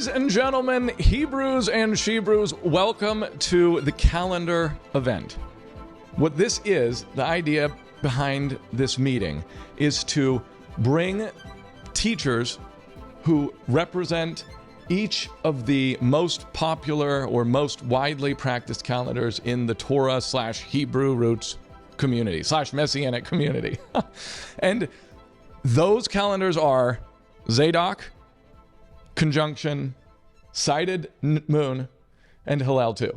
Ladies and gentlemen, Hebrews and Shebrews, welcome to the calendar event. What this is, the idea behind this meeting, is to bring teachers who represent each of the most popular or most widely practiced calendars in the Torah/Hebrew roots community, /Messianic community. And those calendars are Zadok, conjunction, sighted moon, and Hillel II.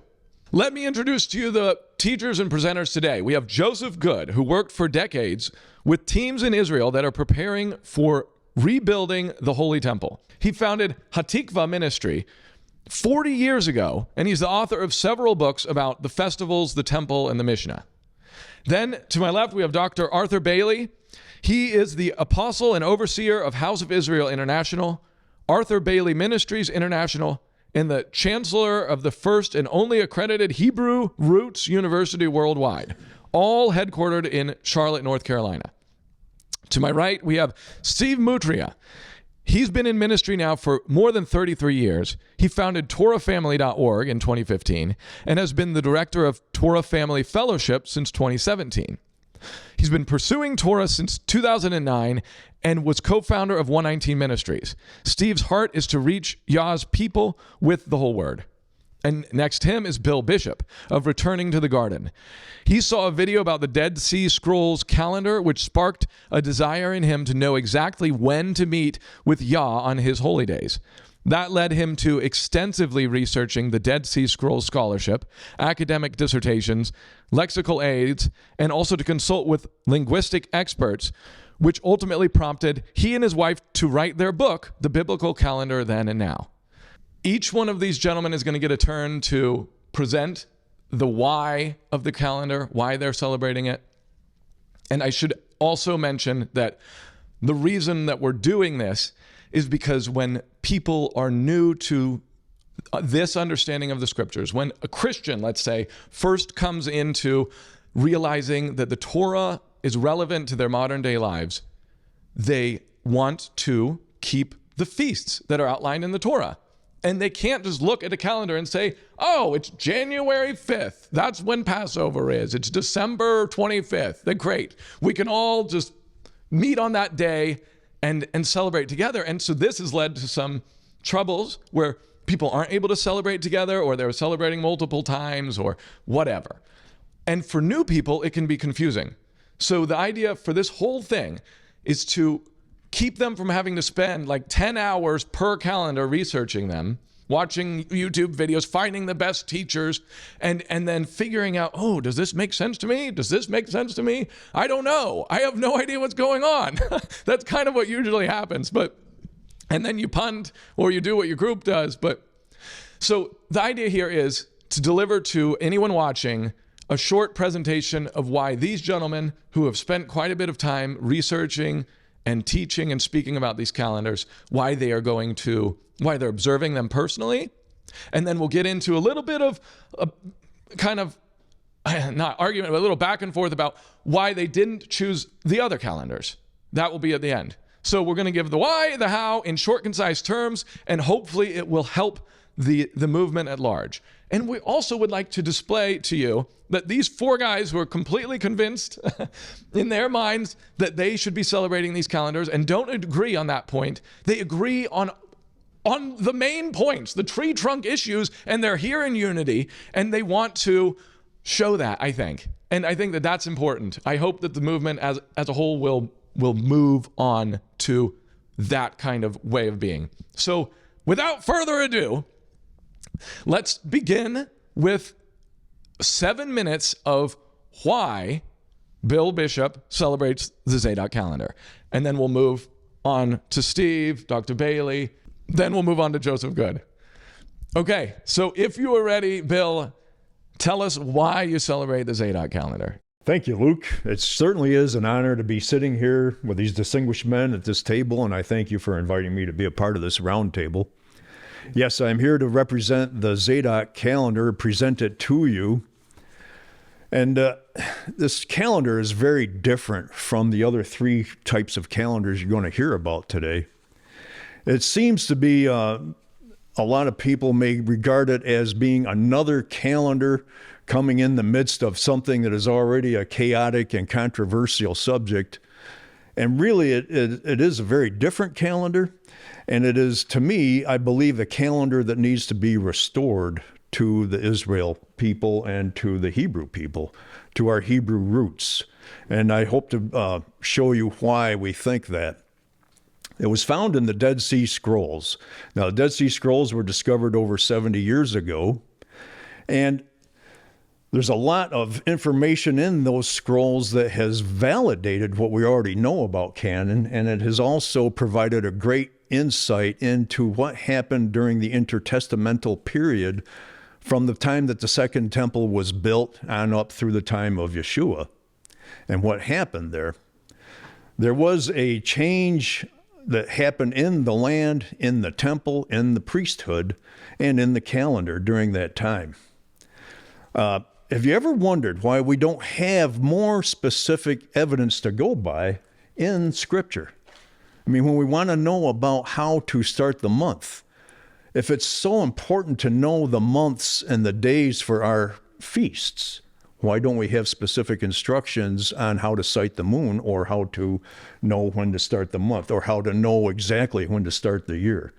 Let me introduce to you the teachers and presenters today. We have Joseph Good, who worked for decades with teams in Israel that are preparing for rebuilding the Holy Temple. He founded Hatikva Ministry 40 years ago, and he's the author of several books about the festivals, the temple, and the Mishnah. Then, to my left, we have Dr. Arthur Bailey. He is the apostle and overseer of House of Israel International, Arthur Bailey Ministries International, and the chancellor of the first and only accredited Hebrew Roots University worldwide, all headquartered in Charlotte, North Carolina. To my right, we have Steve Mutria. He's been in ministry now for more than 33 years. He founded TorahFamily.org in 2015 and has been the director of Torah Family Fellowship since 2017. He's been pursuing Torah since 2009 and was co-founder of 119 Ministries. Steve's heart is to reach Yah's people with the whole word. And next to him is Bill Bishop of Returning to the Garden. He saw a video about the Dead Sea Scrolls calendar, which sparked a desire in him to know exactly when to meet with Yah on his holy days. That led him to extensively researching the Dead Sea Scrolls scholarship, academic dissertations, lexical aids, and also to consult with linguistic experts, which ultimately prompted he and his wife to write their book, The Biblical Calendar Then and Now. Each one of these gentlemen is going to get a turn to present the why of the calendar, why they're celebrating it. And I should also mention that the reason that we're doing this is because when people are new to this understanding of the scriptures, when a Christian, let's say, first comes into realizing that the Torah is relevant to their modern day lives, they want to keep the feasts that are outlined in the Torah. And they can't just look at a calendar and say, oh, it's January 5th. That's when Passover is. It's December 25th. They're great. We can all just meet on that day and celebrate together. And so this has led to some troubles where people aren't able to celebrate together, or they're celebrating multiple times or whatever. And for new people, it can be confusing. So the idea for this whole thing is to keep them from having to spend like 10 hours per calendar researching them, watching YouTube videos, finding the best teachers, and then figuring out, oh, does this make sense to me? Does this make sense to me? I don't know. I have no idea what's going on. That's kind of what usually happens. And then you punt or you do what your group does. So the idea here is to deliver to anyone watching a short presentation of why these gentlemen who have spent quite a bit of time researching and teaching and speaking about these calendars, why they're observing them personally. And then we'll get into a little bit of a kind of, not argument, but a little back and forth about why they didn't choose the other calendars. That will be at the end. So we're going to give the why, the how in short, concise terms, and hopefully it will help the movement at large. And we also would like to display to you that these four guys who are completely convinced in their minds that they should be celebrating these calendars and don't agree on that point. They agree on the main points, the tree trunk issues, and they're here in unity, and they want to show that, I think. And I think that that's important. I hope that the movement as a whole will move on to that kind of way of being. So without further ado, let's begin with 7 minutes of why Bill Bishop celebrates the Zadok calendar. And then we'll move on to Steve, Dr. Bailey. Then we'll move on to Joseph Good. Okay, so if you are ready, Bill, tell us why you celebrate the Zadok calendar. Thank you, Luke. It certainly is an honor to be sitting here with these distinguished men at this table, and I thank you for inviting me to be a part of this round table. Yes, I'm here to represent the Zadok calendar, present it to you. And this calendar is very different from the other three types of calendars you're going to hear about today. It seems to be a a lot of people may regard it as being another calendar coming in the midst of something that is already a chaotic and controversial subject. And really, it is a very different calendar. And it is, to me, I believe, a calendar that needs to be restored to the Israel people and to the Hebrew people, to our Hebrew roots. And I hope to show you why we think that. It was found in the Dead Sea Scrolls. Now, the Dead Sea Scrolls were discovered over 70 years ago. And there's a lot of information in those scrolls that has validated what we already know about canon, and it has also provided a great insight into what happened during the intertestamental period from the time that the Second Temple was built on up through the time of Yeshua, and what happened there. There was a change that happened in the land, in the temple, in the priesthood, and in the calendar during that time. Have you ever wondered why we don't have more specific evidence to go by in Scripture? I mean, when we want to know about how to start the month, if it's so important to know the months and the days for our feasts, why don't we have specific instructions on how to sight the moon, or how to know when to start the month, or how to know exactly when to start the year?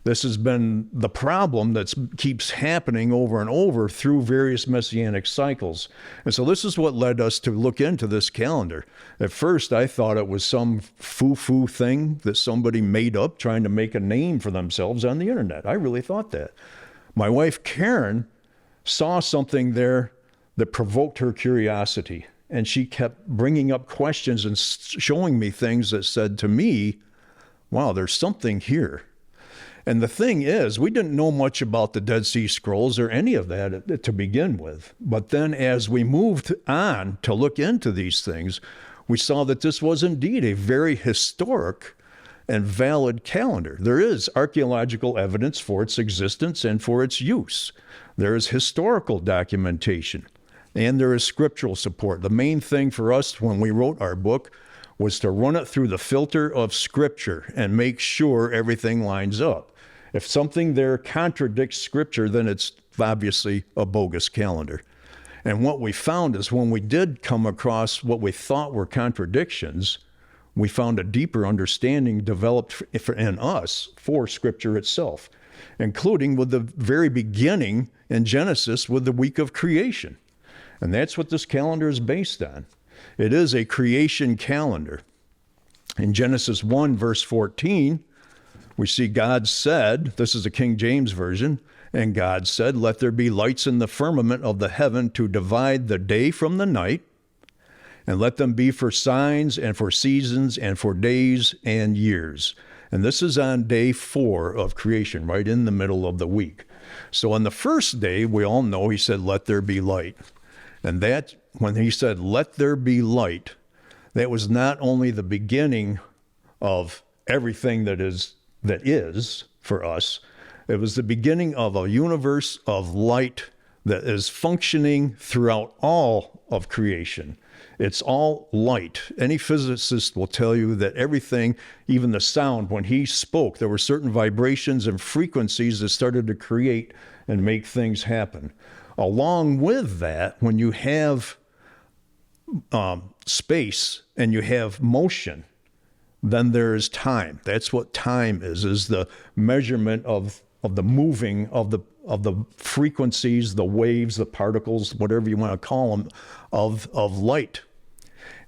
This has been the problem that keeps happening over and over through various messianic cycles. And so this is what led us to look into this calendar. At first, I thought it was some foo-foo thing that somebody made up trying to make a name for themselves on the internet. I really thought that. My wife, Karen, saw something there that provoked her curiosity. And she kept bringing up questions and showing me things that said to me, wow, there's something here. And the thing is, we didn't know much about the Dead Sea Scrolls or any of that to begin with. But then as we moved on to look into these things, we saw that this was indeed a very historic and valid calendar. There is archaeological evidence for its existence and for its use. There is historical documentation, and there is scriptural support. The main thing for us when we wrote our book was to run it through the filter of Scripture and make sure everything lines up. If something there contradicts Scripture, then it's obviously a bogus calendar. And what we found is when we did come across what we thought were contradictions, we found a deeper understanding developed in us for Scripture itself, including with the very beginning in Genesis with the week of creation. And that's what this calendar is based on. It is a creation calendar. In Genesis 1, verse 14, we see God said, this is the King James Version, and God said, let there be lights in the firmament of the heaven to divide the day from the night, and let them be for signs and for seasons and for days and years. And this is on day 4 of creation, right in the middle of the week. So on the first day, we all know he said, let there be light. And that, when he said, let there be light, that was not only the beginning of everything that is for us, it was the beginning of a universe of light that is functioning throughout all of creation. It's all light. Any physicist will tell you that everything, even the sound, when he spoke, there were certain vibrations and frequencies that started to create and make things happen. Along with that, when you have space and you have motion, then there is time. That's what time is the measurement of the moving of the frequencies, the waves, the particles, whatever you want to call them, of light.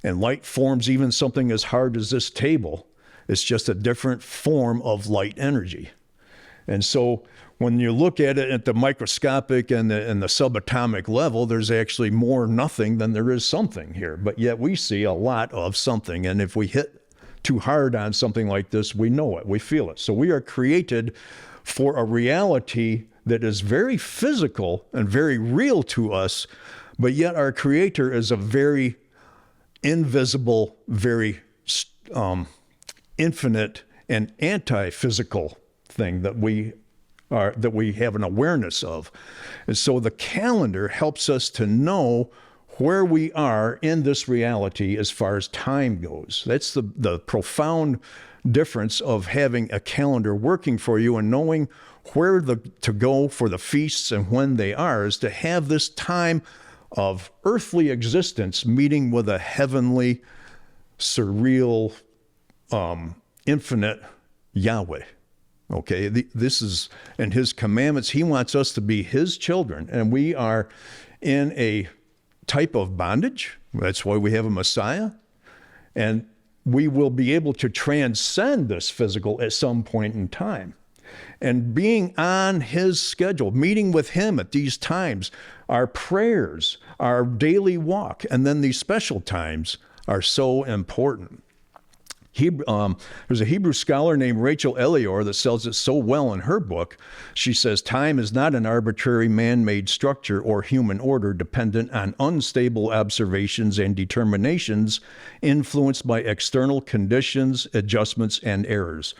And light forms even something as hard as this table. It's just a different form of light energy. And so when you look at it at the microscopic and the subatomic level, there's actually more nothing than there is something here. But yet we see a lot of something. And if we hit too hard on something like this, we know it, we feel it. So we are created for a reality that is very physical and very real to us, but yet our Creator is a very invisible, very infinite and anti-physical thing that we have an awareness of. And so the calendar helps us to know where we are in this reality as far as time goes. That's the profound difference of having a calendar working for you and knowing where to go for the feasts and when they are, is to have this time of earthly existence meeting with a heavenly, surreal, infinite Yahweh. Okay, this is, and his commandments, he wants us to be his children, and we are in a type of bondage. That's why we have a Messiah, and we will be able to transcend this physical at some point in time. And being on his schedule, meeting with him at these times, our prayers, our daily walk, and then these special times are so important. There's a Hebrew scholar named Rachel Elior that sells it so well in her book. She says, time is not an arbitrary man-made structure or human order dependent on unstable observations and determinations influenced by external conditions, adjustments, and errors.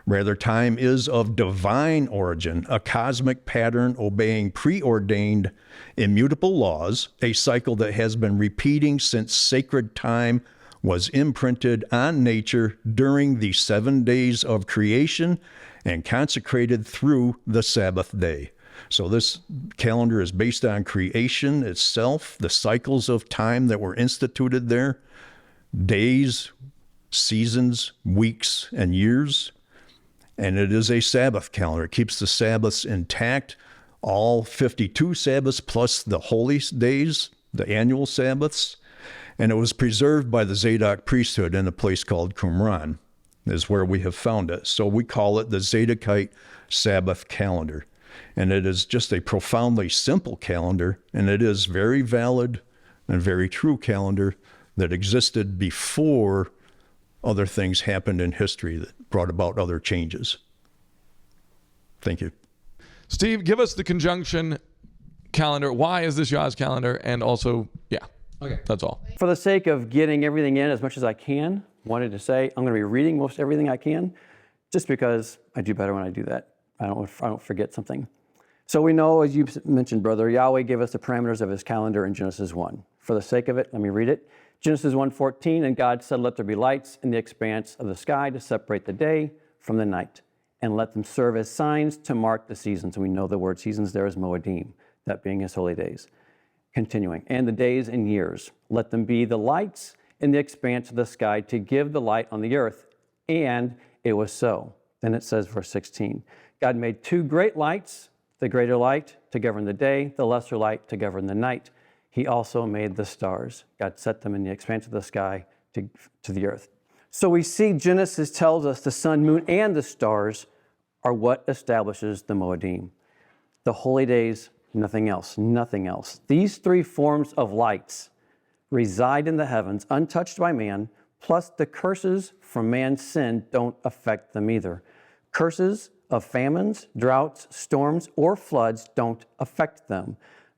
Rather, time is of divine origin, a cosmic pattern obeying preordained, immutable laws, a cycle that has been repeating since sacred time was imprinted on nature during the 7 days of creation and consecrated through the Sabbath day. So this calendar is based on creation itself, the cycles of time that were instituted there, days, seasons, weeks, and years. And it is a Sabbath calendar. It keeps the Sabbaths intact, all 52 Sabbaths plus the holy days, the annual Sabbaths. And it was preserved by the Zadok priesthood in a place called Qumran, is where we have found it. So we call it the Zadokite Sabbath calendar. And it is just a profoundly simple calendar, and it is very valid and very true calendar that existed before other things happened in history that brought about other changes. Thank you. Steve, give us the conjunction calendar. Why is this Yah's calendar? And also, okay, that's all. For the sake of getting everything in as much as I can, wanted to say I'm going to be reading most everything I can, just because I do better when I do that. I don't forget something. So we know, as you mentioned, brother, Yahweh gave us the parameters of his calendar in Genesis 1. For the sake of it, let me read it. Genesis 1:14, and God said, let there be lights in the expanse of the sky to separate the day from the night, and let them serve as signs to mark the seasons. And we know the word seasons there is Moedim, that being his holy days. Continuing, and the days and years, let them be the lights in the expanse of the sky to give the light on the earth. And it was so. Then it says, verse 16, God made two great lights, the greater light to govern the day, the lesser light to govern the night. He also made the stars. God set them in the expanse of the sky to the earth. So we see Genesis tells us the sun, moon, and the stars are what establishes the Moedim. The holy days, nothing else, nothing else. These three forms of lights reside in the heavens, untouched by man, plus the curses from man's sin don't affect them either. Curses of famines, droughts, storms, or floods don't affect them.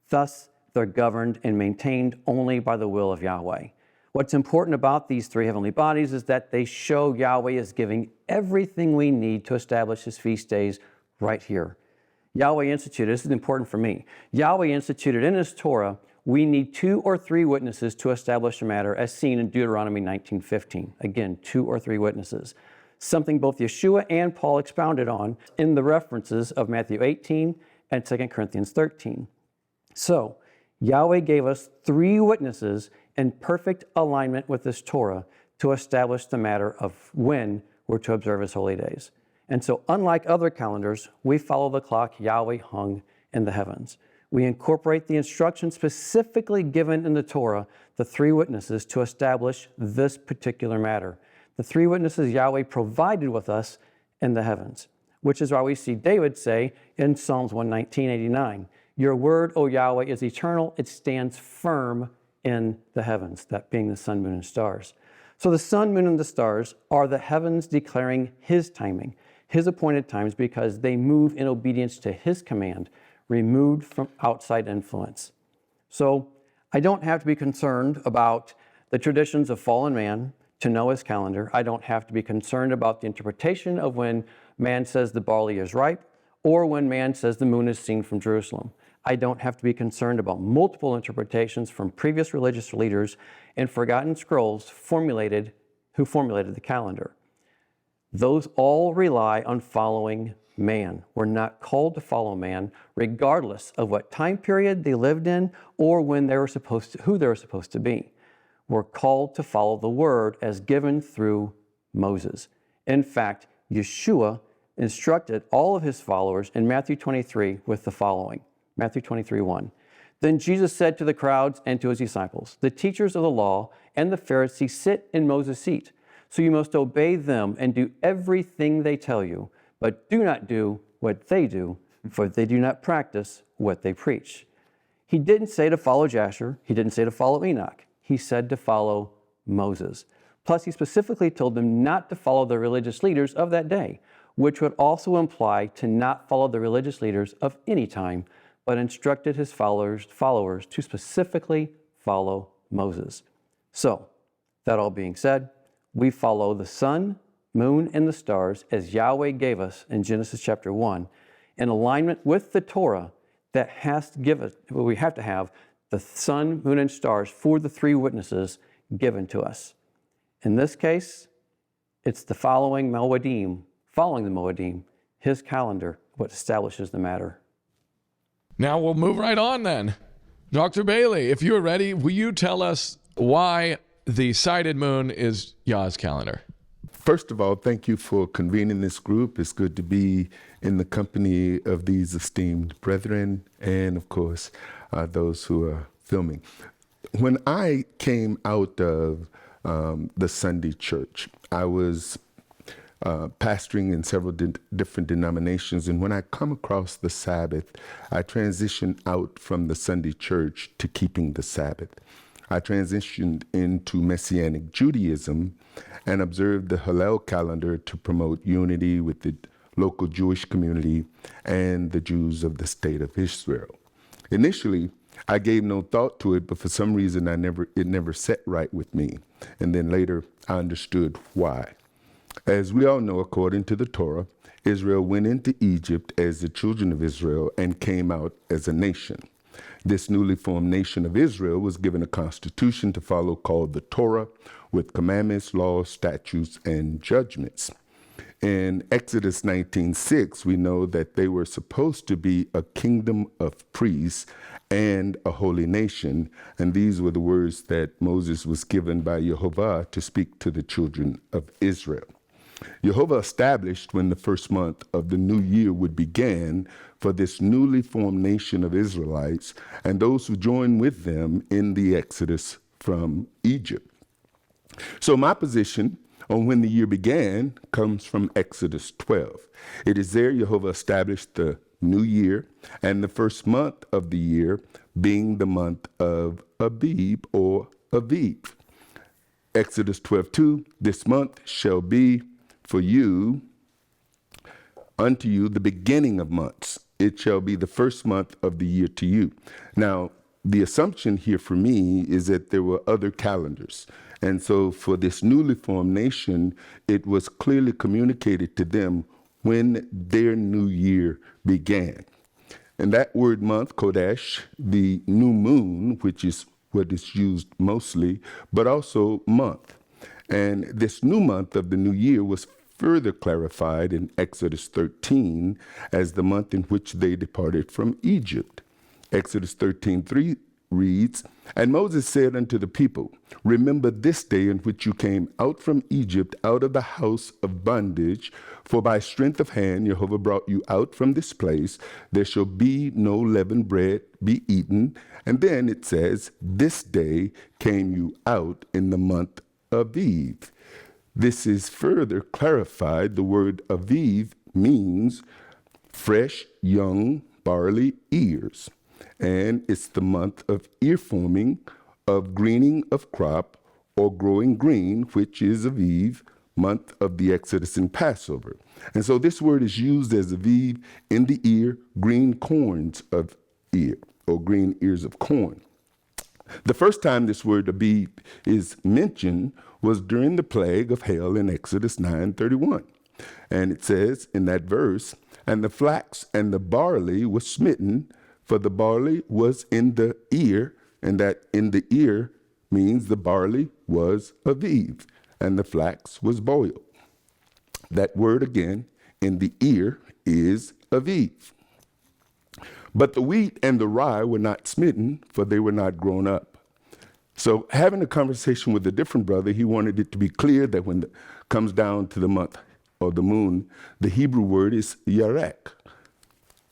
Thus, they're governed and maintained only by the will of Yahweh. What's important about these three heavenly bodies is that they show Yahweh is giving everything we need to establish his feast days right here. Yahweh instituted, this is important for me, Yahweh instituted in his Torah, we need 2 or 3 witnesses to establish a matter as seen in Deuteronomy 19:15. Again, 2 or 3 witnesses. Something both Yeshua and Paul expounded on in the references of Matthew 18 and 2 Corinthians 13. So, Yahweh gave us 3 witnesses in perfect alignment with this Torah to establish the matter of when we're to observe his holy days. And so, unlike other calendars, we follow the clock Yahweh hung in the heavens. We incorporate the instructions specifically given in the Torah, the 3 witnesses, to establish this particular matter. The 3 witnesses Yahweh provided with us in the heavens, which is why we see David say in Psalms 119:89, your word, O Yahweh, is eternal. It stands firm in the heavens, that being the sun, moon, and stars. So the sun, moon, and the stars are the heavens declaring his timing, his appointed times, because they move in obedience to his command, removed from outside influence. So I don't have to be concerned about the traditions of fallen man to know his calendar. I don't have to be concerned about the interpretation of when man says the barley is ripe or when man says the moon is seen from Jerusalem. I don't have to be concerned about multiple interpretations from previous religious leaders and forgotten scrolls who formulated the calendar. Those all rely on following man. We're not called to follow man, regardless of what time period they lived in or when they were who they were supposed to be. We're called to follow the word as given through Moses. In fact, Yeshua instructed all of his followers in Matthew 23 with the following. Matthew 23:1. Then Jesus said to the crowds and to his disciples, the teachers of the law and the Pharisees sit in Moses' seat. So you must obey them and do everything they tell you, but do not do what they do, for they do not practice what they preach. He didn't say to follow Jasher. He didn't say to follow Enoch. He said to follow Moses. Plus, he specifically told them not to follow the religious leaders of that day, which would also imply to not follow the religious leaders of any time, but instructed his followers to specifically follow Moses. So, that all being said, we follow the sun, moon, and the stars as Yahweh gave us in Genesis chapter 1, in alignment with the Torah that has to give us, we have to have the sun, moon, and stars for the three witnesses given to us. In this case, it's the following the Moedim, his calendar, what establishes the matter. Now we'll move right on then. Dr. Bailey, if you're ready, will you tell us why the sighted moon is Yah's calendar? First of all, thank you for convening this group. It's good to be in the company of these esteemed brethren and, of course, those who are filming. When I came out of the Sunday church, I was pastoring in several different denominations. And when I come across the Sabbath, I transitioned out from the Sunday church to keeping the Sabbath. I transitioned into Messianic Judaism and observed the Hillel calendar to promote unity with the local Jewish community and the Jews of the state of Israel. Initially, I gave no thought to it, but for some reason it never set right with me. And then later I understood why. As we all know, according to the Torah, Israel went into Egypt as the children of Israel and came out as a nation. This newly formed nation of Israel was given a constitution to follow called the Torah, with commandments, laws, statutes, and judgments. In Exodus 19:6, we know that they were supposed to be a kingdom of priests and a holy nation, and these were the words that Moses was given by Jehovah to speak to the children of Israel. Jehovah established when the first month of the new year would begin for this newly formed nation of Israelites and those who joined with them in the Exodus from Egypt. So my position on when the year began comes from Exodus 12. It is there Jehovah established the new year and the first month of the year being the month of Abib or Aviv. Exodus 12:2, this month shall be for you, unto you, the beginning of months. It shall be the first month of the year to you. Now, the assumption here for me is that there were other calendars. And so for this newly formed nation, it was clearly communicated to them when their new year began. And that word month, Kodesh, the new moon, which is what is used mostly, but also month. And this new month of the new year was further clarified in Exodus 13 as the month in which they departed from Egypt. Exodus 13:3 reads, And Moses said unto the people, Remember this day in which you came out from Egypt, out of the house of bondage, for by strength of hand Jehovah brought you out from this place. There shall be no leavened bread be eaten. And then it says, This day came you out in the month of Aviv. This is further clarified. The word Aviv means fresh, young barley ears. And it's the month of ear forming, of greening of crop, or growing green, which is Aviv, month of the Exodus and Passover. And so this word is used as Aviv in the ear, green corns of ear, or green ears of corn. The first time this word Aviv is mentioned was during the plague of hail in Exodus 9:31. And it says in that verse, And the flax and the barley was smitten, for the barley was in the ear, and that in the ear means the barley was Aviv, and the flax was boiled. That word again, in the ear, is Aviv. But the wheat and the rye were not smitten, for they were not grown up. So having a conversation with a different brother, he wanted it to be clear that when it comes down to the month or the moon, the Hebrew word is Yarek.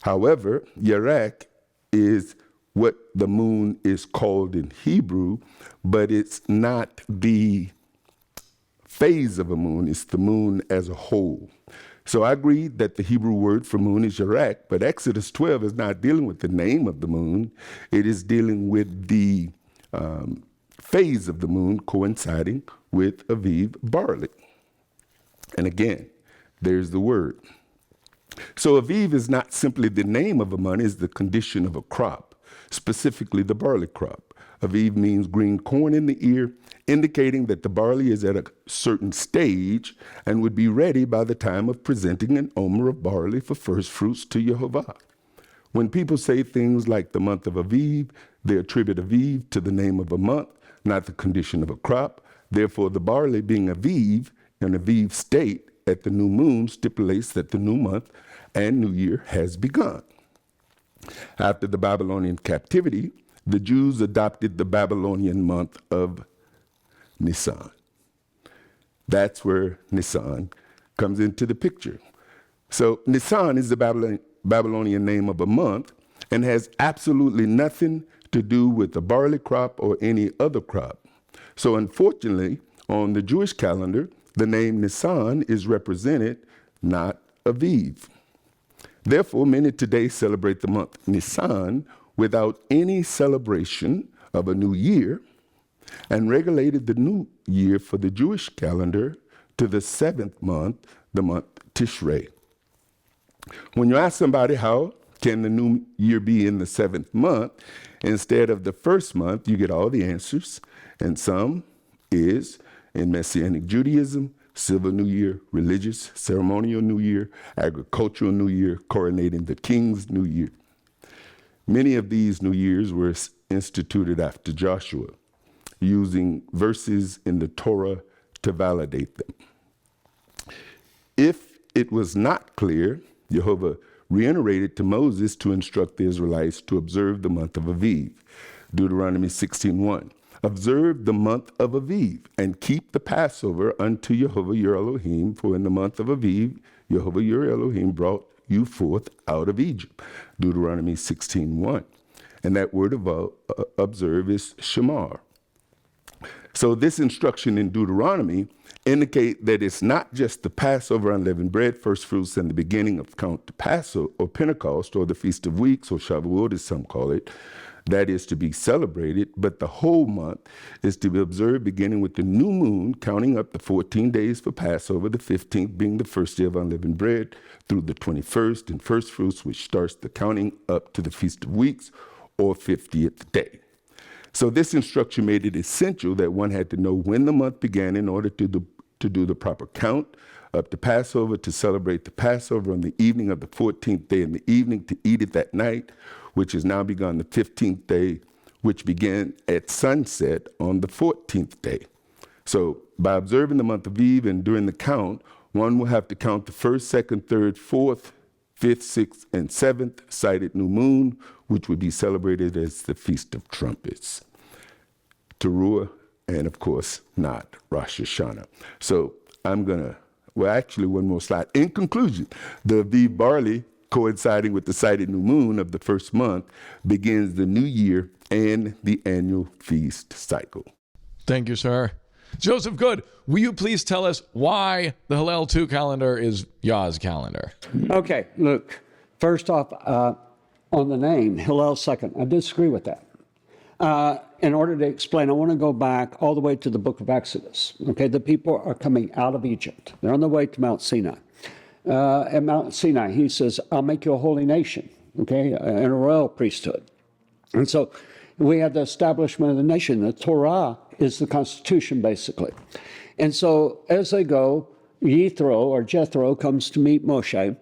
However, Yarek is what the moon is called in Hebrew, but it's not the phase of a moon, it's the moon as a whole. So I agree that the Hebrew word for moon is Yarek, but Exodus 12 is not dealing with the name of the moon. It is dealing with the phase of the moon coinciding with Aviv barley. And again, there's the word. So Aviv is not simply the name of a month, it's the condition of a crop, specifically the barley crop. Aviv means green corn in the ear, indicating that the barley is at a certain stage and would be ready by the time of presenting an omer of barley for first fruits to Yehovah. When people say things like the month of Aviv, they attribute Aviv to the name of a month, not the condition of a crop. Therefore, the barley being Aviv, an Aviv state at the new moon, stipulates that the new month and new year has begun. After the Babylonian captivity, the Jews adopted the Babylonian month of Nisan. That's where Nisan comes into the picture. So Nisan is the Babylonian name of a month and has absolutely nothing to do with the barley crop or any other crop. So unfortunately, on the Jewish calendar, the name Nisan is represented, not Aviv. Therefore, many today celebrate the month Nisan without any celebration of a new year, and regulated the new year for the Jewish calendar to the 7th month, the month Tishrei. When you ask somebody how can the new year be in the 7th month instead of the 1st month, you get all the answers, and some is in Messianic Judaism, civil new year, religious, ceremonial new year, agricultural new year, coronating the king's new year. Many of these new years were instituted after Joshua, using verses in the Torah to validate them. If it was not clear, Jehovah reiterated to Moses to instruct the Israelites to observe the month of Aviv. Deuteronomy 16:1. Observe the month of Aviv and keep the Passover unto Jehovah your Elohim, for in the month of Aviv, Jehovah your Elohim brought you forth out of Egypt. Deuteronomy 16:1. And that word of observe is shamar. So this instruction in Deuteronomy indicate that it's not just the Passover unleavened bread, first fruits, and the beginning of count to Passover or Pentecost or the Feast of Weeks or Shavuot as some call it, that is to be celebrated, but the whole month is to be observed beginning with the new moon, counting up the 14 days for Passover, the 15th being the first day of unleavened bread, through the 21st and first fruits, which starts the counting up to the Feast of Weeks or 50th day. So this instruction made it essential that one had to know when the month began in order to do the proper count up to Passover, to celebrate the Passover on the evening of the 14th day in the evening, to eat it that night, which has now begun the 15th day, which began at sunset on the 14th day. So by observing the month of Aviv and during the count, one will have to count the 1st, 2nd, 3rd, 4th, 5th, 6th, and 7th sighted new moon, which would be celebrated as the Feast of Trumpets, Teruah, and of course, not Rosh Hashanah. So actually one more slide. In conclusion, the Aviv barley, coinciding with the sighted new moon of the first month, begins the new year and the annual feast cycle. Thank you, sir. Joseph Good, will you please tell us why the Hillel II calendar is Yah's calendar? Okay, look, first off, on the name, Hillel II, I disagree with that. In order to explain, I want to go back all the way to the book of Exodus. Okay, the people are coming out of Egypt. They're on the way to Mount Sinai. At Mount Sinai, he says, I'll make you a holy nation, okay, and a royal priesthood. And so we have the establishment of the nation. The Torah is the Constitution, basically. And so as they go, Jethro comes to meet Moshe.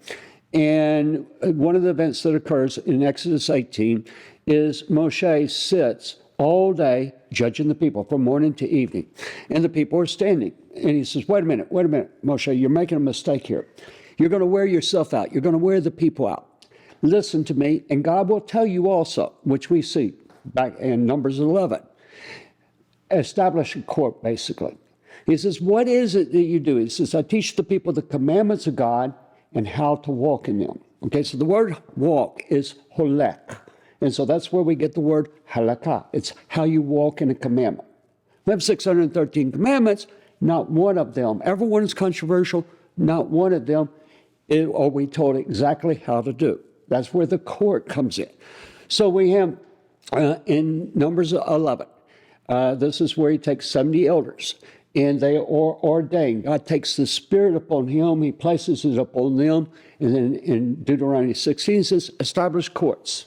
And one of the events that occurs in Exodus 18 is Moshe sits all day judging the people from morning to evening. And the people are standing. And he says, wait a minute, Moshe, you're making a mistake here. You're going to wear yourself out. You're going to wear the people out. Listen to me, and God will tell you also, which we see back in Numbers 11. Establish a court, basically. He says, what is it that you do? He says, I teach the people the commandments of God and how to walk in them. Okay, so the word walk is holek. And so that's where we get the word halakha. It's how you walk in a commandment. We have 613 commandments. Not one of them, everyone is controversial. Not one of them are we told exactly how to do. That's where the court comes in. So we have in Numbers 11, this is where he takes 70 elders. And they are ordained. God takes the Spirit upon him. He places it upon them. And then in Deuteronomy 16, it says, establish courts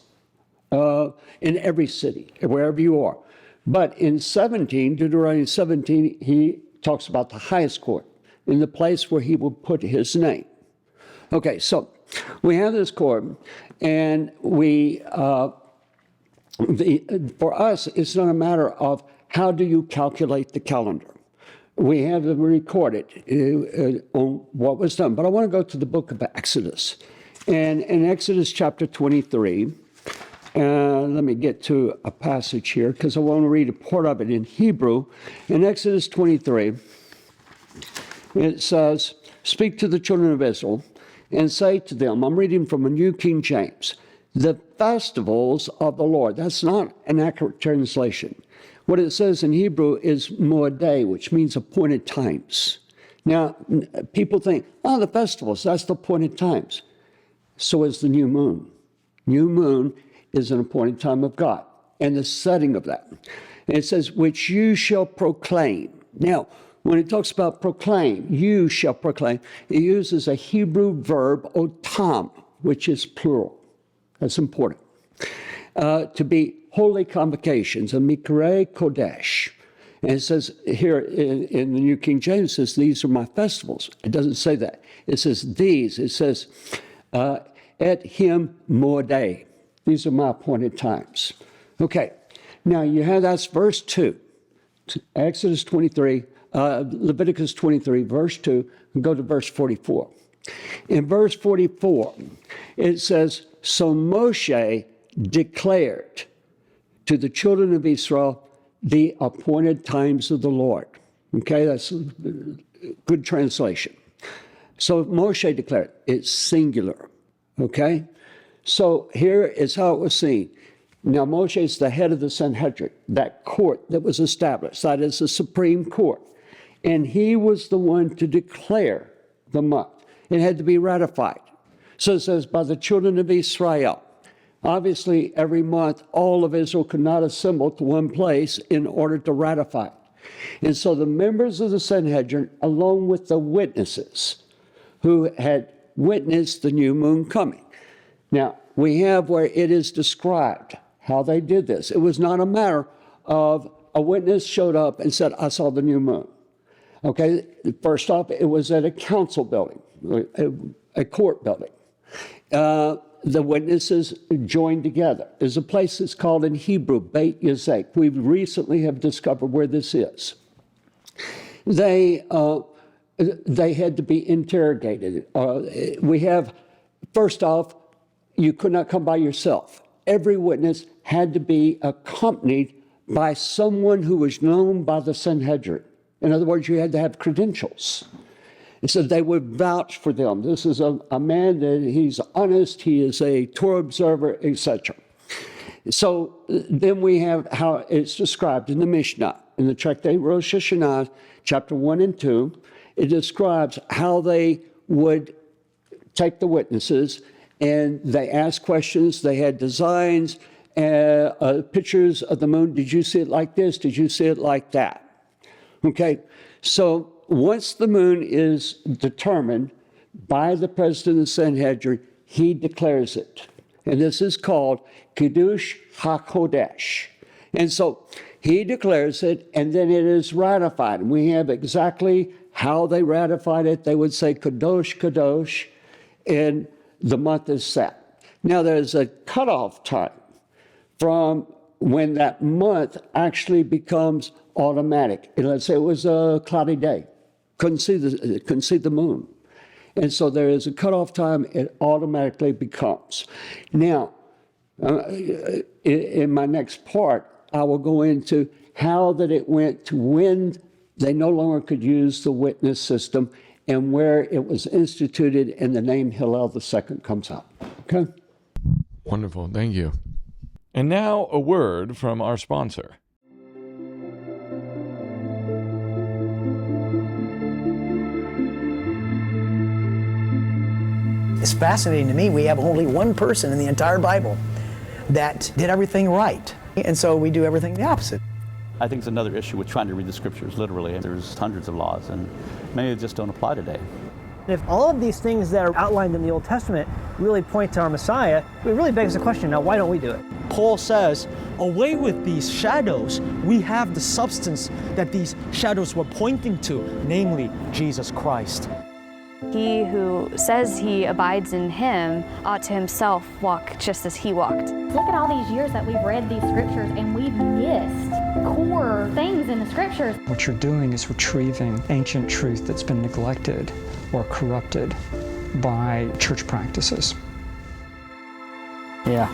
in every city, wherever you are. But in 17, Deuteronomy 17, he talks about the highest court, in the place where he will put his name. Okay, so we have this court, and for us, it's not a matter of how do you calculate the calendar. We have it recorded on what was done. But I want to go to the book of Exodus. And in Exodus chapter 23, let me get to a passage here because I want to read a part of it in Hebrew. In Exodus 23, it says, speak to the children of Israel and say to them, I'm reading from a New King James, the festivals of the Lord. That's not an accurate translation. What it says in Hebrew is moeday, which means appointed times. Now, people think, the festivals, that's the appointed times. So is the new moon. New moon is an appointed time of God, and the setting of that. And it says, which you shall proclaim. Now, when it talks about proclaim, you shall proclaim, it uses a Hebrew verb, otam, which is plural. That's important. To be holy convocations, a mikra kodesh. And it says here in the New King James, it says, these are my festivals. It doesn't say that. It says these. It says, et him moeday. These are my appointed times. Okay. Now you have, that's verse 2. Exodus 23, Leviticus 23, verse 2, and go to verse 44. In verse 44, it says, so Moshe declared to the children of Israel the appointed times of the Lord. Okay, that's a good translation. So Moshe declared, it's singular. Okay, so here is how it was seen. Now Moshe is the head of the Sanhedrin, that court that was established. That is the Supreme Court. And he was the one to declare the month. It had to be ratified. So it says, by the children of Israel. Obviously, every month, all of Israel could not assemble to one place in order to ratify it. And so the members of the Sanhedrin, along with the witnesses who had witnessed the new moon coming. Now, we have where it is described how they did this. It was not a matter of a witness showed up and said, I saw the new moon. Okay, first off, it was at a council building, a court building. The witnesses joined together. There's a place that's called in Hebrew, Beit Yazek. We recently have discovered where this is. They had to be interrogated. We have, first off, you could not come by yourself. Every witness had to be accompanied by someone who was known by the Sanhedrin. In other words, you had to have credentials. And so they would vouch for them. This is a man that he's honest, he is a Torah observer, etc. So then we have how it's described in the Mishnah, in the Tractate Rosh Hashanah, chapter 1 and 2. It describes how they would take the witnesses and they asked questions. They had designs, pictures of the moon. Did you see it like this? Did you see it like that? Okay, so once the moon is determined by the president of the Sanhedrin, he declares it. And this is called Kiddush HaKodesh. And so he declares it, and then it is ratified. And we have exactly how they ratified it. They would say Kadosh, Kadosh, and the month is set. Now there's a cutoff time from when that month actually becomes automatic. And let's say it was a cloudy day. Couldn't see the moon. And so there is a cutoff time, it automatically becomes. Now, in my next part, I will go into how that it went to when they no longer could use the witness system and where it was instituted and the name Hillel II comes out. Okay? Wonderful. Thank you. And now a word from our sponsor. It's fascinating to me. We have only one person in the entire Bible that did everything right. And so we do everything the opposite. I think it's another issue with trying to read the scriptures literally. There's hundreds of laws, and many just don't apply today. If all of these things that are outlined in the Old Testament really point to our Messiah, it really begs the question, now why don't we do it? Paul says, away with these shadows, we have the substance that these shadows were pointing to, namely Jesus Christ. He who says he abides in him ought to himself walk just as he walked. Look at all these years that we've read these scriptures and we've missed core things in the scriptures. What you're doing is retrieving ancient truth that's been neglected or corrupted by church practices. Yeah.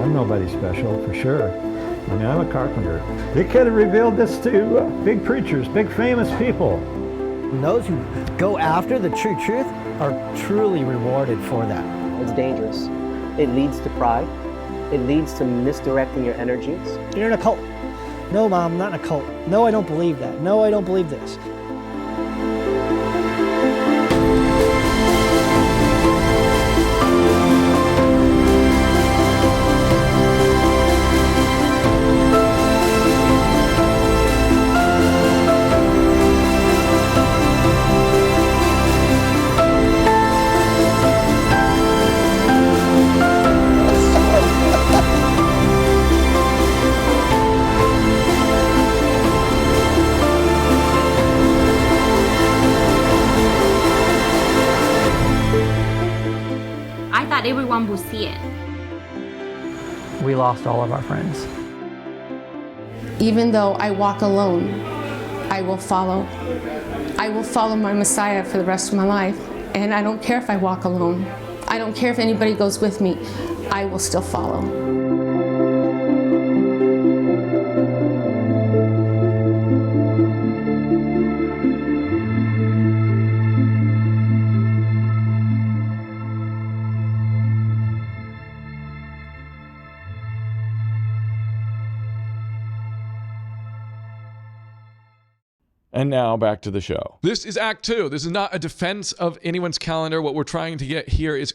I'm nobody special, for sure. I mean, I'm a carpenter. They could have revealed this to big preachers, big famous people. Those who go after the true truth are truly rewarded for that. It's dangerous. It leads to pride. It leads to misdirecting your energies. You're in a cult. No, Mom, I'm not in a cult. No, I don't believe that. No, I don't believe this. Everyone will see it. We lost all of our friends. Even though I walk alone, I will follow. I will follow my Messiah for the rest of my life. And I don't care if I walk alone. I don't care if anybody goes with me. I will still follow. And now back to the show. This is Act 2. This is not a defense of anyone's calendar. What we're trying to get here is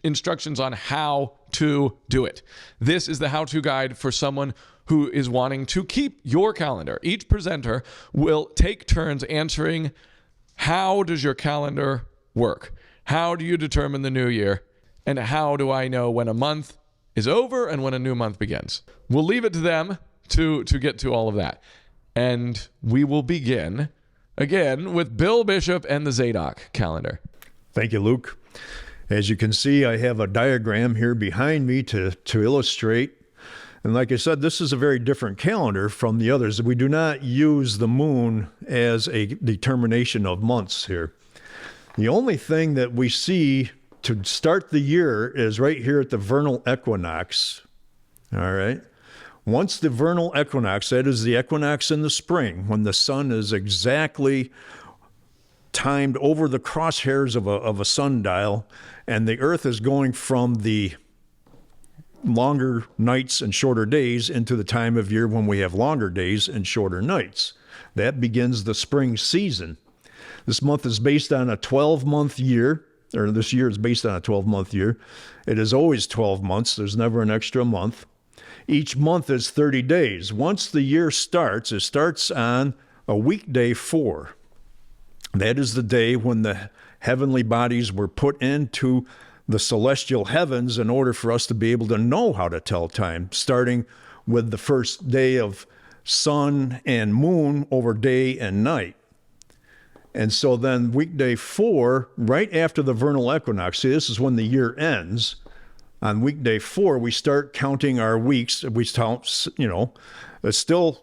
instructions on how to do it. This is the how-to guide for someone who is wanting to keep your calendar. Each presenter will take turns answering, how does your calendar work? How do you determine the new year? And how do I know when a month is over and when a new month begins? We'll leave it to them to get to all of that. And we will begin, again, with Bill Bishop and the Zadok calendar. Thank you, Luke. As you can see, I have a diagram here behind me to illustrate. And like I said, this is a very different calendar from the others. We do not use the moon as a determination of months here. The only thing that we see to start the year is right here at the vernal equinox. All right. Once the vernal equinox, that is the equinox in the spring, when the sun is exactly timed over the crosshairs of a sundial, and the earth is going from the longer nights and shorter days into the time of year when we have longer days and shorter nights. That begins the spring season. This month is based on a 12-month year, or this year is based on a 12-month year. It is always 12 months. There's never an extra month. Each month is 30 days. Once the year starts, it starts on a weekday 4. That is the day when the heavenly bodies were put into the celestial heavens in order for us to be able to know how to tell time, starting with the first day of sun and moon over day and night. And so then weekday 4, right after the vernal equinox, see, this is when the year ends. On weekday 4, we start counting our weeks. We count, it's still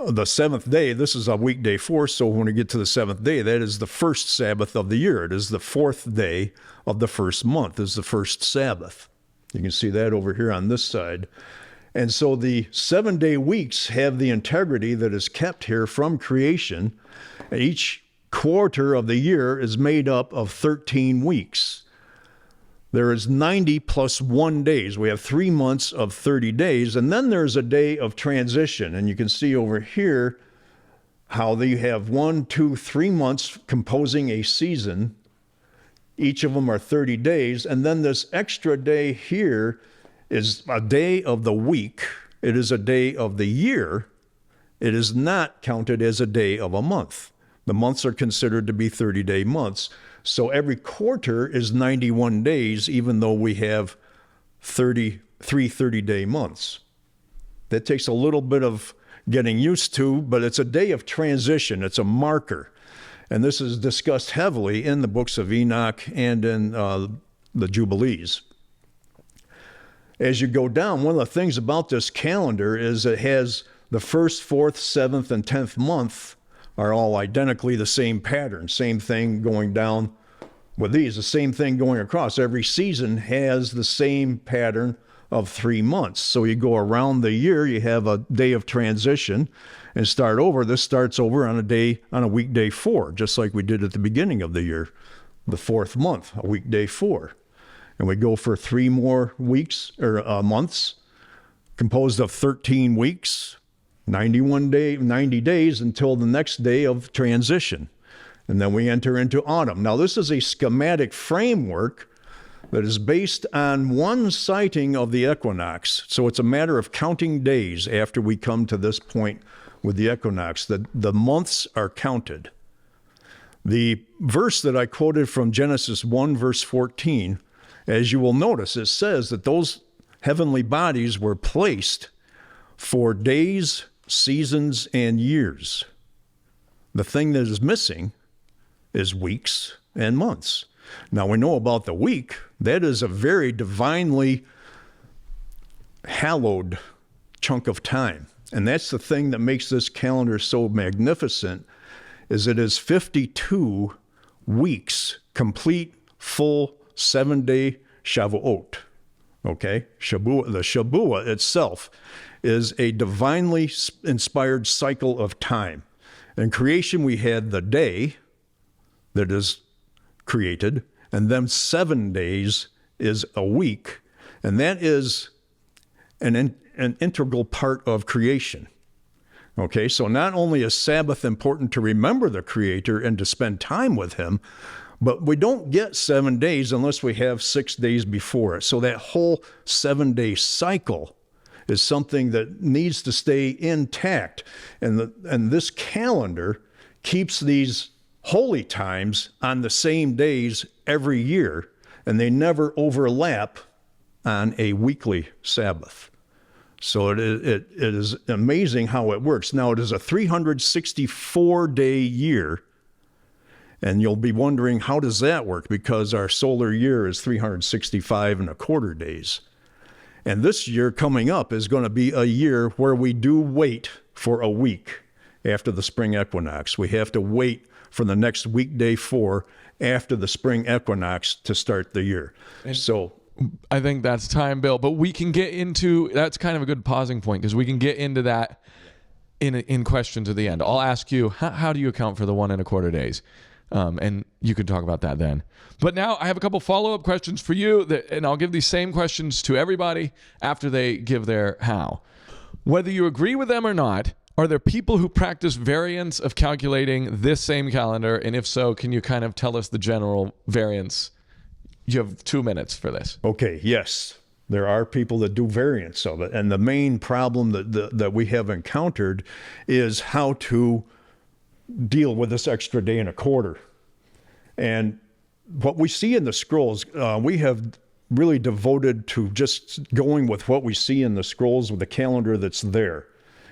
the seventh day, this is a weekday 4, so when we get to the seventh day, that is the first Sabbath of the year. It is the 4th day of the first month, is the first Sabbath. You can see that over here on this side. And so the 7-day weeks have the integrity that is kept here from creation. Each quarter of the year is made up of 13 weeks. There is 90 plus 1 days. We have 3 months of 30 days, and then there's a day of transition. And you can see over here how they have 1, 2, 3 months composing a season. Each of them are 30 days, and then this extra day here is a day of the week. It is a day of the year. It is not counted as a day of a month. The months are considered to be 30-day months. So every quarter is 91 days, even though we have 3 30-day months. That takes a little bit of getting used to, but it's a day of transition. It's a marker. And this is discussed heavily in the books of Enoch and in the Jubilees. As you go down, one of the things about this calendar is it has the 1st, 4th, 7th, and 10th month are all identically the same pattern. Same thing going down with these, the same thing going across. Every season has the same pattern of 3 months. So you go around the year, you have a day of transition and start over. This starts over on a weekday 4, just like we did at the beginning of the year, the 4th month, a weekday 4. And we go for 3 more weeks or months, composed of 13 weeks, 90 days until the next day of transition. And then we enter into autumn. Now, this is a schematic framework that is based on one sighting of the equinox. So it's a matter of counting days after we come to this point with the equinox. The months are counted. The verse that I quoted from Genesis 1, verse 14, as you will notice, it says that those heavenly bodies were placed for days, seasons, and years. The thing that is missing is weeks and months. Now we know about the week. That is a very divinely hallowed chunk of time. And that's the thing that makes this calendar so magnificent, is it is 52 weeks, complete, full 7-day Shavuot. Okay? The Shabuah itself is a divinely inspired cycle of time. In creation, we had the day that is created, and then 7 days is a week, and that is an integral part of creation. Okay, so not only is Sabbath important to remember the Creator and to spend time with Him, but we don't get 7 days unless we have 6 days before it. So that whole 7-day cycle is something that needs to stay intact. And this calendar keeps these holy times on the same days every year, and they never overlap on a weekly Sabbath. So it is amazing how it works. Now, it is a 364-day year, and you'll be wondering, how does that work? Because our solar year is 365 1/4 days. And this year coming up is going to be a year where we do wait for a week after the spring equinox. We have to wait for the next weekday 4 after the spring equinox to start the year. And so I think that's time, Bill, but we can get into, that's kind of a good pausing point, because we can get into that in questions at the end. I'll ask you, how do you account for the 1 1/4 days? And you can talk about that then. But now I have a couple follow-up questions for you, and I'll give these same questions to everybody after they give their how. Whether you agree with them or not, are there people who practice variants of calculating this same calendar? And if so, can you kind of tell us the general variants? You have 2 minutes for this. Okay, yes. There are people that do variants of it. And the main problem that we have encountered is how to deal with this extra day and a quarter. And what we see in the scrolls, we have really devoted to just going with what we see in the scrolls with the calendar that's there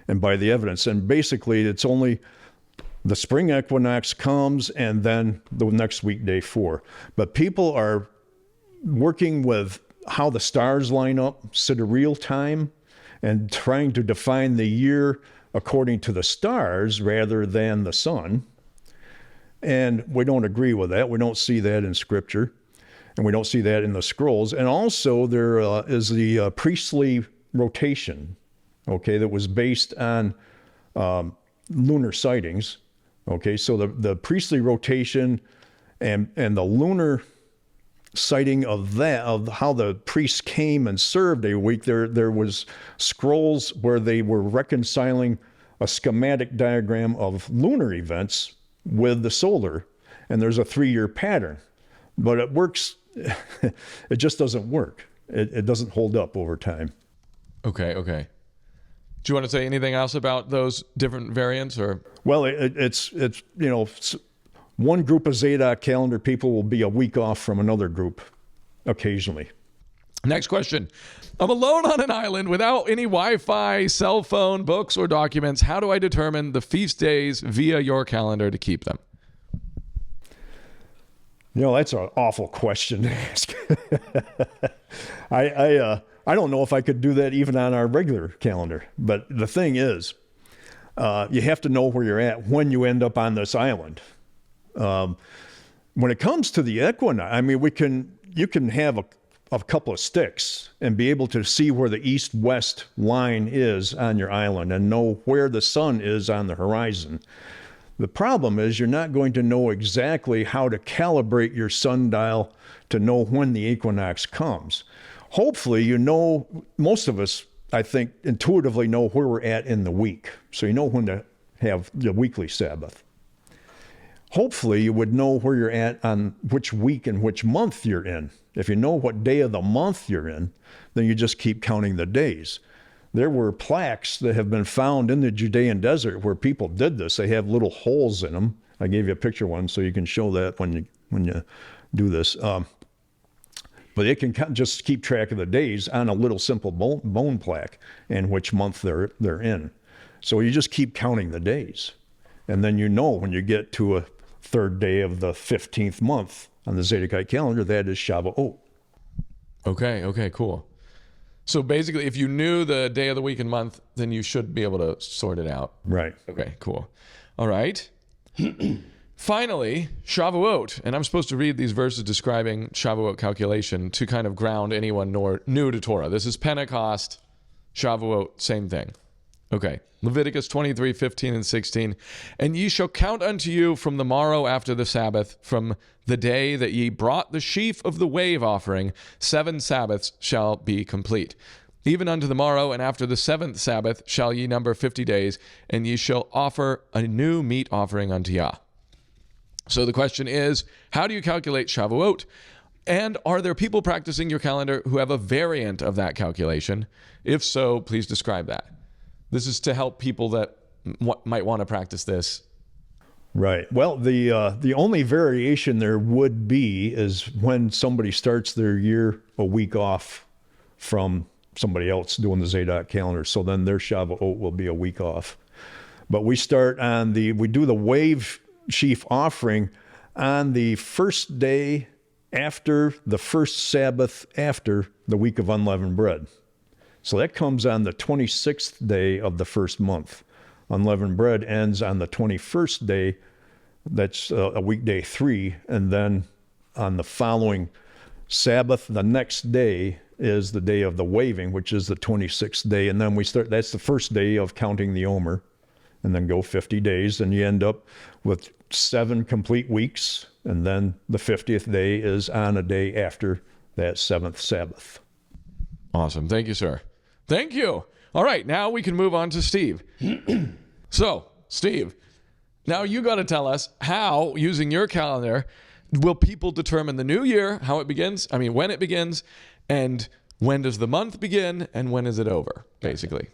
and by the evidence. And basically, it's only the spring equinox comes and then the next weekday 4. But people are working with how the stars line up, sidereal time, and trying to define the year according to the stars rather than the sun. And we don't agree with that. We don't see that in Scripture, and we don't see that in the scrolls. And also there is the priestly rotation, okay, that was based on lunar sightings. Okay, so the priestly rotation and the lunar sighting of that, of how the priests came and served a week, there was scrolls where they were reconciling a schematic diagram of lunar events with the solar, and there's a 3-year pattern. But it works, it just doesn't work. It doesn't hold up over time. Okay. Do you want to say anything else about those different variants, or? Well, it's one group of Zadok calendar people will be a week off from another group occasionally. Next question. I'm alone on an island without any Wi-Fi, cell phone, books, or documents. How do I determine the feast days via your calendar to keep them? That's an awful question to ask. I don't know if I could do that even on our regular calendar. But the thing is, you have to know where you're at when you end up on this island. When it comes to the equinox, I mean, you can have a couple of sticks and be able to see where the east-west line is on your island and know where the sun is on the horizon. The problem is you're not going to know exactly how to calibrate your sundial to know when the equinox comes. Hopefully, most of us, I think, intuitively know where we're at in the week. So you know when to have the weekly Sabbath. Hopefully, you would know where you're at on which week and which month you're in. If you know what day of the month you're in, then you just keep counting the days. There were plaques that have been found in the Judean desert where people did this. They have little holes in them. I gave you a picture one so you can show that when you do this. But they can just keep track of the days on a little simple bone plaque and which month they're in. So you just keep counting the days. And then when you get to a third day of the 15th month on the Zadokite calendar, that is Shavuot. Okay, cool. So basically, if you knew the day of the week and month, then you should be able to sort it out. Right. Okay, cool. All right. Finally, Shavuot. And I'm supposed to read these verses describing Shavuot calculation to kind of ground anyone new to Torah. This is Pentecost, Shavuot, same thing. Okay. Leviticus 23, 15, and 16. And ye shall count unto you from the morrow after the Sabbath, from the day that ye brought the sheaf of the wave offering, 7 Sabbaths shall be complete. Even unto the morrow and after the 7th Sabbath shall ye number 50 days, and ye shall offer a new meat offering unto Yah. So the question is, how do you calculate Shavuot? And are there people practicing your calendar who have a variant of that calculation? If so, please describe that. This is to help people that might want to practice this. Right. Well, the only variation there would be is when somebody starts their year a week off from somebody else doing the Zadok calendar. So then their Shavuot will be a week off. But we do the wave sheaf offering on the first day after the first Sabbath after the week of unleavened bread. So that comes on the 26th day of the first month. Unleavened bread ends on the 21st day. That's a weekday 3. And then on the following Sabbath, the next day is the day of the waving, which is the 26th day. And then that's the first day of counting the Omer. And then go 50 days. And you end up with 7 complete weeks. And then the 50th day is on a day after that 7th Sabbath. Awesome. Thank you, sir. Thank you. All right, now we can move on to Steve. So, Steve, now you got to tell us how, using your calendar, will people determine the new year, how it begins, when it begins, and when does the month begin, and when is it over, basically.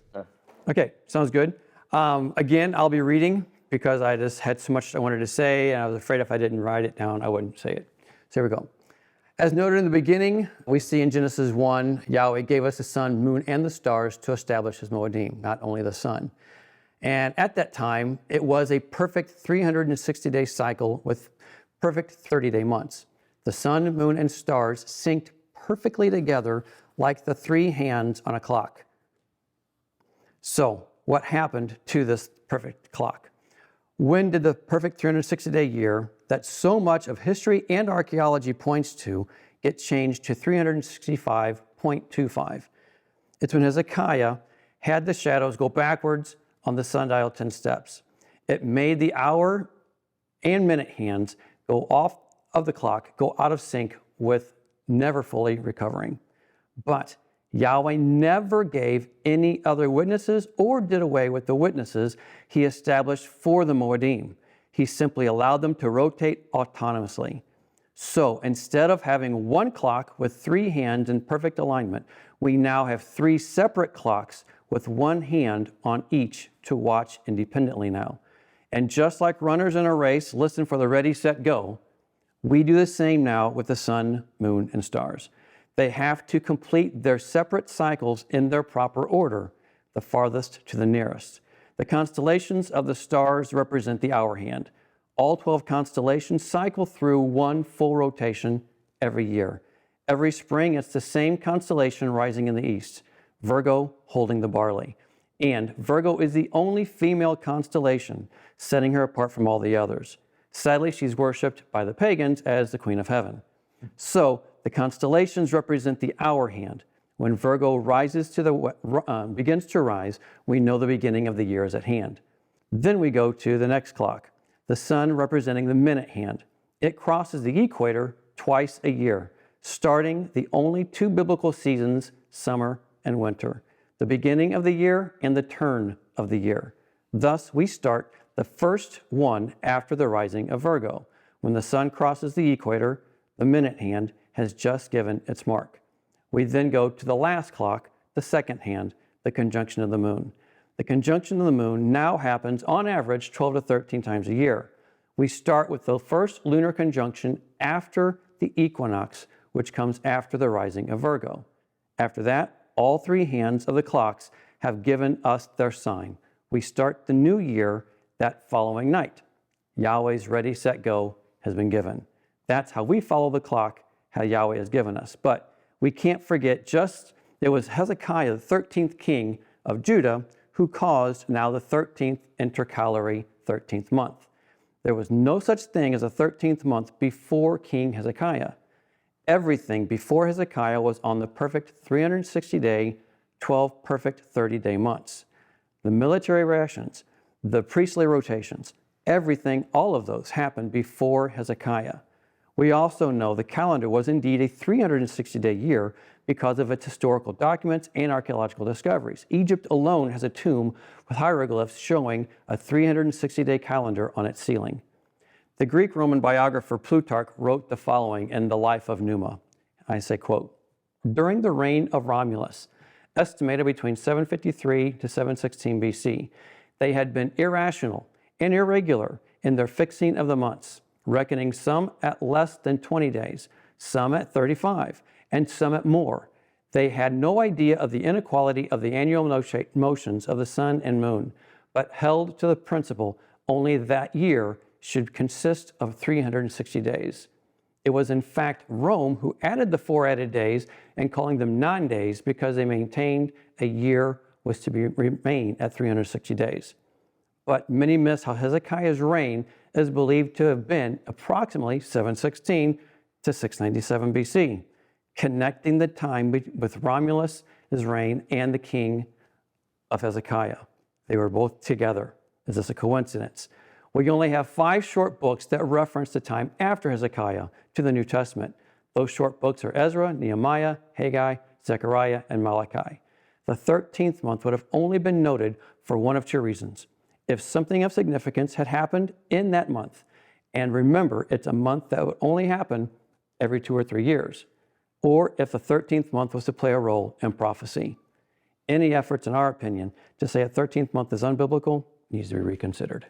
Okay, sounds good. Again, I'll be reading because I just had so much I wanted to say, and I was afraid if I didn't write it down, I wouldn't say it. So here we go. As noted in the beginning, we see in Genesis 1, Yahweh gave us the sun, moon, and the stars to establish his Moedim, not only the sun. And at that time, it was a perfect 360-day cycle with perfect 30-day months. The sun, moon, and stars synced perfectly together like the 3 hands on a clock. So what happened to this perfect clock? When did the perfect 360-day year that so much of history and archaeology points to get changed to 365.25? It's when Hezekiah had the shadows go backwards on the sundial 10 steps. It made the hour and minute hands go off of the clock, go out of sync with never fully recovering. But Yahweh never gave any other witnesses or did away with the witnesses he established for the Moedim. He simply allowed them to rotate autonomously. So instead of having one clock with 3 hands in perfect alignment, we now have 3 separate clocks with 1 hand on each to watch independently now. And just like runners in a race listen for the ready, set, go, we do the same now with the sun, moon, and stars. They have to complete their separate cycles in their proper order, the farthest to the nearest. The constellations of the stars represent the hour hand. All 12 constellations cycle through 1 full rotation every year. Every spring, it's the same constellation rising in the east, Virgo holding the barley. And Virgo is the only female constellation, setting her apart from all the others. Sadly, she's worshipped by the pagans as the Queen of Heaven. So the constellations represent the hour hand. When Virgo rises begins to rise, we know the beginning of the year is at hand. Then we go to the next clock, the sun representing the minute hand. It crosses the equator twice a year, starting the only 2 biblical seasons, summer and winter, the beginning of the year and the turn of the year. Thus, we start the first one after the rising of Virgo. When the sun crosses the equator, the minute hand has just given its mark. We then go to the last clock, the second hand, the conjunction of the moon. The conjunction of the moon now happens on average 12 to 13 times a year. We start with the first lunar conjunction after the equinox, which comes after the rising of Virgo. After that, all 3 hands of the clocks have given us their sign. We start the new year that following night. Yahweh's ready, set, go has been given. That's how we follow the clock, how Yahweh has given us. But we can't forget it was Hezekiah, the 13th king of Judah, who caused now the 13th intercalary 13th month. There was no such thing as a 13th month before King Hezekiah. Everything before Hezekiah was on the perfect 360-day, 12 perfect 30-day months. The military rations, the priestly rotations, everything, all of those happened before Hezekiah. We also know the calendar was indeed a 360-day year because of its historical documents and archaeological discoveries. Egypt alone has a tomb with hieroglyphs showing a 360-day calendar on its ceiling. The Greek-Roman biographer Plutarch wrote the following in the life of Numa. I say, quote, "During the reign of Romulus, estimated between 753 to 716 BC, they had been irrational and irregular in their fixing of the months, reckoning some at less than 20 days, some at 35, and some at more. They had no idea of the inequality of the annual motions of the sun and moon, but held to the principle only that year should consist of 360 days. It was in fact Rome who added the 4 added days and calling them non-days because they maintained a year was to remain at 360 days. But many miss how Hezekiah's reign is believed to have been approximately 716 to 697 BC, connecting the time with Romulus' reign and the king of Hezekiah. They were both together. Is this a coincidence? We only have 5 short books that reference the time after Hezekiah to the New Testament. Those short books are Ezra, Nehemiah, Haggai, Zechariah, and Malachi. The 13th month would have only been noted for one of 2 reasons. If something of significance had happened in that month, and remember, it's a month that would only happen every 2 or 3 years, or if the 13th month was to play a role in prophecy. Any efforts, in our opinion, to say a 13th month is unbiblical needs to be reconsidered.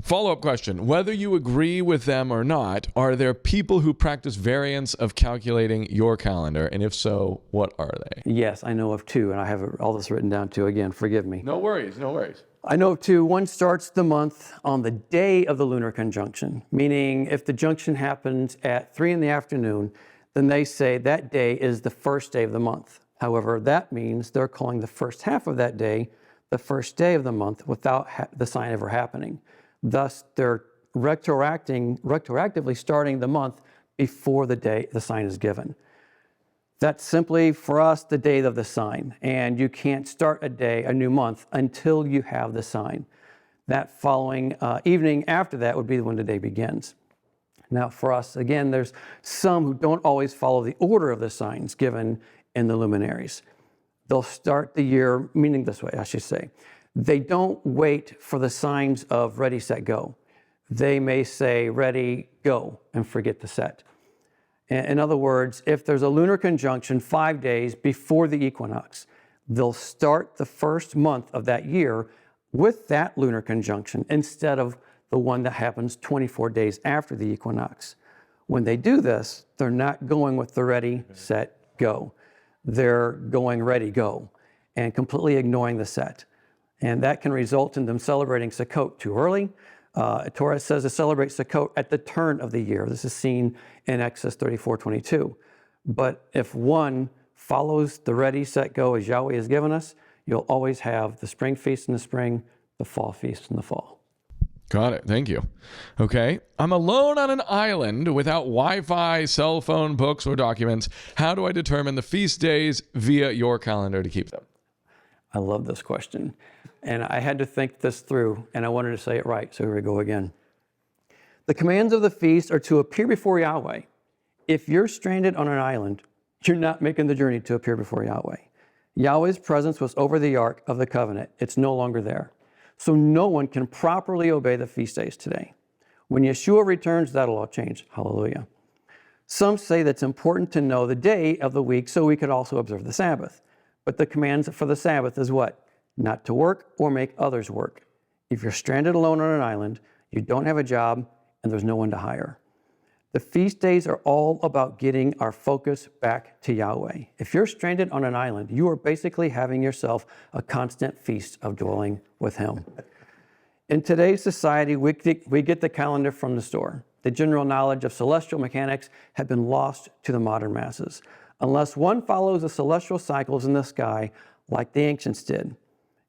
Follow-up question. Whether you agree with them or not, are there people who practice variants of calculating your calendar? And if so, what are they? Yes, I know of 2, and I have all this written down too. Again, forgive me. No worries, no worries. I know of 2. One starts the month on the day of the lunar conjunction, meaning if the junction happens at 3 in the afternoon, then they say that day is the first day of the month. However, that means they're calling the first half of that day the first day of the month without the sign ever happening. Thus, they're retroactively starting the month before the day the sign is given. That's simply, for us, the date of the sign. And you can't start a new month, until you have the sign. That following evening after that would be when the day begins. Now, for us, again, there's some who don't always follow the order of the signs given in the luminaries. They'll start the year, meaning this way, I should say. They don't wait for the signs of ready, set, go. They may say ready, go, and forget the set. In other words, if there's a lunar conjunction 5 days before the equinox, they'll start the first month of that year with that lunar conjunction instead of the one that happens 24 days after the equinox. When they do this, they're not going with the ready, set, go. They're going ready, go, and completely ignoring the set. And that can result in them celebrating Sukkot too early. Torah says to celebrate Sukkot at the turn of the year. This is seen in Exodus 34:22. But if one follows the ready, set, go as Yahweh has given us, you'll always have the spring feast in the spring, the fall feast in the fall. Got it. Thank you. Okay. I'm alone on an island without Wi-Fi, cell phone, books, or documents. How do I determine the feast days via your calendar to keep them? I love this question. And I had to think this through, and I wanted to say it right, so here we go again. The commands of the feast are to appear before Yahweh. If you're stranded on an island, you're not making the journey to appear before Yahweh. Yahweh's presence was over the Ark of the Covenant. It's no longer there. So no one can properly obey the feast days today. When Yeshua returns, that'll all change. Hallelujah. Some say that it's important to know the day of the week so we could also observe the Sabbath. But the commands for the Sabbath is what? Not to work or make others work. If you're stranded alone on an island, you don't have a job, and there's no one to hire. The feast days are all about getting our focus back to Yahweh. If you're stranded on an island, you are basically having yourself a constant feast of dwelling with Him. In today's society, we get the calendar from the store. The general knowledge of celestial mechanics have been lost to the modern masses. Unless one follows the celestial cycles in the sky like the ancients did,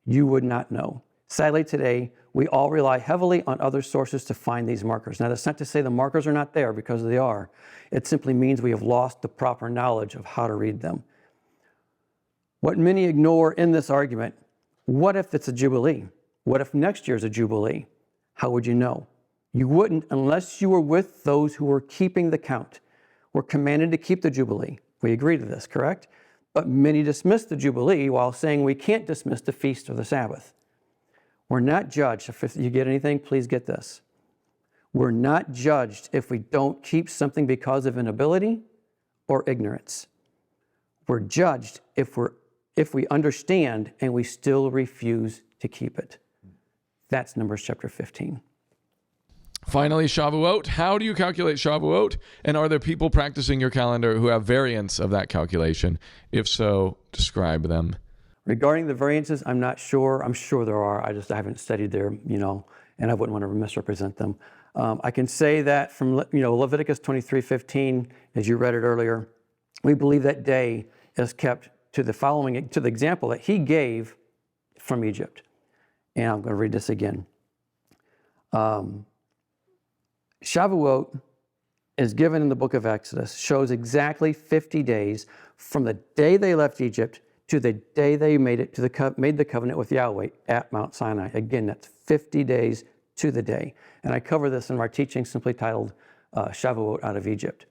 you would not know. Sadly, today, we all rely heavily on other sources to find these markers. Now, that's not to say the markers are not there, because they are. It simply means we have lost the proper knowledge of how to read them. What many ignore in this argument, what if it's a Jubilee? What if next year's a Jubilee? How would you know? You wouldn't unless you were with those who were keeping the count. We're commanded to keep the Jubilee. We agree to this, correct? But many dismiss the Jubilee while saying we can't dismiss the feast or the Sabbath. We're not judged. If you get anything, please get this. We're not judged if we don't keep something because of inability or ignorance. We're judged if we understand and we still refuse to keep it. That's Numbers chapter 15. Finally, Shavuot. How do you calculate Shavuot? And are there people practicing your calendar who have variants of that calculation? If so, describe them. Regarding the variances, I'm not sure. I'm sure there are. I haven't studied there, and I wouldn't want to misrepresent them. I can say that from, Leviticus 23:15, as you read it earlier, we believe that day is kept to the example that he gave from Egypt. And I'm going to read this again. Shavuot is given in the book of Exodus, shows exactly 50 days from the day they left Egypt to the day they made the covenant with Yahweh at Mount Sinai. Again, that's 50 days to the day. And I cover this in our teaching simply titled Shavuot out of Egypt.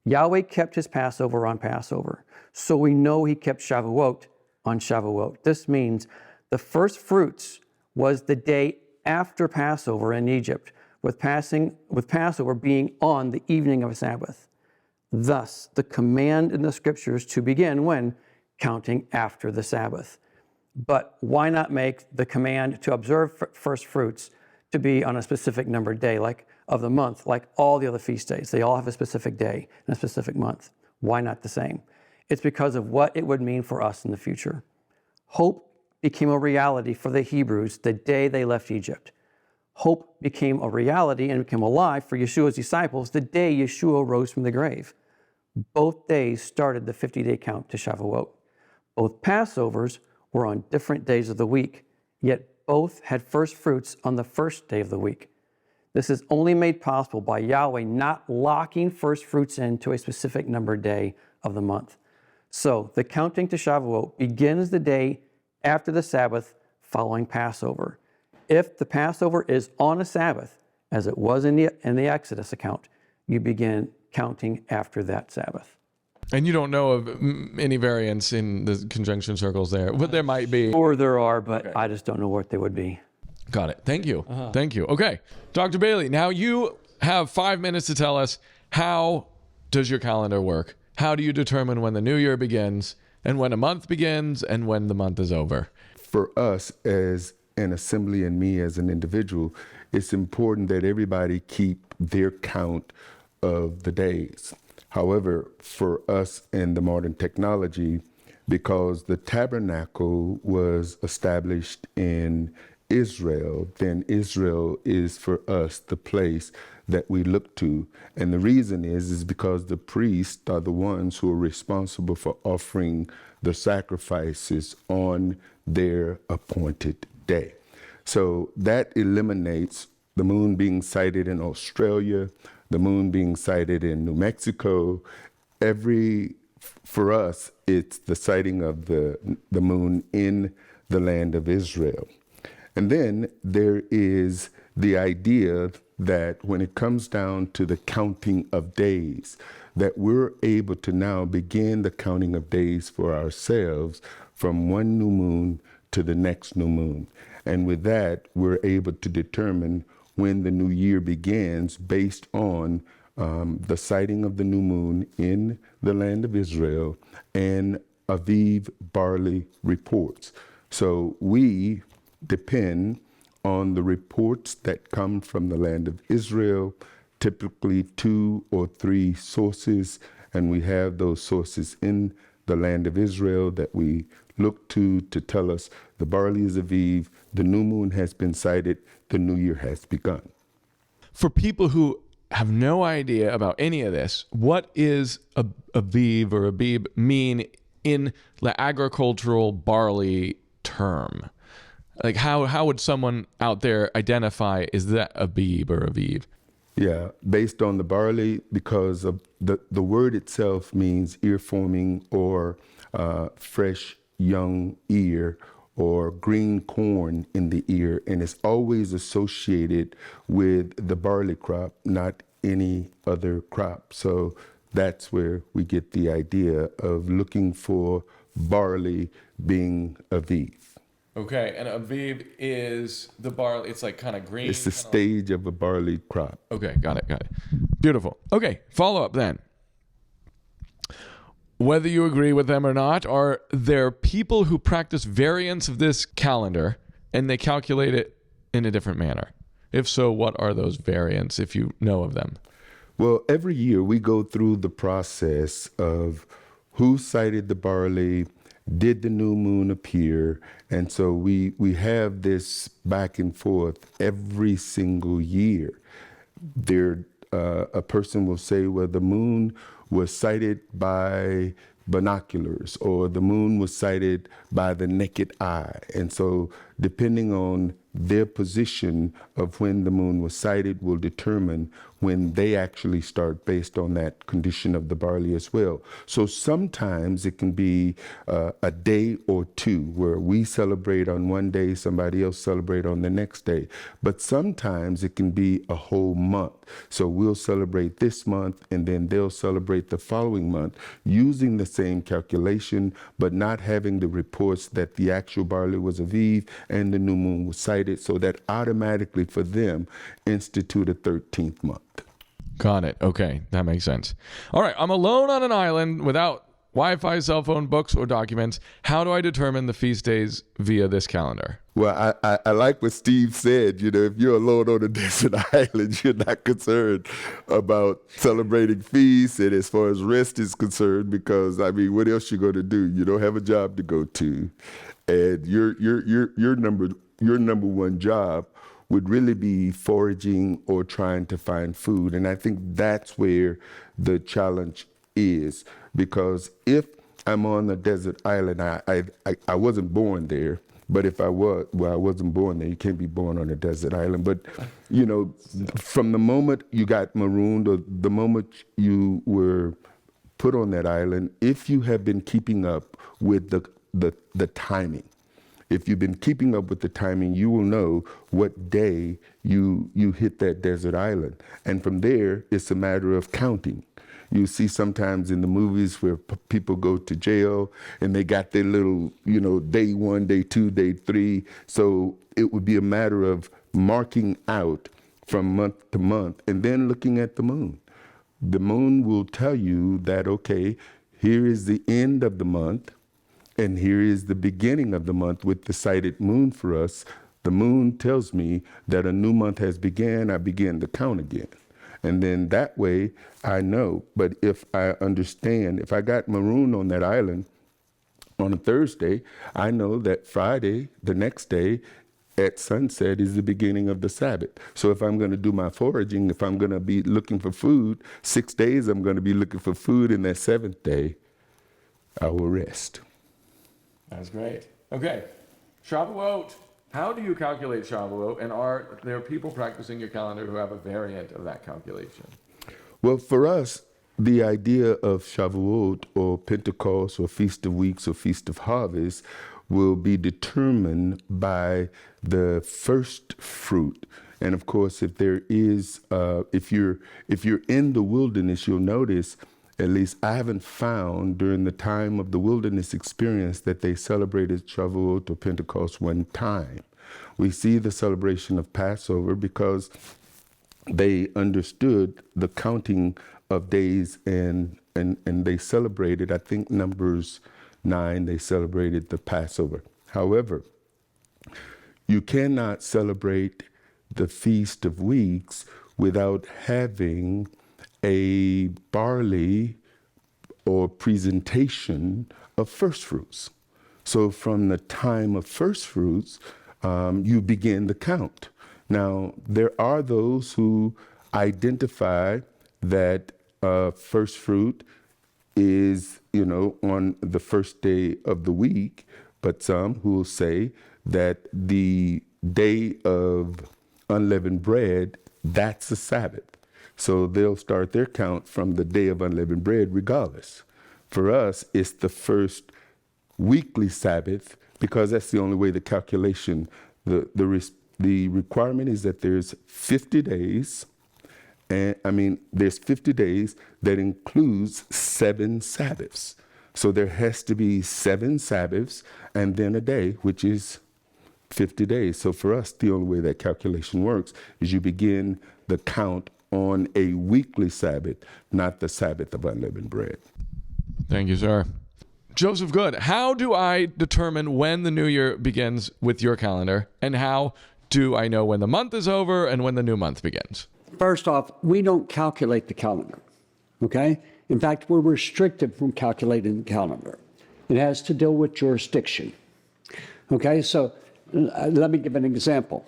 Yahweh kept his Passover on Passover. So we know he kept Shavuot on Shavuot. This means the first fruits was the day after Passover in Egypt, with Passover being on the evening of a Sabbath. Thus, the command in the scriptures to begin when? Counting after the Sabbath. But why not make the command to observe first fruits to be on a specific numbered day, like of the month, like all the other feast days? They all have a specific day and a specific month. Why not the same? It's because of what it would mean for us in the future. Hope became a reality for the Hebrews the day they left Egypt. Hope became a reality and became alive for Yeshua's disciples the day Yeshua rose from the grave. Both days started the 50-day count to Shavuot. Both Passovers were on different days of the week, yet both had first fruits on the first day of the week. This is only made possible by Yahweh not locking first fruits into a specific numbered day of the month. So the counting to Shavuot begins the day after the Sabbath following Passover. If the Passover is on a Sabbath, as it was in the Exodus account, you begin counting after that Sabbath. And you don't know of any variants in the conjunction circles there, but there might be. Or there are, but I just don't know what they would be. Got it. Thank you. Thank you. Okay. Dr. Bailey, now you have 5 minutes to tell us, how does your calendar work? How do you determine when the new year begins and when a month begins and when the month is over? For us as an assembly and me as an individual, it's important that everybody keep their count of the days. However, for us in the modern technology, because the tabernacle was established in Israel, then Israel is for us the place that we look to. And the reason is because the priests are the ones who are responsible for offering the sacrifices on their appointed day. So that eliminates the moon being sighted in Australia, the moon being sighted in New Mexico. For us, it's the sighting of the moon in the land of Israel. And then there is the idea that when it comes down to the counting of days, that we're able to now begin the counting of days for ourselves from one new moon to the next new moon. And with that, we're able to determine when the new year begins based on the sighting of the new moon in the land of Israel and Aviv barley reports. So we depend on the reports that come from the land of Israel, typically 2 or 3 sources, and we have those sources in the land of Israel that we look to tell us the barley is Aviv, the new moon has been sighted, the new year has begun. For people who have no idea about any of this, what is Aviv or Abib mean in the agricultural barley term? Like how would someone out there identify, is that Abib or Aviv? Yeah, based on the barley, because of the word itself means ear forming or fresh young ear or green corn in the ear, and it's always associated with the barley crop, not any other crop. So that's where we get the idea of looking for barley being Aviv. Okay, and Aviv is the barley, it's like kind of green. It's the stage of a barley crop. Okay, got it. Beautiful. Okay, follow up then. Whether you agree with them or not, are there people who practice variants of this calendar and they calculate it in a different manner? If so, what are those variants, if you know of them? Well, every year we go through the process of who sighted the barley, did the new moon appear, and so we have this back and forth every single year. A person will say, well, the moon was sighted by binoculars, or the moon was sighted by the naked eye. And so depending on their position of when the moon was sighted will determine when they actually start based on that condition of the barley as well. So sometimes it can be a day or two where we celebrate on one day, somebody else celebrate on the next day. But sometimes it can be a whole month. So we'll celebrate this month and then they'll celebrate the following month using the same calculation, but not having the reports that the actual barley was Aviv and the new moon was sighted. So that automatically for them institute a 13th month. Got it. Okay, that makes sense. All right, I'm alone on an island without Wi-Fi, cell phone, books, or documents. How do I determine the feast days via this calendar? Well, I like what Steve said. You know, if you're alone on a desert island, you're not concerned about celebrating feasts and as far as rest is concerned, because, I mean, what else you going to do? You don't have a job to go to. And your number one job would really be foraging or trying to find food. And I think that's where the challenge is, because if I'm on a desert island, I wasn't born there, But if I was, well, I wasn't born there. You can't be born on a desert island. But, from the moment you got marooned or the moment you were put on that island, if you have been keeping up with the timing, if you've been keeping up with the timing, you will know what day you hit that desert island. And from there, it's a matter of counting. You see sometimes in the movies where people go to jail and they got their little, day 1, day 2, day 3. So it would be a matter of marking out from month to month and then looking at the moon. The moon will tell you that, okay, here is the end of the month and here is the beginning of the month with the sighted moon for us. The moon tells me that a new month has begun. I begin to count again. And then that way I know. But if I understand, if I got marooned on that island on a Thursday, I know that Friday, the next day at sunset, is the beginning of the Sabbath. So if I'm going to do my foraging, if I'm going to be looking for food, 6 days I'm going to be looking for food, and that 7th day I will rest. That's great. Okay, Shavuot. How do you calculate Shavuot, and are there people practicing your calendar who have a variant of that calculation? Well, for us, the idea of Shavuot or Pentecost or Feast of Weeks or Feast of Harvest will be determined by the first fruit. And of course, if there is, if you're in the wilderness, you'll notice, at least I haven't found during the time of the wilderness experience that they celebrated Shavuot or Pentecost one time. We see the celebration of Passover because they understood the counting of days and they celebrated, I think Numbers 9, they celebrated the Passover. However, you cannot celebrate the Feast of Weeks without having a barley or presentation of first fruits. So from the time of first fruits, you begin the count. Now, there are those who identify that first fruit is, on the first day of the week, but some who will say that the day of unleavened bread, that's a Sabbath. So they'll start their count from the day of unleavened bread regardless. For us, it's the first weekly Sabbath because that's the only way the calculation, the requirement is that there's 50 days, and there's 50 days that includes 7 Sabbaths. So there has to be 7 Sabbaths and then a day, which is 50 days. So for us, the only way that calculation works is you begin the count on a weekly Sabbath, not the Sabbath of unleavened bread. Thank you, sir. Joseph Good, how do I determine when the new year begins with your calendar, and how do I know when the month is over and when the new month begins? First off, we don't calculate the calendar, okay? In fact, we're restricted from calculating the calendar. It has to deal with jurisdiction, okay? So let me give an example.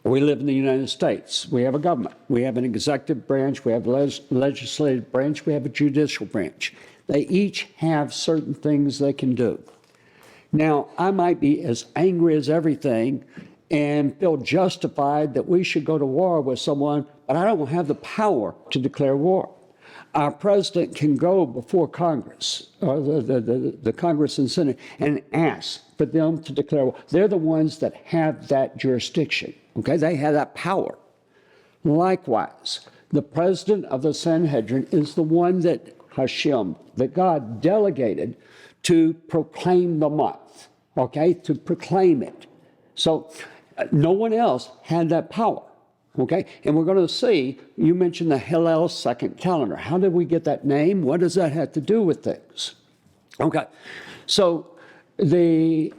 We live in the United States. We have a government. We have an executive branch. We have a legislative branch. We have a judicial branch. They each have certain things they can do. Now, I might be as angry as everything and feel justified that we should go to war with someone, but I don't have the power to declare war. Our president can go before Congress, or the Congress and Senate, and ask for them to declare war. They're the ones that have that jurisdiction, okay? They have that power. Likewise, the president of the Sanhedrin is the one that Hashem, that God delegated to proclaim the month, okay, to proclaim it. So no one else had that power, okay? And we're going to see, you mentioned the Hillel II calendar. How did we get that name? What does that have to do with things? Okay, so the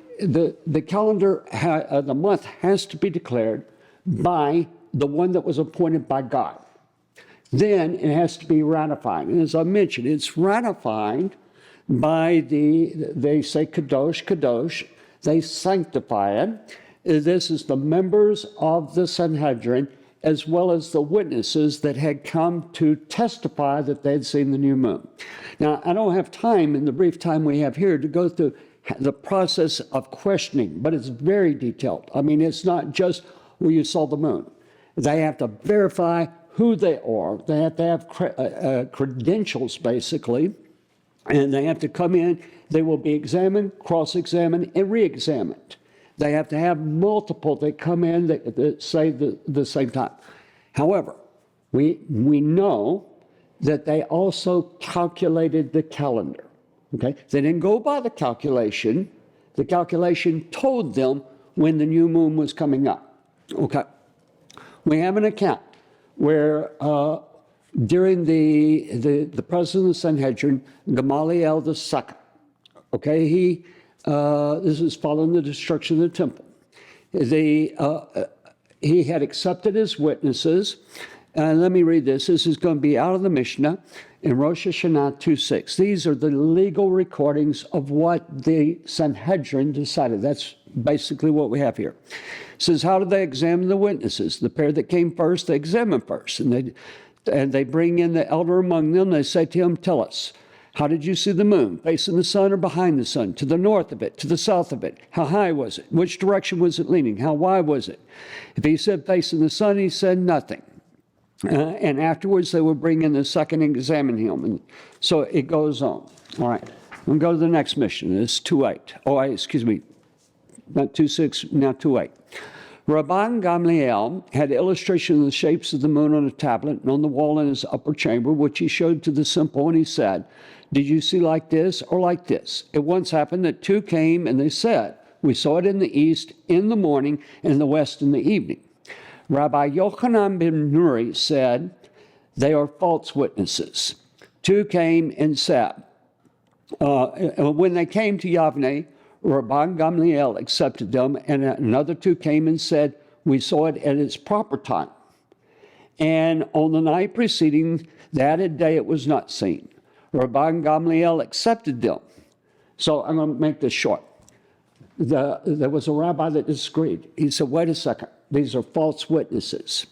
calendar, the month has to be declared by the one that was appointed by God. Then it has to be ratified. And as I mentioned, it's ratified by they say Kadosh, Kadosh, they sanctify it. This is the members of the Sanhedrin, as well as the witnesses that had come to testify that they'd seen the new moon. Now, I don't have time in the brief time we have here to go through the process of questioning, but it's very detailed. I mean, it's not just, well, you saw the moon. They have to verify who they are. They have to have credentials, basically, and they have to come in. They will be examined, cross-examined, and re-examined. They have to have multiple that come in that say the same time. However, we know that they also calculated the calendar. Okay, they didn't go by the calculation. The calculation told them when the new moon was coming up. Okay, we have an account where during the president of the Sanhedrin, Gamaliel II, okay, this is following the destruction of the temple. He had accepted his witnesses. And let me read this. This is going to be out of the Mishnah in Rosh Hashanah 2:6. These are the legal recordings of what the Sanhedrin decided. That's basically what we have here. It says, how did they examine the witnesses? The pair that came first, they examine first. And they bring in the elder among them. They say to him, tell us, how did you see the moon? Facing the sun or behind the sun? To the north of it? To the south of it? How high was it? Which direction was it leaning? How wide was it? If he said facing the sun, he said nothing. And afterwards, they would bring in the second and examine him. And so it goes on. All right. We'll go to the next mission. It's 2:8. Oh, excuse me. Not 2:6, now 2:8. Rabban Gamliel had illustration of the shapes of the moon on a tablet and on the wall in his upper chamber, which he showed to the simple, and he said, did you see like this or like this? It once happened that two came and they said, we saw it in the east in the morning and in the west in the evening. Rabbi Yochanan ben Nuri said, they are false witnesses. Two came and said, when they came to Yavne, Rabban Gamliel accepted them, and another two came and said, we saw it at its proper time. And on the night preceding that day it was not seen. Rabban Gamliel accepted them. So I'm going to make this short. There was a rabbi that disagreed. He said, wait a second, these are false witnesses.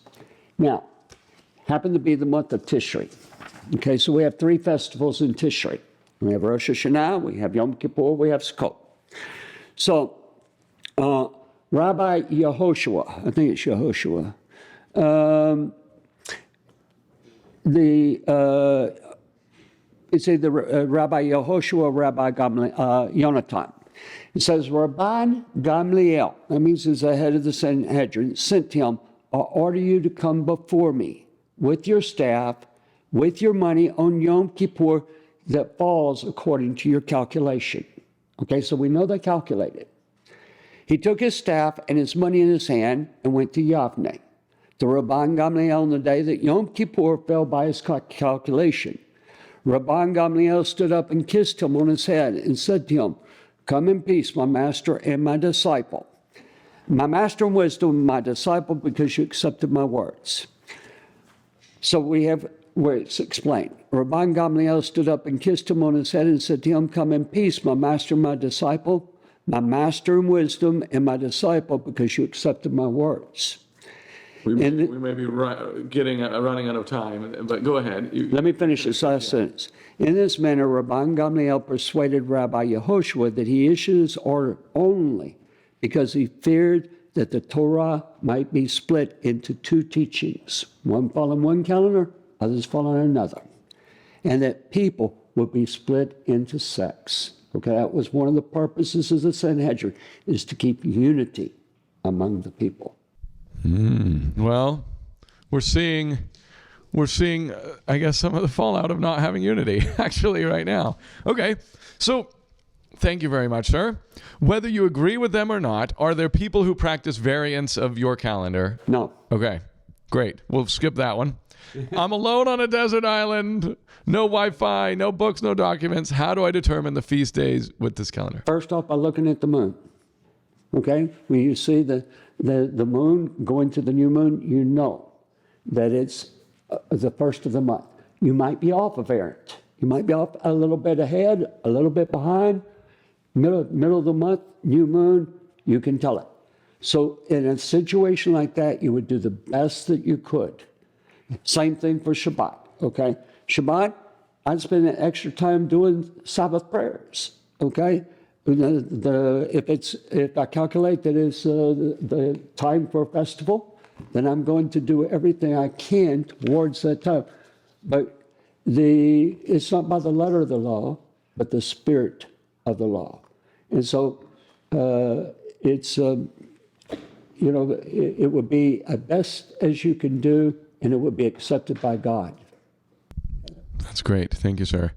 Now, happened to be the month of Tishri. Okay, so we have three festivals in Tishri. We have Rosh Hashanah, we have Yom Kippur, we have Sukkot. So, Rabbi Yehoshua, I think it's Yehoshua, it's either Rabbi Yehoshua or Rabbi Yonatan. It says, Rabban Gamliel, that means he's the head of the Sanhedrin, sent him, I order you to come before me with your staff, with your money on Yom Kippur that falls according to your calculation. Okay, so we know they calculated. He took his staff and his money in his hand and went to Yavne, to Rabban Gamliel on the day that Yom Kippur fell by his calculation. Rabban Gamliel stood up and kissed him on his head and said to him, come in peace, my master and my disciple. My master in wisdom, my disciple, because you accepted my words. So we have where it's explained. Rabban Gamliel stood up and kissed him on his head and said to him, come in peace, my master and my disciple, my master in wisdom and my disciple, because you accepted my words. We may be running out of time, but go ahead. Let me finish this last sentence. In this manner, Rabban Gamliel persuaded Rabbi Yehoshua that he issued his order only because he feared that the Torah might be split into two teachings, one following one calendar, others following another, and that people would be split into sects. Okay, that was one of the purposes of the Sanhedrin, is to keep unity among the people. Well, we're seeing, I guess, some of the fallout of not having unity, actually, right now. Okay, so thank you very much, sir. Whether you agree with them or not, are there people who practice variants of your calendar? No. Okay, great. We'll skip that one. I'm alone on a desert island, no Wi-Fi, no books, no documents. How do I determine the feast days with this calendar? First off, by looking at the moon. Okay, when you see the moon going to the new moon, you know that it's the first of the month. You might be off a variant. You might be off a little bit ahead, a little bit behind. Middle of the month, new moon, you can tell it. So in a situation like that, you would do the best that you could. Same thing for Shabbat, okay? Shabbat, I'd spend an extra time doing Sabbath prayers, okay? If I calculate that it's the time for a festival, then I'm going to do everything I can towards that time. But it's not by the letter of the law, but the spirit of the law. And so it would be as best as you can do, and it would be accepted by God. That's great. Thank you, sir.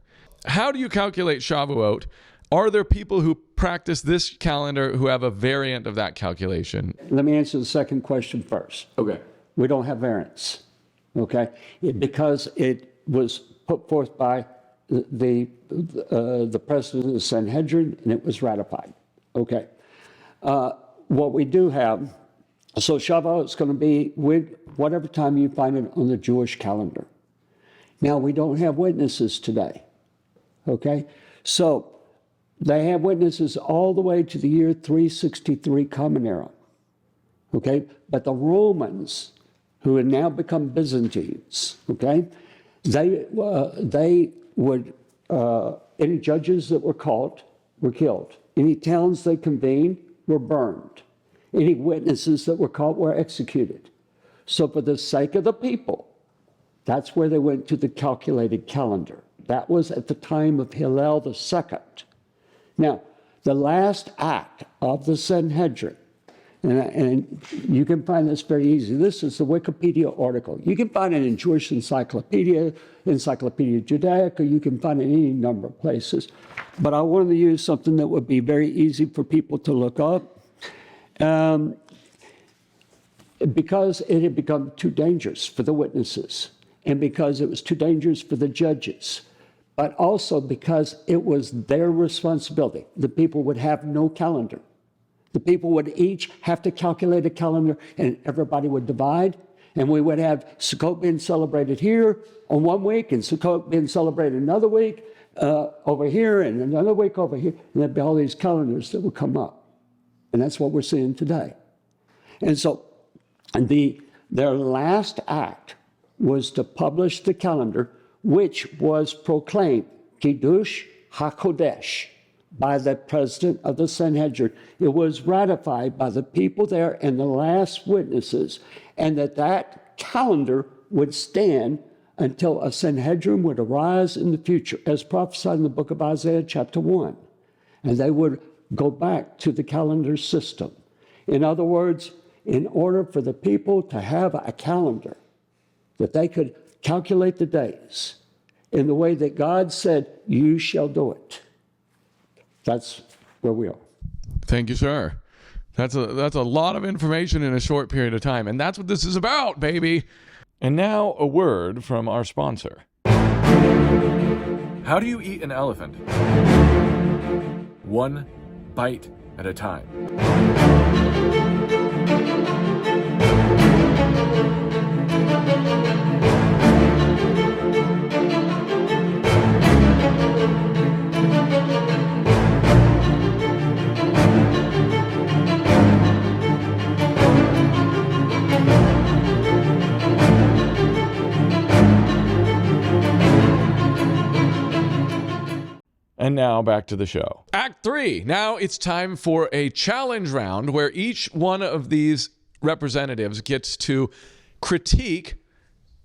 How do you calculate Shavuot? Are there people who practice this calendar who have a variant of that calculation? Let me answer the second question first. Okay. We don't have variants, okay? Because it was put forth by the president of the Sanhedrin, and it was ratified, okay? What we do have, so Shavuot is going to be with whatever time you find it on the Jewish calendar. Now, we don't have witnesses today, okay? So they have witnesses all the way to the year 363 Common Era, okay? But the Romans, who had now become Byzantines, okay? They would, any judges that were caught were killed. Any towns they convened were burned. Any witnesses that were caught were executed. So for the sake of the people, that's where they went to the calculated calendar. That was at the time of Hillel II. Now, the last act of the Sanhedrin, and you can find this very easy. This is the Wikipedia article. You can find it in Jewish Encyclopedia, Encyclopedia Judaica. You can find it in any number of places. But I wanted to use something that would be very easy for people to look up. Because it had become too dangerous for the witnesses, and because it was too dangerous for the judges, but also because it was their responsibility. The people would have no calendar. The people would each have to calculate a calendar, and everybody would divide, and we would have Sukkot being celebrated here on one week, and Sukkot being celebrated another week over here, and another week over here, and there'd be all these calendars that would come up. And that's what we're seeing today. And so their last act was to publish the calendar, which was proclaimed Kiddush HaKodesh by the president of the Sanhedrin. It was ratified by the people there and the last witnesses, and that calendar would stand until a Sanhedrin would arise in the future, as prophesied in the book of Isaiah chapter 1. And they would go back to the calendar system. In other words, in order for the people to have a calendar that they could calculate the days in the way that God said, you shall do it. That's where we are. Thank you, sir. That's a lot of information in a short period of time, and that's what this is about, baby. And now a word from our sponsor. How do you eat an elephant? One bite at a time. And now back to the show. Act 3. Now it's time for a challenge round where each one of these representatives gets to critique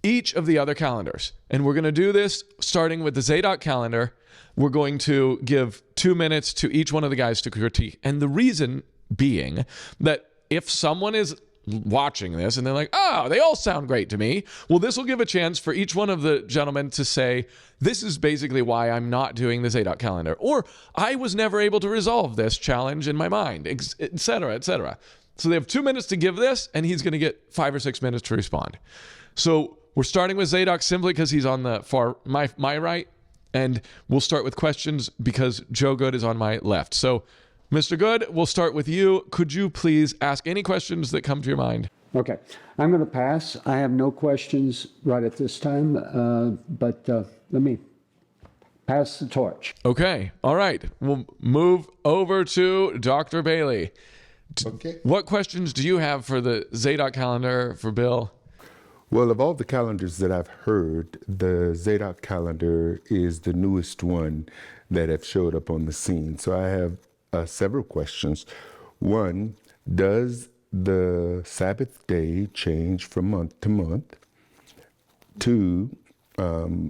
each of the other calendars. And we're going to do this starting with the Zadok calendar. We're going to give 2 minutes to each one of the guys to critique. And the reason being that if someone is watching this and they're like, oh, they all sound great to me. Well, this will give a chance for each one of the gentlemen to say, this is basically why I'm not doing the Zadok calendar. Or I was never able to resolve this challenge in my mind, et cetera, et cetera. So they have 2 minutes to give this, and he's going to get 5 or 6 minutes to respond. So we're starting with Zadok simply because he's on the far, my right, and we'll start with questions because Joe Good is on my left. So Mr. Good, we'll start with you. Could you please ask any questions that come to your mind? Okay. I'm going to pass. I have no questions right at this time, but let me pass the torch. Okay. All right. We'll move over to Dr. Bailey. Okay. What questions do you have for the Zadok calendar for Bill? Well, of all the calendars that I've heard, the Zadok calendar is the newest one that have showed up on the scene. So I have several questions. One, does the Sabbath day change from month to month? Two, who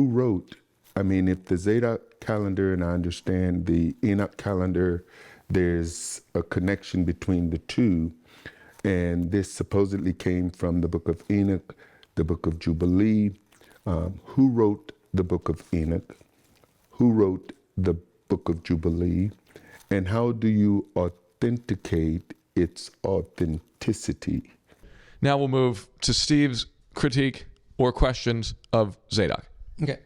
wrote? I mean, if the Zadok calendar, and I understand the Enoch calendar, there's a connection between the two, and this supposedly came from the book of Enoch, the book of Jubilee. Who wrote the book of Enoch? Who wrote the book of Jubilee? And how do you authenticate its authenticity? Now we'll move to Steve's critique or questions of Zadok. Okay.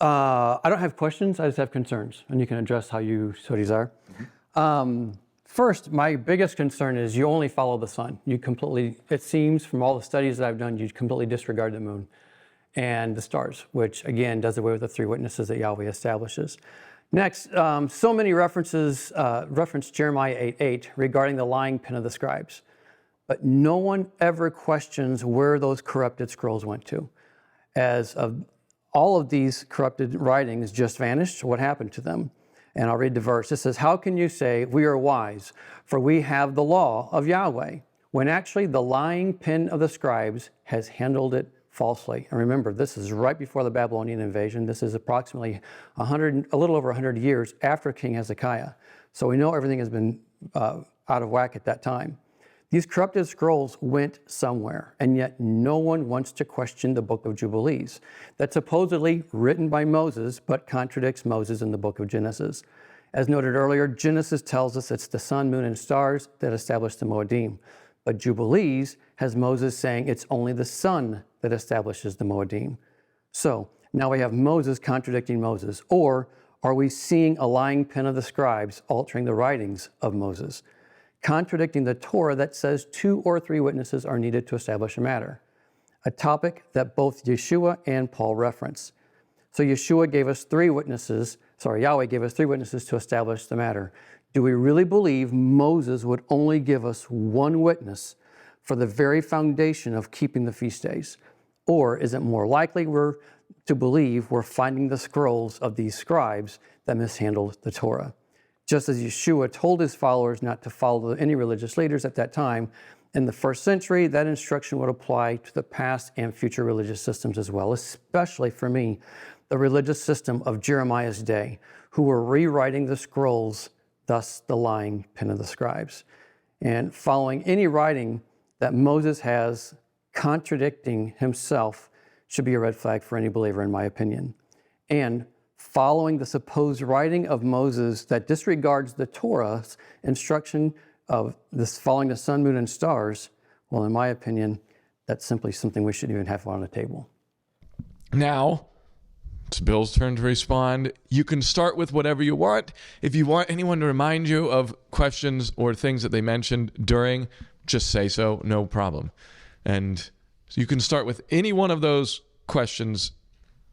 I don't have questions, I just have concerns, and you can address how you so desire. First, my biggest concern is you only follow the sun. You completely, it seems from all the studies that I've done, you completely disregard the moon and the stars, which again does away with the three witnesses that Yahweh establishes. Next, so many references reference Jeremiah 8:8 regarding the lying pen of the scribes, but no one ever questions where those corrupted scrolls went to. As of all of these corrupted writings just vanished, what happened to them? And I'll read the verse. It says, "How can you say we are wise, for we have the law of Yahweh, when actually the lying pen of the scribes has handled it falsely?" And remember, this is right before the Babylonian invasion. This is approximately a little over 100 years after King Hezekiah. So we know everything has been out of whack at that time. These corrupted scrolls went somewhere, and yet no one wants to question the book of Jubilees that's supposedly written by Moses, but contradicts Moses in the book of Genesis. As noted earlier, Genesis tells us it's the sun, moon, and stars that established the Moedim. But Jubilees has Moses saying it's only the sun that establishes the Moedim. So now we have Moses contradicting Moses. Or are we seeing a lying pen of the scribes altering the writings of Moses, contradicting the Torah that says 2 or 3 witnesses are needed to establish a matter, a topic that both Yeshua and Paul reference. So Yahweh gave us 3 witnesses to establish the matter. Do we really believe Moses would only give us 1 witness for the very foundation of keeping the feast days? Or is it more likely to believe we're finding the scrolls of these scribes that mishandled the Torah? Just as Yeshua told his followers not to follow any religious leaders at that time, in the first century, that instruction would apply to the past and future religious systems as well, especially for me, the religious system of Jeremiah's day, who were rewriting the scrolls, thus the lying pen of the scribes. And following any writing that Moses has contradicting himself should be a red flag for any believer, in my opinion. And following the supposed writing of Moses that disregards the Torah's instruction of this following the sun, moon, and stars, well, in my opinion, that's simply something we shouldn't even have on the table. Now, it's Bill's turn to respond. You can start with whatever you want. If you want anyone to remind you of questions or things that they mentioned during, just say so, no problem. And so you can start with any one of those questions.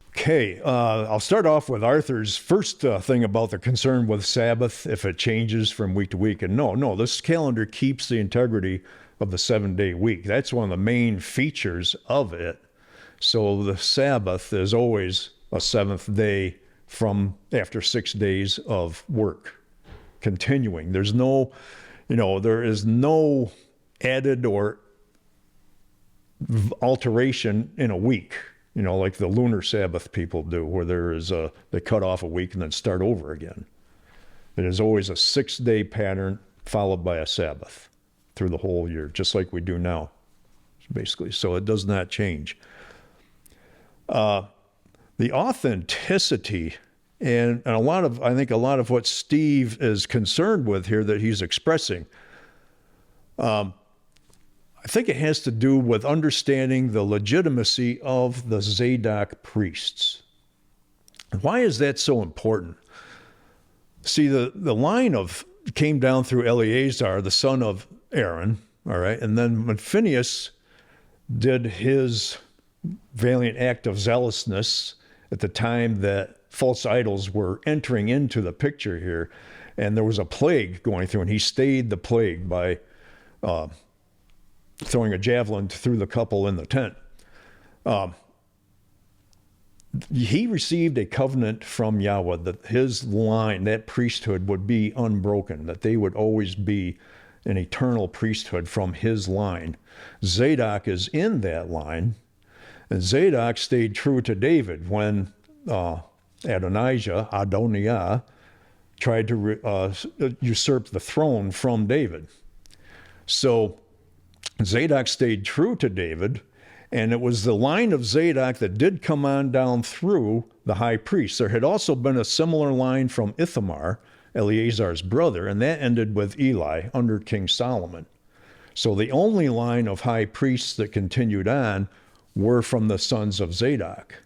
Okay, I'll start off with Arthur's first thing about the concern with Sabbath, if it changes from week to week. And no, this calendar keeps the integrity of the 7-day week. That's one of the main features of it. So the Sabbath is always a 7th day from after 6 days of work, continuing. There's no, there is no added or alteration in a week. Like the lunar Sabbath people do, where they cut off a week and then start over again. It is always a 6-day pattern followed by a Sabbath through the whole year, just like we do now, basically. So it does not change. The authenticity and I think a lot of what Steve is concerned with here that he's expressing, I think it has to do with understanding the legitimacy of the Zadok priests. Why is that so important? See, the line came down through Eleazar, the son of Aaron, all right? And then when Phinehas did his valiant act of zealousness at the time that false idols were entering into the picture here, and there was a plague going through, and he stayed the plague by throwing a javelin through the couple in the tent. he received a covenant from Yahweh that his line, that priesthood, would be unbroken, that they would always be an eternal priesthood from his line. Zadok is in that line, and Zadok stayed true to David when Adoniah tried to usurp the throne from David. So Zadok stayed true to David, and it was the line of Zadok that did come on down through the high priest. There had also been a similar line from Ithamar, Eleazar's brother, and that ended with Eli under King Solomon. So the only line of high priests that continued on were from the sons of Zadok.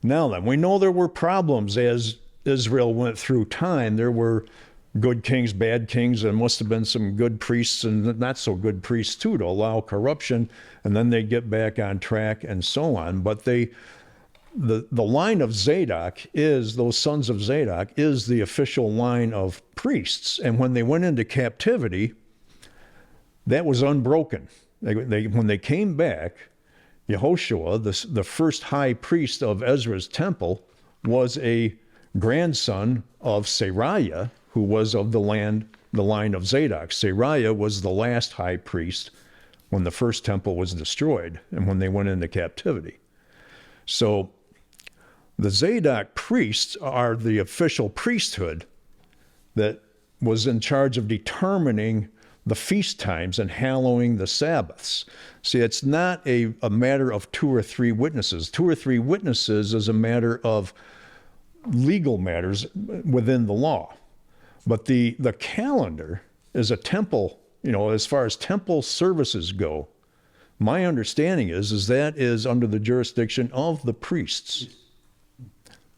Now then, we know there were problems as Israel went through time. There were good kings, bad kings, and must have been some good priests and not so good priests too, to allow corruption, and then they get back on track and so on. But the line of Zadok is, those sons of Zadok, is the official line of priests. And when they went into captivity, that was unbroken. When they came back, Yehoshua, the first high priest of Ezra's temple, was a grandson of Seraiah, who was of the line of Zadok. Seraiah was the last high priest when the first temple was destroyed and when they went into captivity. So the Zadok priests are the official priesthood that was in charge of determining the feast times and hallowing the Sabbaths. See, it's not a matter of 2 or 3 witnesses. 2 or 3 witnesses is a matter of legal matters within the law. But the calendar is a temple, as far as temple services go, my understanding is that is under the jurisdiction of the priests.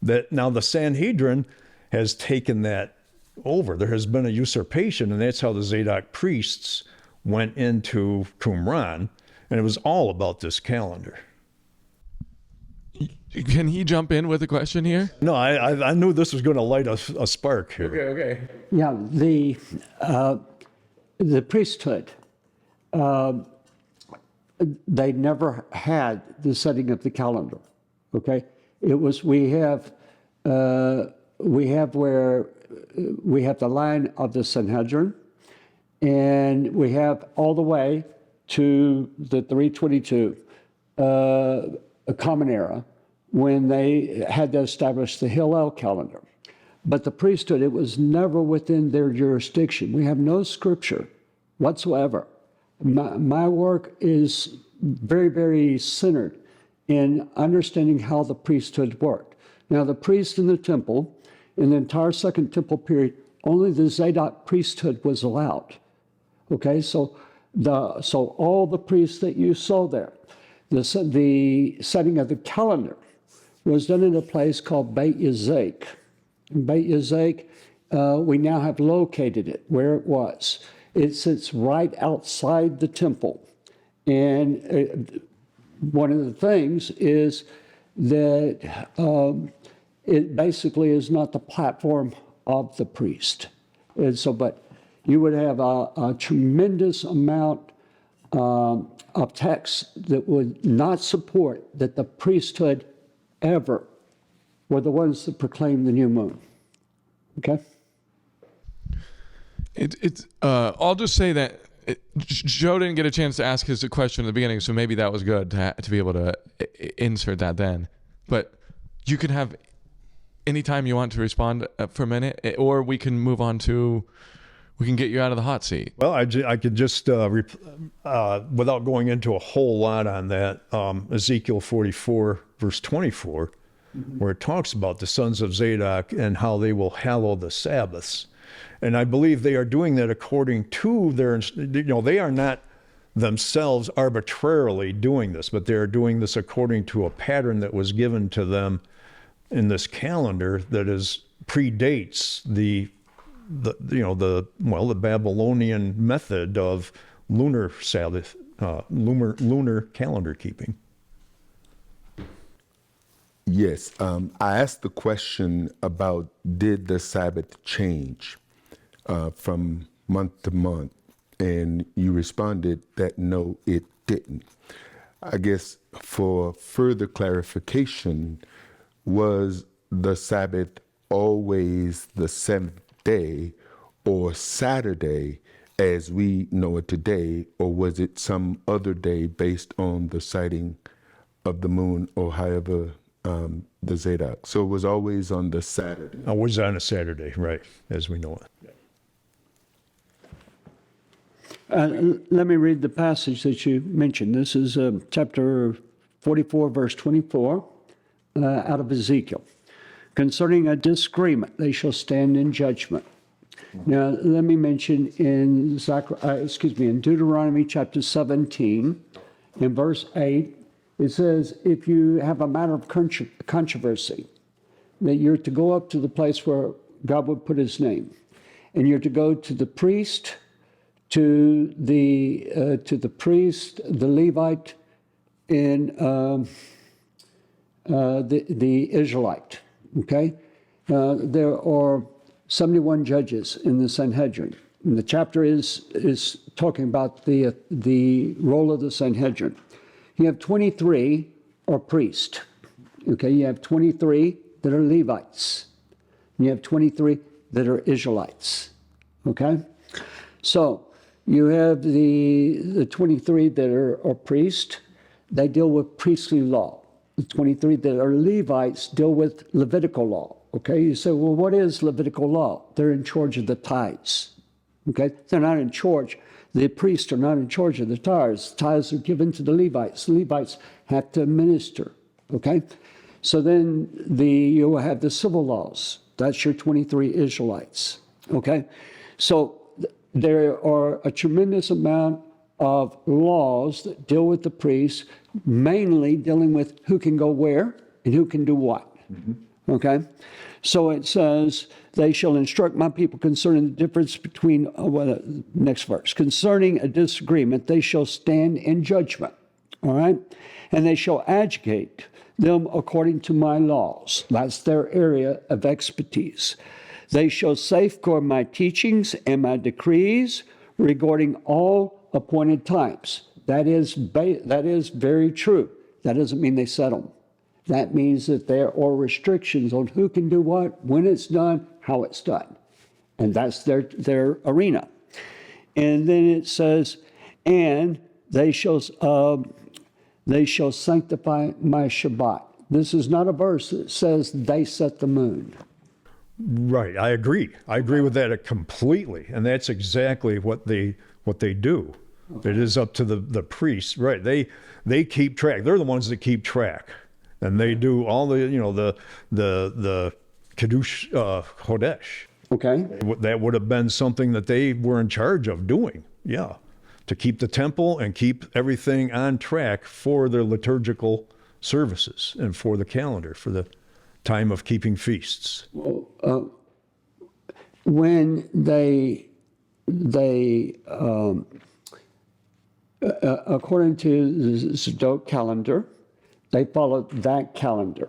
That now the Sanhedrin has taken that over. There has been a usurpation, and that's how the Zadok priests went into Qumran, and it was all about this calendar. Can he jump in with a question here? No, I knew this was going to light a spark here. Okay. Yeah, the priesthood, they never had the setting of the calendar. Okay, it was we have the line of the Sanhedrin, and we have all the way to the 322 Common Era, when they had to establish the Hillel calendar. But the priesthood, it was never within their jurisdiction. We have no scripture whatsoever. My work is very, very centered in understanding how the priesthood worked. Now, the priest in the temple, in the entire Second Temple period, only the Zadok priesthood was allowed. Okay, so all the priests that you saw there, the setting of the calendar was done in a place called Beit Yazek. In Beit Yazek, we now have located it where it was. It sits right outside the temple. And one of the things is that it basically is not the platform of the priest. And so, but you would have a tremendous amount of text that would not support that the priesthood ever were the ones that proclaimed the new moon. Okay? I'll just say that Joe didn't get a chance to ask his question at the beginning, so maybe that was good to be able to insert that then. But you can have any time you want to respond for a minute, or we can move on to, we can get you out of the hot seat. Well, I could just, without going into a whole lot on that, Ezekiel 44, verse 24, where it talks about the sons of Zadok and how they will hallow the Sabbaths. And I believe they are doing that according to their, they are not themselves arbitrarily doing this, but they are doing this according to a pattern that was given to them in this calendar that predates the Babylonian method of lunar Sabbath, lunar calendar keeping. Yes, I asked the question about did the Sabbath change from month to month, and you responded that no, it didn't. I guess for further clarification, was the Sabbath always the seventh day or Saturday as we know it today, or was it some other day based on the sighting of the moon or however the Zadok? So it was always on the Saturday. Always on a Saturday, right, as we know it. Let me read the passage that you mentioned. This is chapter 44, verse 24, out of Ezekiel. Concerning a disagreement, they shall stand in judgment. Now, let me mention in Deuteronomy chapter 17, in verse 8, it says, if you have a matter of controversy, that you're to go up to the place where God would put his name, and you're to go to the priest, to the Levite, and the Israelite. Okay, there are 71 judges in the Sanhedrin. And the chapter is talking about the role of the Sanhedrin. You have 23 are priests. Okay, you have 23 that are Levites. You have 23 that are Israelites. Okay, so you have the 23 that are priests. They deal with priestly law. The 23 that are Levites deal with Levitical law. Okay, you say, well, what is Levitical law? They're in charge of the tithes. Okay, they're not in charge. The priests are not in charge of the tithes. Tithes are given to the Levites. The Levites have to minister. Okay, so then you will have the civil laws. That's your 23 Israelites. Okay, so there are a tremendous amount of laws that deal with the priests, mainly dealing with who can go where and who can do what. Okay, so it says, they shall instruct my people concerning the difference between, next verse, concerning a disagreement, they shall stand in judgment, all right? And they shall adjudicate them according to my laws. That's their area of expertise. They shall safeguard my teachings and my decrees regarding all appointed times. That is very true. That doesn't mean they set them. That means that there are restrictions on who can do what, when it's done, how it's done. And that's their arena. And then it says, and they shall sanctify my Shabbat. This is not a verse that says they set the moon. Right, I agree. I agree with that completely. And that's exactly what they do. Okay. It is up to the priests. Right, they keep track. They're the ones that keep track. And they do all the Kiddush Chodesh. Okay. That would have been something that they were in charge of doing, yeah. To keep the temple and keep everything on track for their liturgical services and for the calendar, for the time of keeping feasts. Well, when they according to the Zadok calendar, they followed that calendar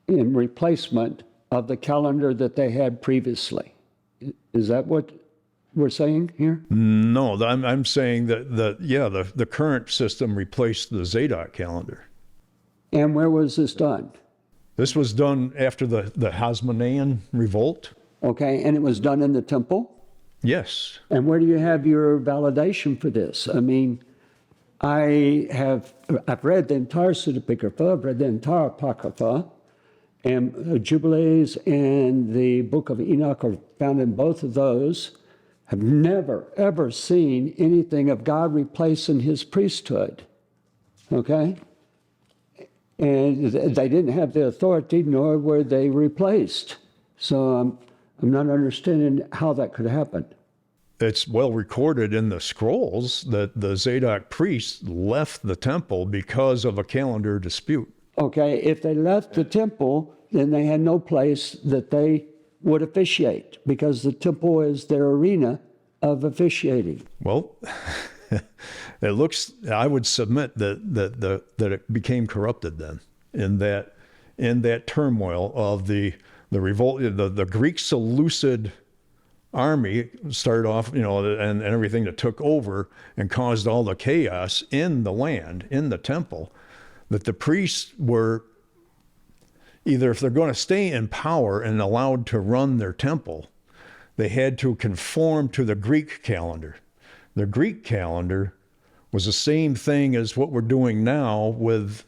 in replacement of the calendar that they had previously. Is that what we're saying here? No, I'm saying that the current system replaced the Zadok calendar. And where was this done? This was done after the Hasmonean revolt. Okay, and it was done in the temple? Yes. And where do you have your validation for this? I mean, I've read the entire Pseudepigrapha, I've read the entire Apocrypha, and Jubilees and the Book of Enoch are found in both of those. Have never, ever seen anything of God replacing his priesthood. Okay? And they didn't have the authority, nor were they replaced. So I'm not understanding how that could happen. It's well recorded in the scrolls that the Zadok priests left the temple because of a calendar dispute. Okay, if they left the temple, then they had no place that they would officiate, because the temple is their arena of officiating. Well, it looks, I would submit that it became corrupted then in that turmoil of the revolt. The Greek Seleucid army started off, and everything that took over and caused all the chaos in the land, in the temple, that the priests were, either if they're going to stay in power and allowed to run their temple, they had to conform to the Greek calendar. The Greek calendar was the same thing as what we're doing now with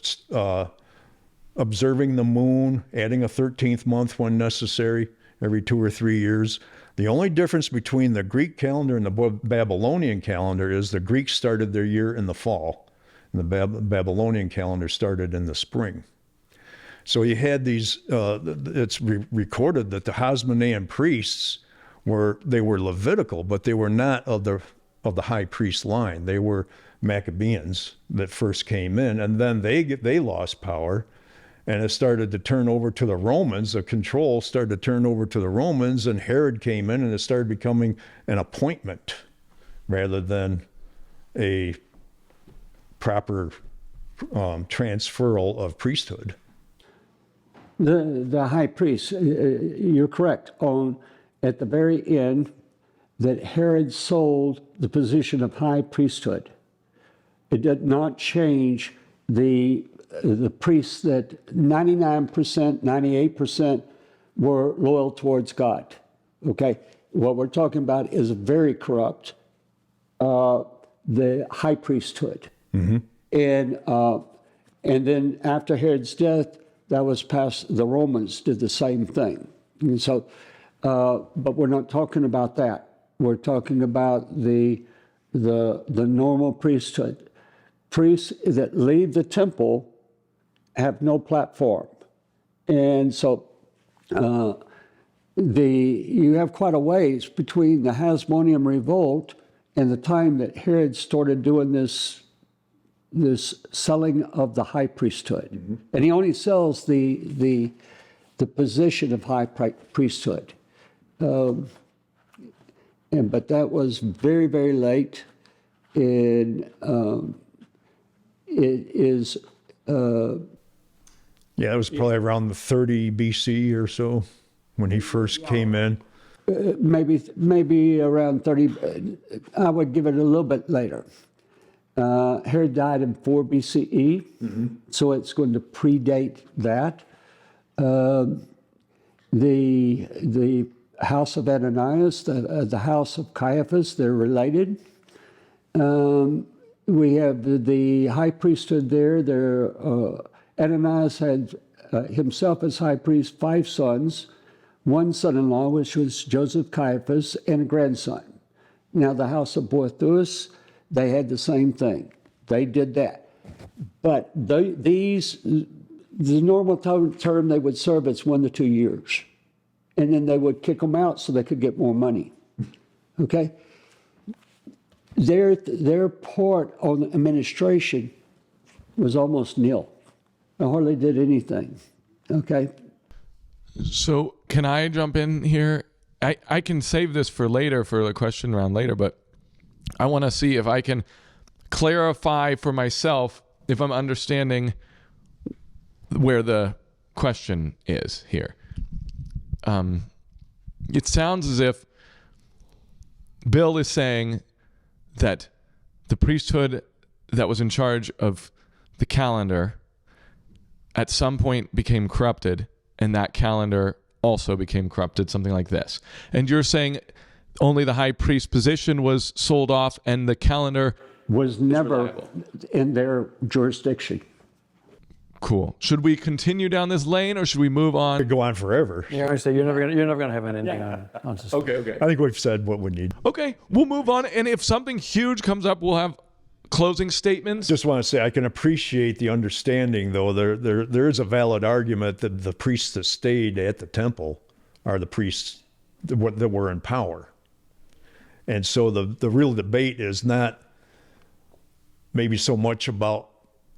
observing the moon, adding a 13th month when necessary, every 2 or 3 years. The only difference between the Greek calendar and the Babylonian calendar is the Greeks started their year in the fall, and the Babylonian calendar started in the spring. So you had these, it's recorded that the Hasmonean priests were Levitical, but they were not of the high priest line. They were Maccabeans that first came in, and then they lost power, and it started to turn over to the Romans. The control started to turn over to the Romans, and Herod came in, and it started becoming an appointment rather than a proper transferal of priesthood. The high priest, you're correct, at the very end, that Herod sold the position of high priesthood. It did not change the priests that 99%, 98% were loyal towards God. Okay? What we're talking about is very corrupt, the high priesthood. Mm-hmm. And then after Herod's death, that was passed, the Romans did the same thing. And so, but we're not talking about that. We're talking about the normal priesthood. Priests that leave the temple have no platform. And so you have quite a ways between the Hasmonean revolt and the time that Herod started doing this selling of the high priesthood. Mm-hmm. And he only sells the position of high priesthood. But that was very, very late. And it is... yeah, it was probably around the 30 BC or so when he first came in. Maybe around 30. I would give it a little bit later. Herod died in 4 BCE, mm-hmm. So it's going to predate that. The house of Ananias, the house of Caiaphas, they're related. We have the high priesthood there. Ananias had himself as high priest 5 sons, 1 son-in-law, which was Joseph Caiaphas, and a grandson. Now the house of Boethus, they had the same thing. They did that. But the normal term they would serve is 1 to 2 years. And then they would kick them out so they could get more money. Okay? Their part on the administration was almost nil. They hardly did anything. Okay? So can I jump in here? I can save this for later, for the question round later, but I want to see if I can clarify for myself if I'm understanding where the question is here. It sounds as if Bill is saying that the priesthood that was in charge of the calendar at some point became corrupted, and that calendar also became corrupted, something like this. And you're saying only the high priest position was sold off and the calendar was never in their jurisdiction. Cool. Should we continue down this lane or should we move on? Could go on forever. Yeah, I say you're never gonna have an ending on this. Okay. I think we've said what we need. Okay, we'll move on. And if something huge comes up, we'll have closing statements. Just want to say I can appreciate the understanding, though. There is a valid argument that the priests that stayed at the temple are the priests that were in power. And so the real debate is not maybe so much about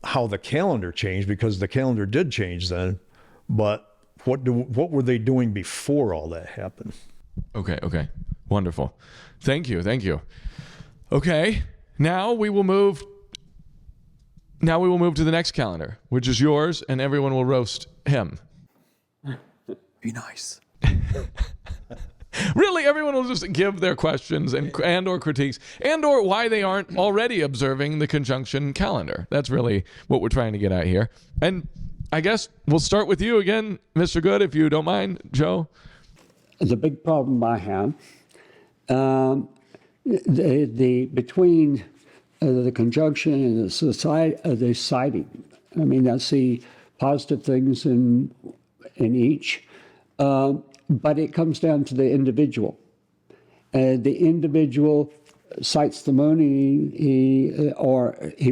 how the calendar changed, because the calendar did change then, but what were they doing before all that happened? Okay. Wonderful. Thank you. Okay. Now we will move to the next calendar, which is yours, and everyone will roast him. Be nice. Really, everyone will just give their questions and or critiques and or why they aren't already observing the conjunction calendar. That's really what we're trying to get at here. And I guess we'll start with you again, Mr. Good, if you don't mind, Joe. The big problem I have, between the conjunction and the society, the citing. I mean, I see positive things in each, but it comes down to the individual. The individual cites the moon, he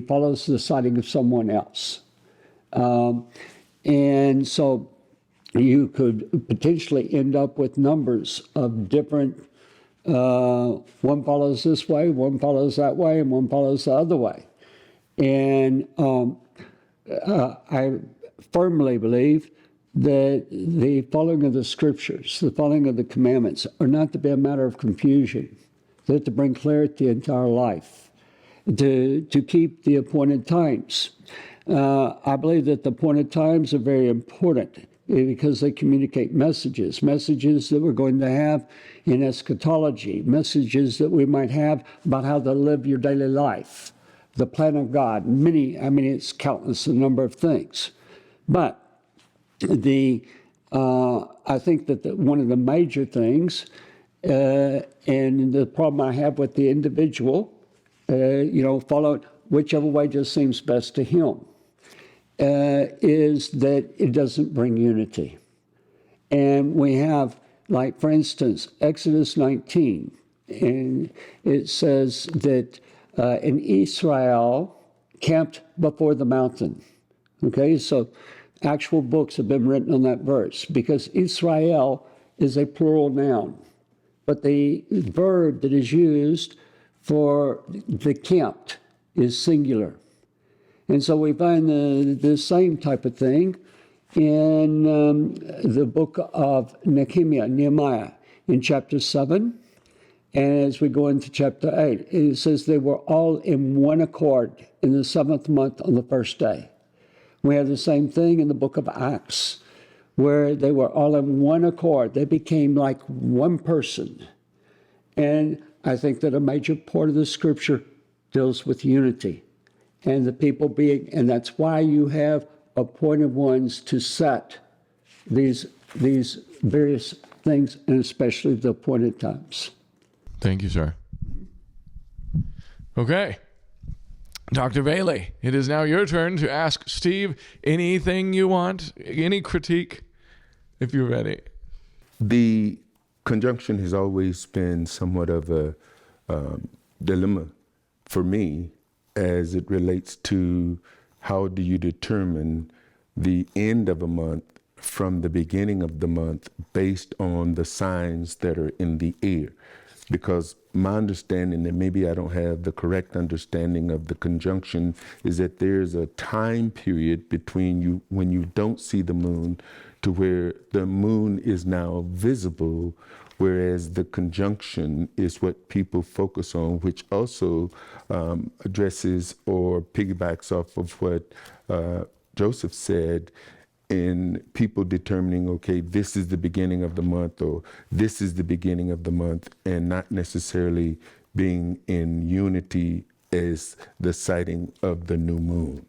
follows the sighting of someone else. And so you could potentially end up with numbers of different, one follows this way, one follows that way, and one follows the other way. And I firmly believe that the following of the scriptures, the following of the commandments are not to be a matter of confusion. They're to bring clarity into our life, to keep the appointed times. I believe that the appointed times are very important because they communicate messages that we're going to have in eschatology, messages that we might have about how to live your daily life, the plan of God, it's countless the number of things. But I think that one of the major things, and the problem I have with the individual, follow whichever way just seems best to him, is that it doesn't bring unity. And we have, like, for instance, Exodus 19, and it says that in Israel camped before the mountain. Okay, so actual books have been written on that verse because Israel is a plural noun, but the verb that is used for the camped is singular. And so we find the same type of thing in the book of Nehemiah in chapter 7. And as we go into chapter 8, it says they were all in one accord in the 7th month on the first day. We have the same thing in the book of Acts, where they were all in one accord. They became like one person. And I think that a major part of the scripture deals with unity and the people being, and that's why you have appointed ones to set these various things, and especially the appointed times. Thank you, sir. Okay. Dr. Bailey, it is now your turn to ask Steve anything you want, any critique, if you're ready. The conjunction has always been somewhat of a dilemma for me as it relates to how do you determine the end of a month from the beginning of the month based on the signs that are in the air. Because my understanding, and maybe I don't have the correct understanding of the conjunction, is that there's a time period between you when you don't see the moon to where the moon is now visible, whereas the conjunction is what people focus on, which also addresses or piggybacks off of what Joseph said in people determining, okay, this is the beginning of the month or this is the beginning of the month, and not necessarily being in unity as the sighting of the new moon.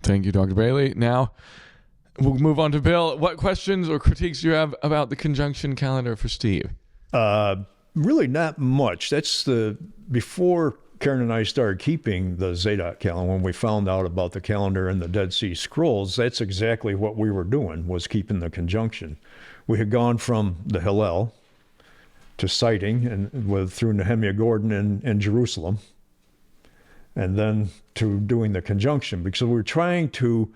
Thank you, Dr. Bailey. Now, we'll move on to Bill. What questions or critiques do you have about the conjunction calendar for Steve? Really not much. That's before Karen and I started keeping the Zadok calendar, when we found out about the calendar and the Dead Sea Scrolls, that's exactly what we were doing, was keeping the conjunction. We had gone from the Hillel to sighting and through Nehemiah Gordon in Jerusalem, and then to doing the conjunction, because we were trying to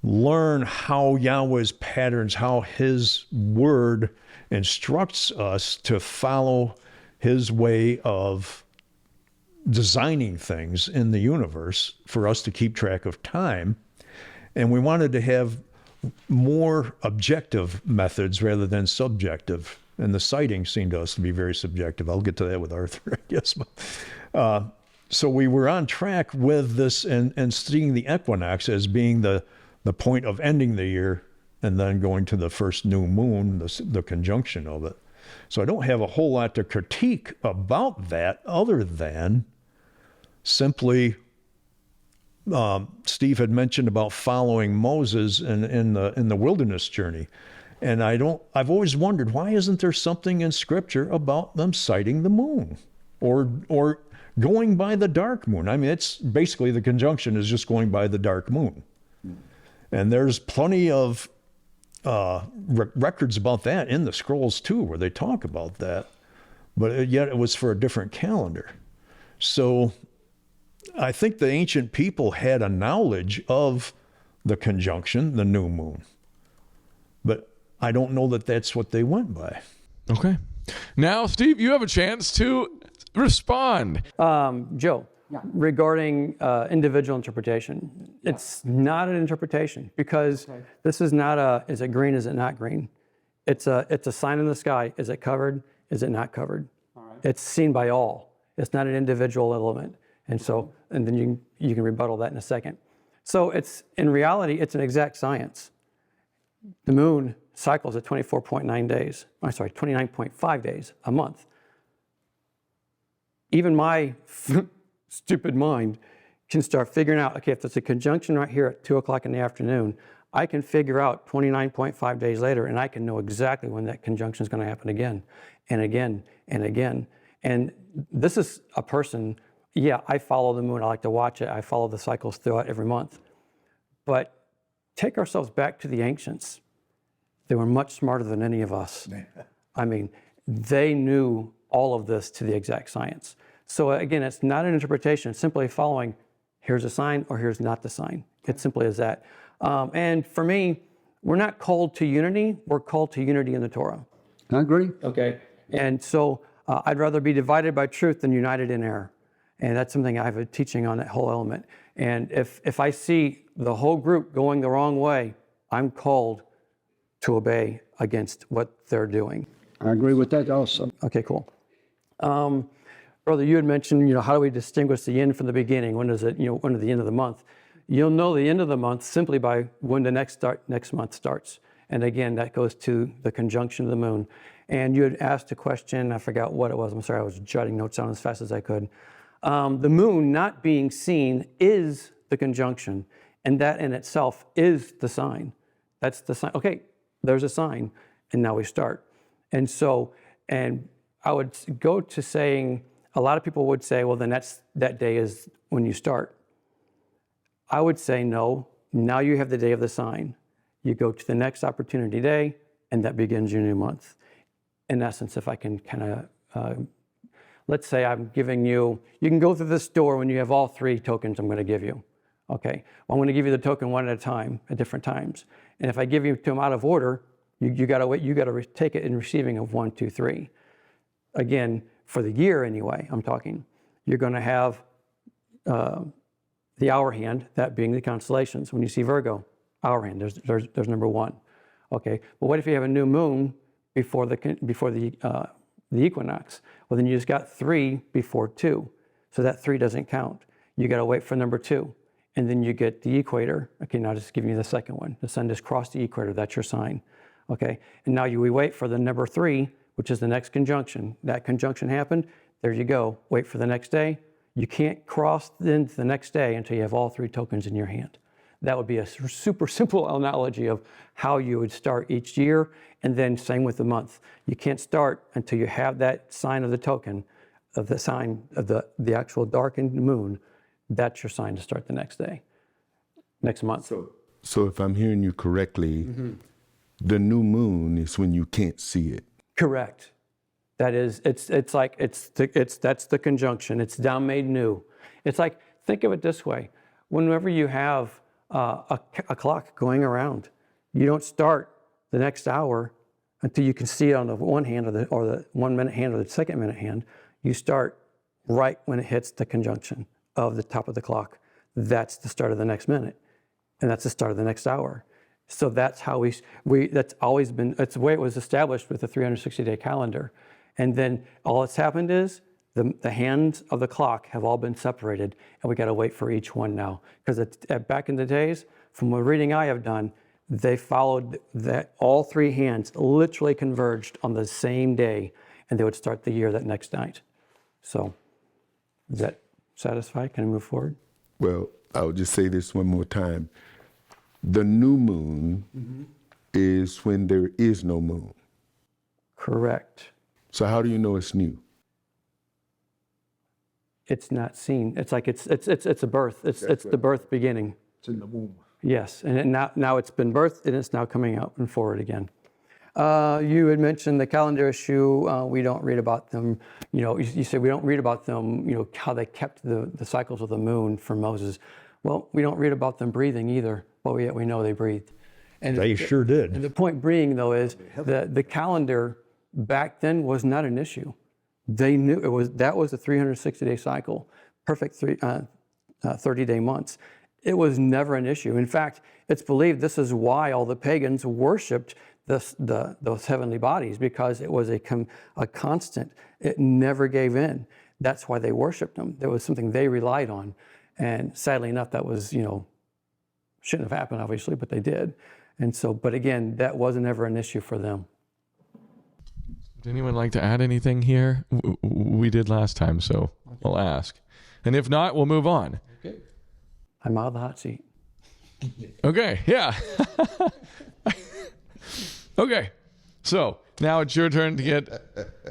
learn how Yahweh's patterns, how his word instructs us to follow his way of designing things in the universe for us to keep track of time. And we wanted to have more objective methods rather than subjective. And the sighting seemed to us to be very subjective. I'll get to that with Arthur, I guess. So we were on track with this and seeing the equinox as being the point of ending the year and then going to the first new moon, the conjunction of it. So I don't have a whole lot to critique about that other than simply Steve had mentioned about following Moses in the wilderness journey. And I've always wondered, why isn't there something in Scripture about them sighting the moon or going by the dark moon? I mean, it's basically the conjunction is just going by the dark moon. And there's plenty of records about that in the scrolls too, where they talk about that. But yet it was for a different calendar. So I think the ancient people had a knowledge of the conjunction, the new moon. But I don't know that that's what they went by. Okay. Now, Steve, you have a chance to respond. Joe, regarding individual interpretation, it's not an interpretation because this is not is it green, is it not green? It's a sign in the sky. Is it covered? Is it not covered? It's seen by all. It's not an individual element. And so, and then you can rebuttal that in a second. So in reality, it's an exact science. The moon cycles at 24.9 days. I'm sorry, 29.5 days a month. Even my stupid mind can start figuring out, okay, if there's a conjunction right here at 2 o'clock in the afternoon, I can figure out 29.5 days later, and I can know exactly when that conjunction is going to happen again and again and again. And this is a person, yeah, I follow the moon. I like to watch it. I follow the cycles throughout every month. But take ourselves back to the ancients. They were much smarter than any of us. I mean, they knew all of this to the exact science. So again, it's not an interpretation. It's simply following, here's a sign or here's not the sign. It's simply as that. And for me, we're not called to unity. We're called to unity in the Torah. I agree. Okay. And so I'd rather be divided by truth than united in error. And that's something I have a teaching on, that whole element. And if I see the whole group going the wrong way, I'm called to obey against what they're doing. I agree with that also. Okay, cool. Brother, you had mentioned, how do we distinguish the end from the beginning? When is it, when is the end of the month? You'll know the end of the month simply by when the next month starts. And again, that goes to the conjunction of the moon. And you had asked a question, I forgot what it was. I'm sorry, I was jotting notes down as fast as I could. The moon not being seen is the conjunction, and that in itself is the sign. That's the sign. Okay, there's a sign, and now we start. And so, and I would go to saying, a lot of people would say, well, then that day is when you start. I would say, no, now you have the day of the sign. You go to the next opportunity day, and that begins your new month. In essence, if I can kind of, let's say I'm giving you can go through the store when you have all 3 tokens I'm going to give you. Okay, well, I'm going to give you the token one at a time, at different times. And if I give you them out of order, you got to wait. You got to take it in receiving of 1, 2, 3. Again, for the year anyway, I'm talking. You're going to have the hour hand, that being the constellations. When you see Virgo, hour hand, there's number 1. Okay, but what if you have a new moon before the equinox? Well, then you just got 3 before 2, so that 3 doesn't count. You got to wait for number 2. And then you get the equator. Okay, now just giving you the second one. The sun just crossed the equator, that's your sign. Okay, and now we wait for the number 3, which is the next conjunction. That conjunction happened, there you go. Wait for the next day. You can't cross into the next day until you have all 3 tokens in your hand. That would be a super simple analogy of how you would start each year, and then same with the month. You can't start until you have that sign of the token, of the sign of the actual darkened moon. That's your sign to start the next day, next month. So if I'm hearing you correctly, the new moon is when you can't see it. Correct. That is, that's the conjunction. It's down made new. It's like, think of it this way. Whenever you have a clock going around, you don't start the next hour until you can see it on the one hand or the 1 minute hand or the 2nd minute hand. You start right when it hits the conjunction of the top of the clock. That's the start of the next minute, and that's the start of the next hour. So that's how that's always been, that's the way it was established with the 360-day calendar. And then all that's happened is the hands of the clock have all been separated, and we got to wait for each one now. Because back in the days, from the reading I have done, they followed that all 3 hands literally converged on the same day, and they would start the year that next night. So, is that satisfied? Can I move forward? Well, I'll just say this one more time. The new moon is when there is no moon. Correct. So how do you know it's new? It's not seen. It's like it's a birth. It's the birth beginning. It's in the womb. Yes, and now it's been birthed and it's now coming out and forward again. You had mentioned the calendar issue. We don't read about them. You said we don't read about them. How they kept the cycles of the moon for Moses. Well, we don't read about them breathing either, but yet we know they breathed. And They sure did. And the point being, though, is the calendar back then was not an issue. They knew that was a 360-day cycle, perfect 30-day months. It was never an issue. In fact, it's believed this is why all the pagans worshipped those heavenly bodies, because it was a constant. It never gave in. That's why they worshipped them. There was something they relied on. And sadly enough, that was, shouldn't have happened, obviously, but they did. And so, but again, that wasn't ever an issue for them. Would anyone like to add anything here? We did last time, so we'll ask. And if not, we'll move on. Okay. I'm out of the hot seat. Okay, yeah. Okay, so now it's your turn to get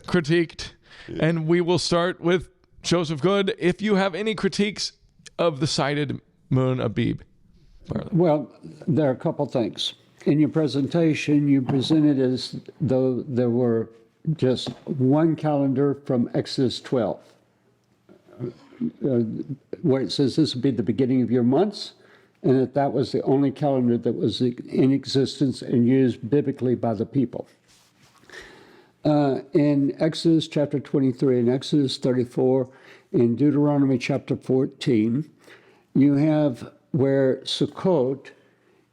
critiqued, and we will start with Joseph Good. If you have any critiques of the sighted moon Abib. Well, there are a couple things. In your presentation, you presented as though there were just one calendar from Exodus 12, where it says this would be the beginning of your months, and that was the only calendar that was in existence and used biblically by the people. In Exodus chapter 23, in Exodus 34, in Deuteronomy chapter 14, you have where Sukkot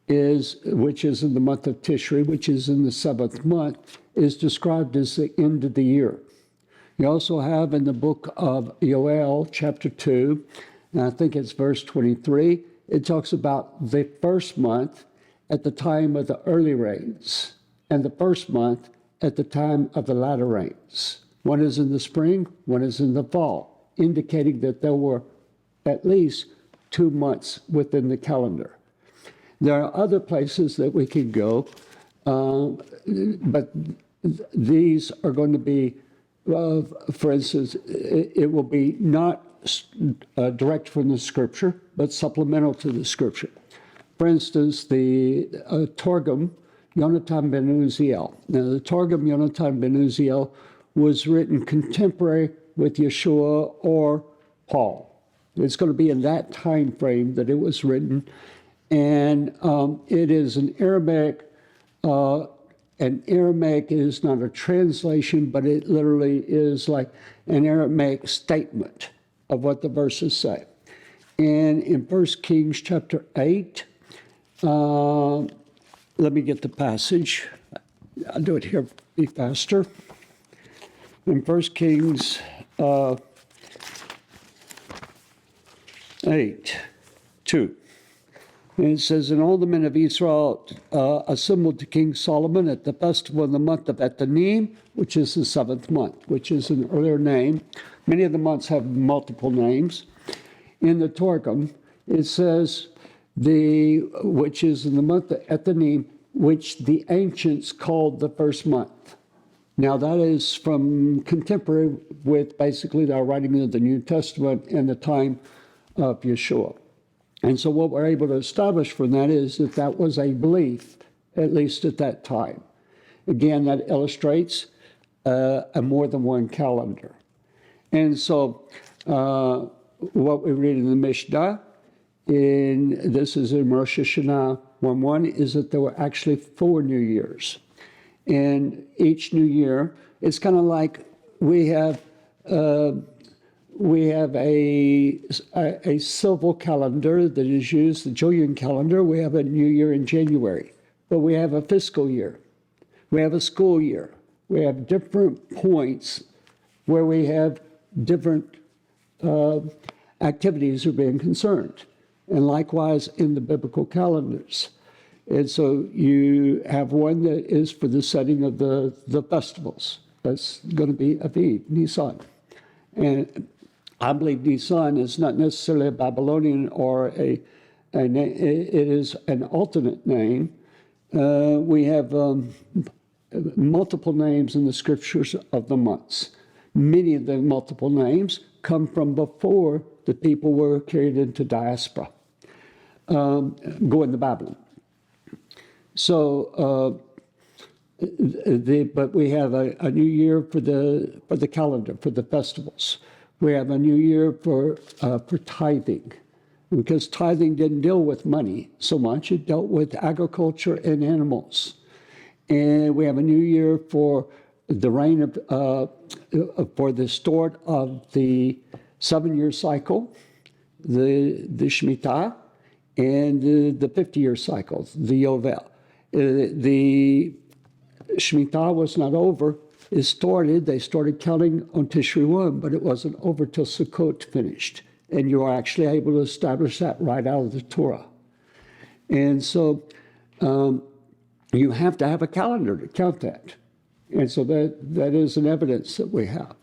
is, which is in the month of Tishri, which is in the 7th month, is described as the end of the year. You also have in the book of Yoel, chapter 2, and I think it's verse 23, it talks about the first month at the time of the early rains, and the first month at the time of the latter rains. One is in the spring, one is in the fall, indicating that there were at least 2 months within the calendar. There are other places that we can go, but these are going to be, for instance, it will be not direct from the scripture, but supplemental to the scripture. For instance, the Targum Yonatan ben Uziel. Now, the Targum Yonatan ben Uziel was written contemporary with Yeshua or Paul. It's going to be in that time frame that it was written, and it is an Aramaic. And Aramaic is not a translation, but it literally is like an Aramaic statement of what the verses say. And in 1 Kings chapter 8, let me get the passage. I'll do it here, be faster. In 1 Kings 8:2. And it says, and all the men of Israel assembled to King Solomon at the festival in the month of Etanim, which is the 7th month, which is an earlier name. Many of the months have multiple names. In the Targum, it says, which is in the month of Etanim, which the ancients called the first month. Now that is from contemporary with basically the writing of the New Testament and the time of Yeshua. And so what we're able to establish from that is that that was a belief, at least at that time. Again, that illustrates a more than one calendar. And so what we read in the Mishnah, this is in Rosh Hashanah 1:1, is that there were actually 4 New Years. And each New Year, it's kind of like we have a civil calendar that is used, the Julian calendar. We have a new year in January, but we have a fiscal year. We have a school year. We have different points where we have different activities are being concerned. And likewise in the biblical calendars. And so you have one that is for the setting of the festivals. That's going to be Aviv, Nisan. And I believe Nisan is not necessarily a Babylonian or it is an alternate name. We have multiple names in the scriptures of the months. Many of the multiple names come from before the people were carried into diaspora, going to Babylon. So, but we have a new year for the calendar, for the festivals. We have a new year for tithing, because tithing didn't deal with money so much. It dealt with agriculture and animals. And we have a new year for the reign of, for the start of the 7-year cycle, the Shemitah, and the 50-year cycle, the Yovel. The Shemitah was not over. They started counting on Tishri 1, but it wasn't over till Sukkot finished. And you are actually able to establish that right out of the Torah. And so you have to have a calendar to count that. And so that is an evidence that we have.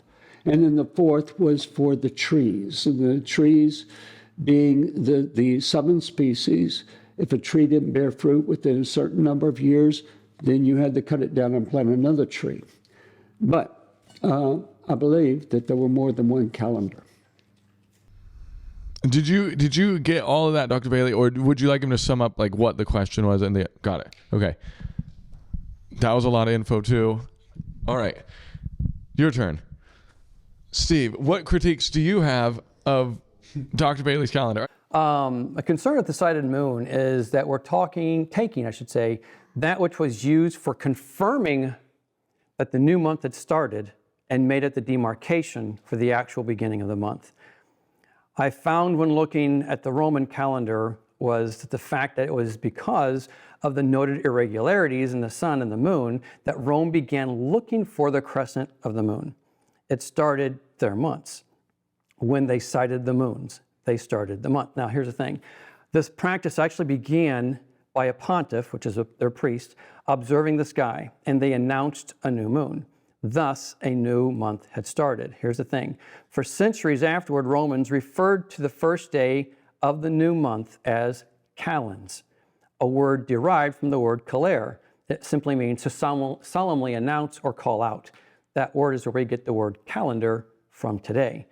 And then the fourth was for the trees. And the trees being the 7 species. If a tree didn't bear fruit within a certain number of years, then you had to cut it down and plant another tree. But I believe that there were more than one calendar. Did you get all of that, Dr. Bailey, or would you like him to sum up like what the question was? Got it. Okay. That was a lot of info too. All right. Your turn. Steve, what critiques do you have of Dr. Bailey's calendar? A concern with the sighted moon is that we're taking, I should say, that which was used for confirming that the new month had started and made it the demarcation for the actual beginning of the month. I found when looking at the Roman calendar was the fact that it was because of the noted irregularities in the sun and the moon that Rome began looking for the crescent of the moon. It started their months. When they sighted the moons, they started the month. Now, here's the thing. This practice actually began by a pontiff, which is their priest, observing the sky, and they announced a new moon. Thus, a new month had started. Here's the thing. For centuries afterward, Romans referred to the first day of the new month as calends, a word derived from the word kaler. It simply means to solemnly announce or call out. That word is where we get the word calendar from today.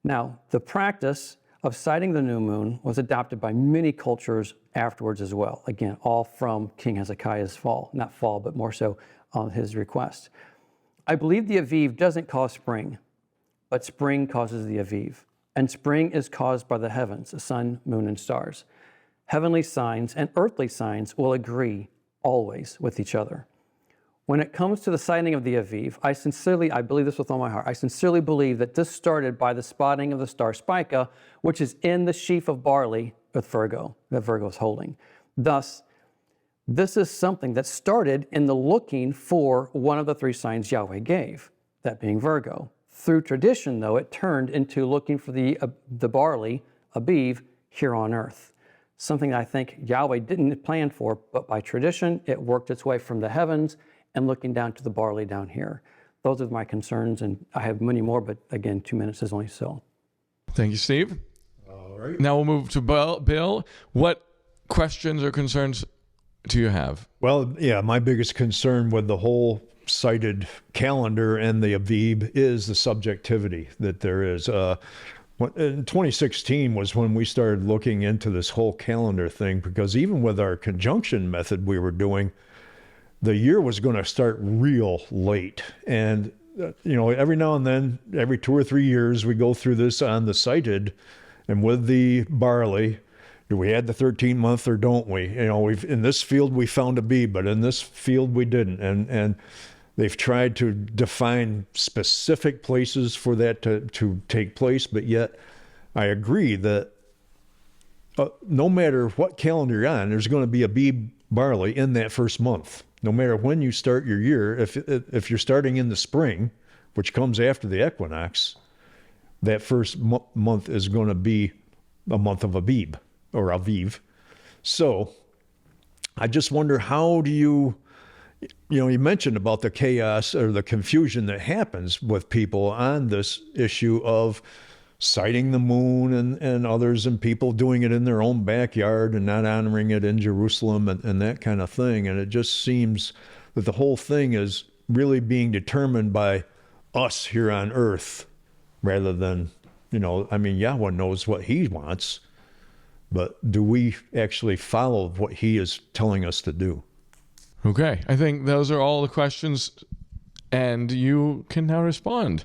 Now, the practice of sighting the new moon was adopted by many cultures afterwards as well. Again, all from King Hezekiah's fall, not fall, but more so on his request. I believe the Aviv doesn't cause spring, but spring causes the Aviv. And spring is caused by the heavens, the sun, moon, and stars. Heavenly signs and earthly signs will agree always with each other. When it comes to the sighting of the Aviv, I believe this with all my heart, I sincerely believe that this started by the spotting of the star Spica, which is in the sheaf of barley with Virgo, that Virgo is holding. Thus, this is something that started in the looking for one of the 3 signs Yahweh gave, that being Virgo. Through tradition, though, it turned into looking for the barley, Aviv, here on earth. Something I think Yahweh didn't plan for, but by tradition, it worked its way from the heavens and looking down to the barley down here. Those are my concerns, and I have many more, but again, 2 minutes is only so. Thank you, Steve. All right. Now we'll move to Bill. What questions or concerns do you have? Well, yeah, my biggest concern with the whole cited calendar and the Aviv is the subjectivity that there is. In 2016 was when we started looking into this whole calendar thing, because even with our conjunction method we were doing, the year was going to start real late. And, every now and then, every 2 or 3 years, we go through this on the cited, and with the barley, do we add the 13th month or don't we? In this field we found a bee, but in this field we didn't. And they've tried to define specific places for that to take place, but yet I agree that no matter what calendar you're on, there's going to be a bee barley in that first month. No matter when you start your year, if you're starting in the spring, which comes after the equinox, that first month is going to be a month of Abib or Aviv. So I just wonder, how do you mentioned about the chaos or the confusion that happens with people on this issue of citing the moon and others and people doing it in their own backyard and not honoring it in Jerusalem and that kind of thing. And it just seems that the whole thing is really being determined by us here on earth rather than, Yahweh knows what he wants, but do we actually follow what he is telling us to do? Okay, I think those are all the questions, and you can now respond.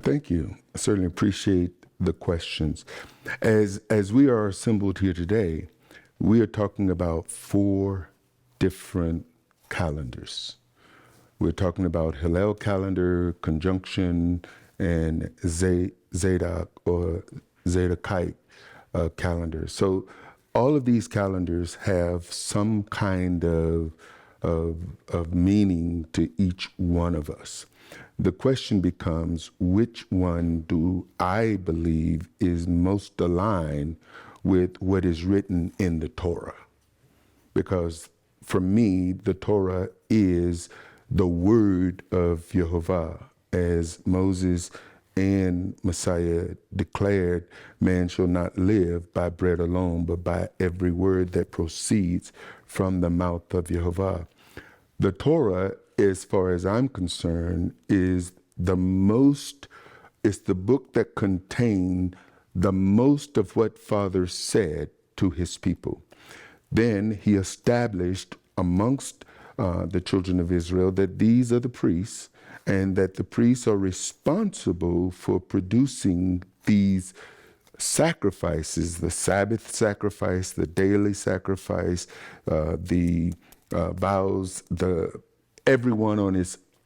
Thank you. I certainly appreciate the questions. As we are assembled here today, we are talking about 4 different calendars. We're talking about Hillel calendar, conjunction, and Zadok or Zadokite calendar. So all of these calendars have some kind of meaning to each one of us. The question becomes, which one do I believe is most aligned with what is written in the Torah? Because for me, the Torah is the word of Jehovah. As Moses and Messiah declared, man shall not live by bread alone, but by every word that proceeds from the mouth of Jehovah. The Torah, as far as I'm concerned, is it's the book that contained the most of what Father said to his people. Then he established amongst the children of Israel that these are the priests, and that the priests are responsible for producing these sacrifices, the Sabbath sacrifice, the daily sacrifice, the vows, everyone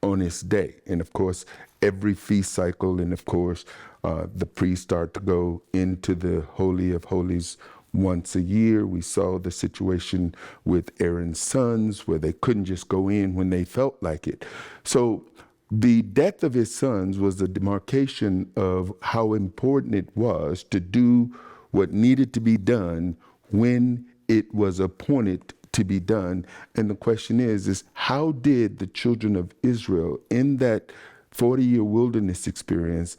on his day. And of course, every feast cycle, and of course, the priests start to go into the Holy of Holies once a year. We saw the situation with Aaron's sons where they couldn't just go in when they felt like it. So the death of his sons was the demarcation of how important it was to do what needed to be done when it was appointed to be done. And the question is how did the children of Israel in that 40-year wilderness experience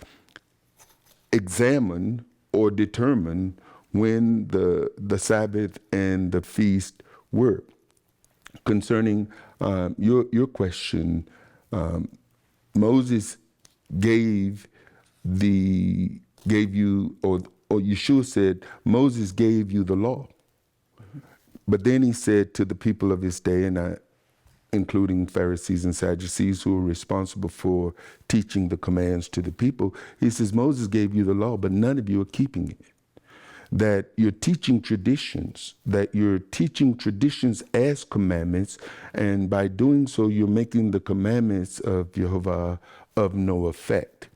examine or determine when the Sabbath and the feast were? Concerning your question, Moses gave you, or Yeshua said, Moses gave you the law. But then he said to the people of his day, and including Pharisees and Sadducees who were responsible for teaching the commands to the people, he says, Moses gave you the law, but none of you are keeping it. That you're teaching traditions, as commandments, and by doing so, you're making the commandments of Jehovah of no effect.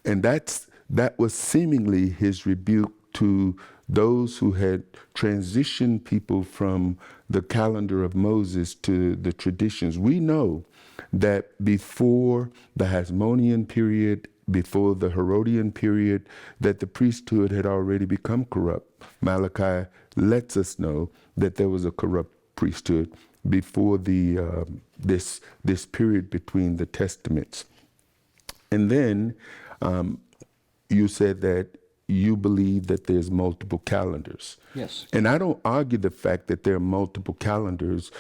And that was seemingly his rebuke to those who had transitioned people from the calendar of Moses to the traditions. We know that before the Hasmonean period, before the Herodian period, that the priesthood had already become corrupt. Malachi lets us know that there was a corrupt priesthood before this period between the testaments. And then you said that you believe that there's multiple calendars. Yes. And I don't argue the fact that there are multiple calendars.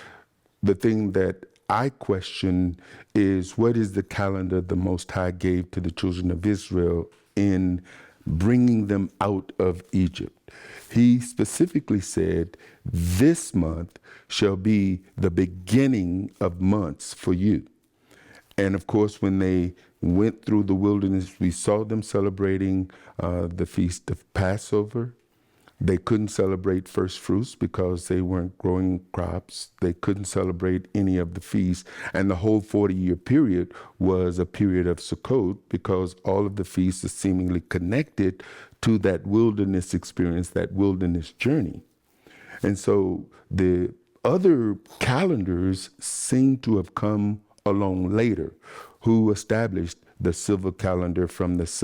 The thing that I question is, what is the calendar the Most High gave to the children of Israel in bringing them out of Egypt? He specifically said, this month shall be the beginning of months for you. And of course, when they went through the wilderness, we saw them celebrating the feast of Passover. They couldn't celebrate first fruits because they weren't growing crops. They couldn't celebrate any of the feasts. And the whole 40-year period was a period of Sukkot because all of the feasts are seemingly connected to that wilderness experience, that wilderness journey. And so the other calendars seem to have come along later, who established the civil calendar from the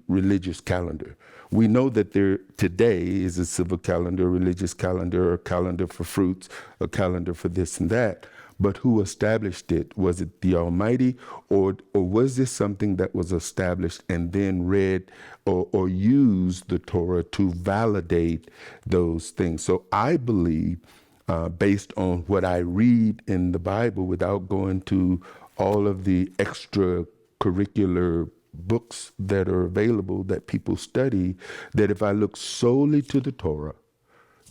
religious calendar. We know that there today is a civil calendar, a religious calendar, a calendar for fruits, a calendar for this and that. but who established it? Was it the Almighty, or was this something that was established and then read or used the Torah to validate those things? So I believe, based on what I read in the Bible, without going to all of the extracurricular books that are available that people study, that if I look solely to the Torah,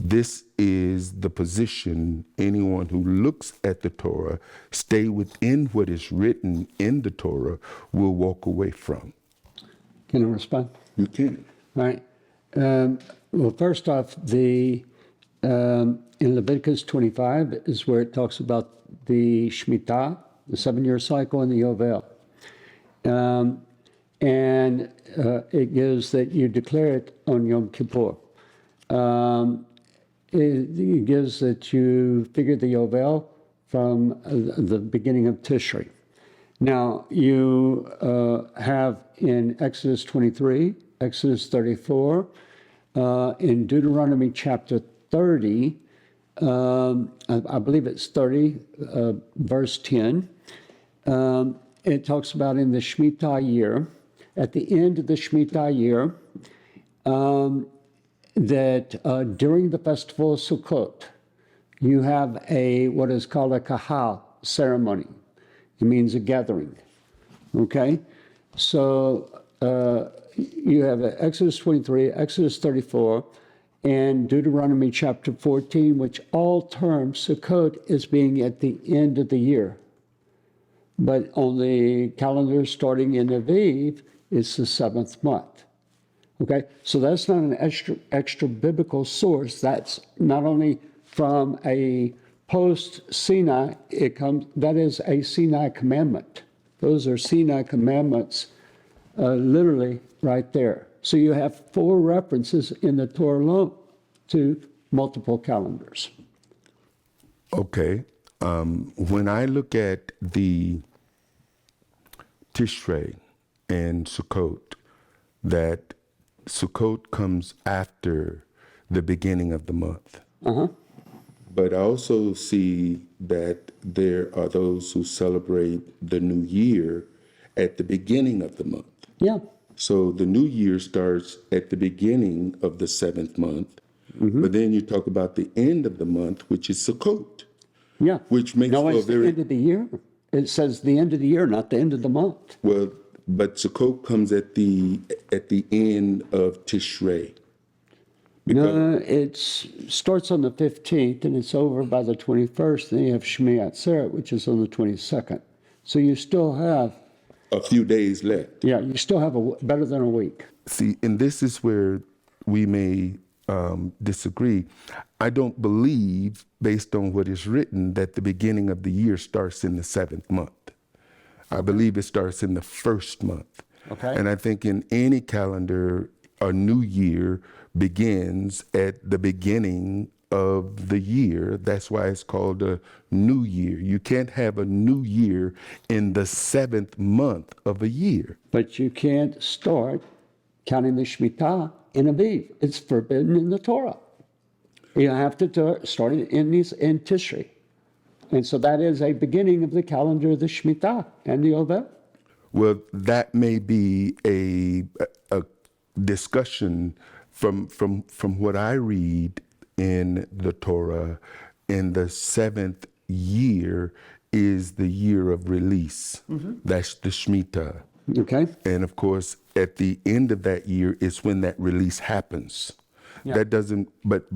this is the position anyone who looks at the Torah, stay within what is written in the Torah, will walk away from. Can I respond? You can. Right. Well, first off, in Leviticus 25 is where it talks about the Shemitah, the 7-year cycle, and the Yovel. And it gives that you declare it on Yom Kippur. It gives that you figure the Yovel from the beginning of Tishri. Now, you have in Exodus 23, Exodus 34, in Deuteronomy chapter 30, I believe it's 30, verse 10, it talks about in the Shemitah year, at the end of the Shemitah year, that during the festival of Sukkot, you have what is called a kahal ceremony. It means a gathering, okay? So you have Exodus 23, Exodus 34, and Deuteronomy chapter 14, which all term Sukkot as being at the end of the year. But on the calendar starting in Aviv, it's the 7th month. Okay, so that's not an extra biblical source. That's not only from a post-Sinai, that is a Sinai commandment. Those are Sinai commandments, literally right there. So you have 4 references in the Torah alone to multiple calendars. Okay, when I look at the Tishrei and Sukkot, that Sukkot comes after the beginning of the month. But I also see that there are those who celebrate the new year at the beginning of the month. Yeah. So the new year starts at the beginning of the 7th month, but then you talk about the end of the month, which is Sukkot. Yeah. Which makes no, it's the end of the year. It says the end of the year, not the end of the month. Well, but Sukkot comes at the end of Tishrei. No, it starts on the 15th and it's over by the 21st. Then you have Shmini Atzeret, which is on the 22nd. So you still have a few days left. Yeah, you still have better than a week. See, and this is where we may disagree. I don't believe, based on what is written, that the beginning of the year starts in the 7th month. I believe it starts in the 1st month. Okay. And I think in any calendar, a new year begins at the beginning of the year. That's why it's called a new year. You can't have a new year in the 7th month of a year. But you can't start counting the Shemitah in Aviv. It's forbidden in the Torah. You have to start it in Tishri. And so that is a beginning of the calendar of the Shemitah and the Yovel. Well, that may be a discussion from what I read in the Torah. In the 7th year is the year of release. That's the Shemitah. Okay. And of course, at the end of that year is when that release happens. Yeah. That doesn't, but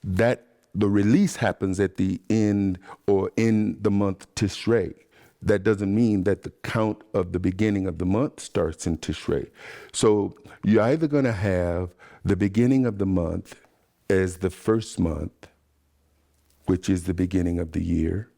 that the release happens at the end or in the month Tishrei. That doesn't mean that the count of the beginning of the month starts in Tishrei. So you're either going to have the beginning of the month as the 1st month, which is the beginning of the year,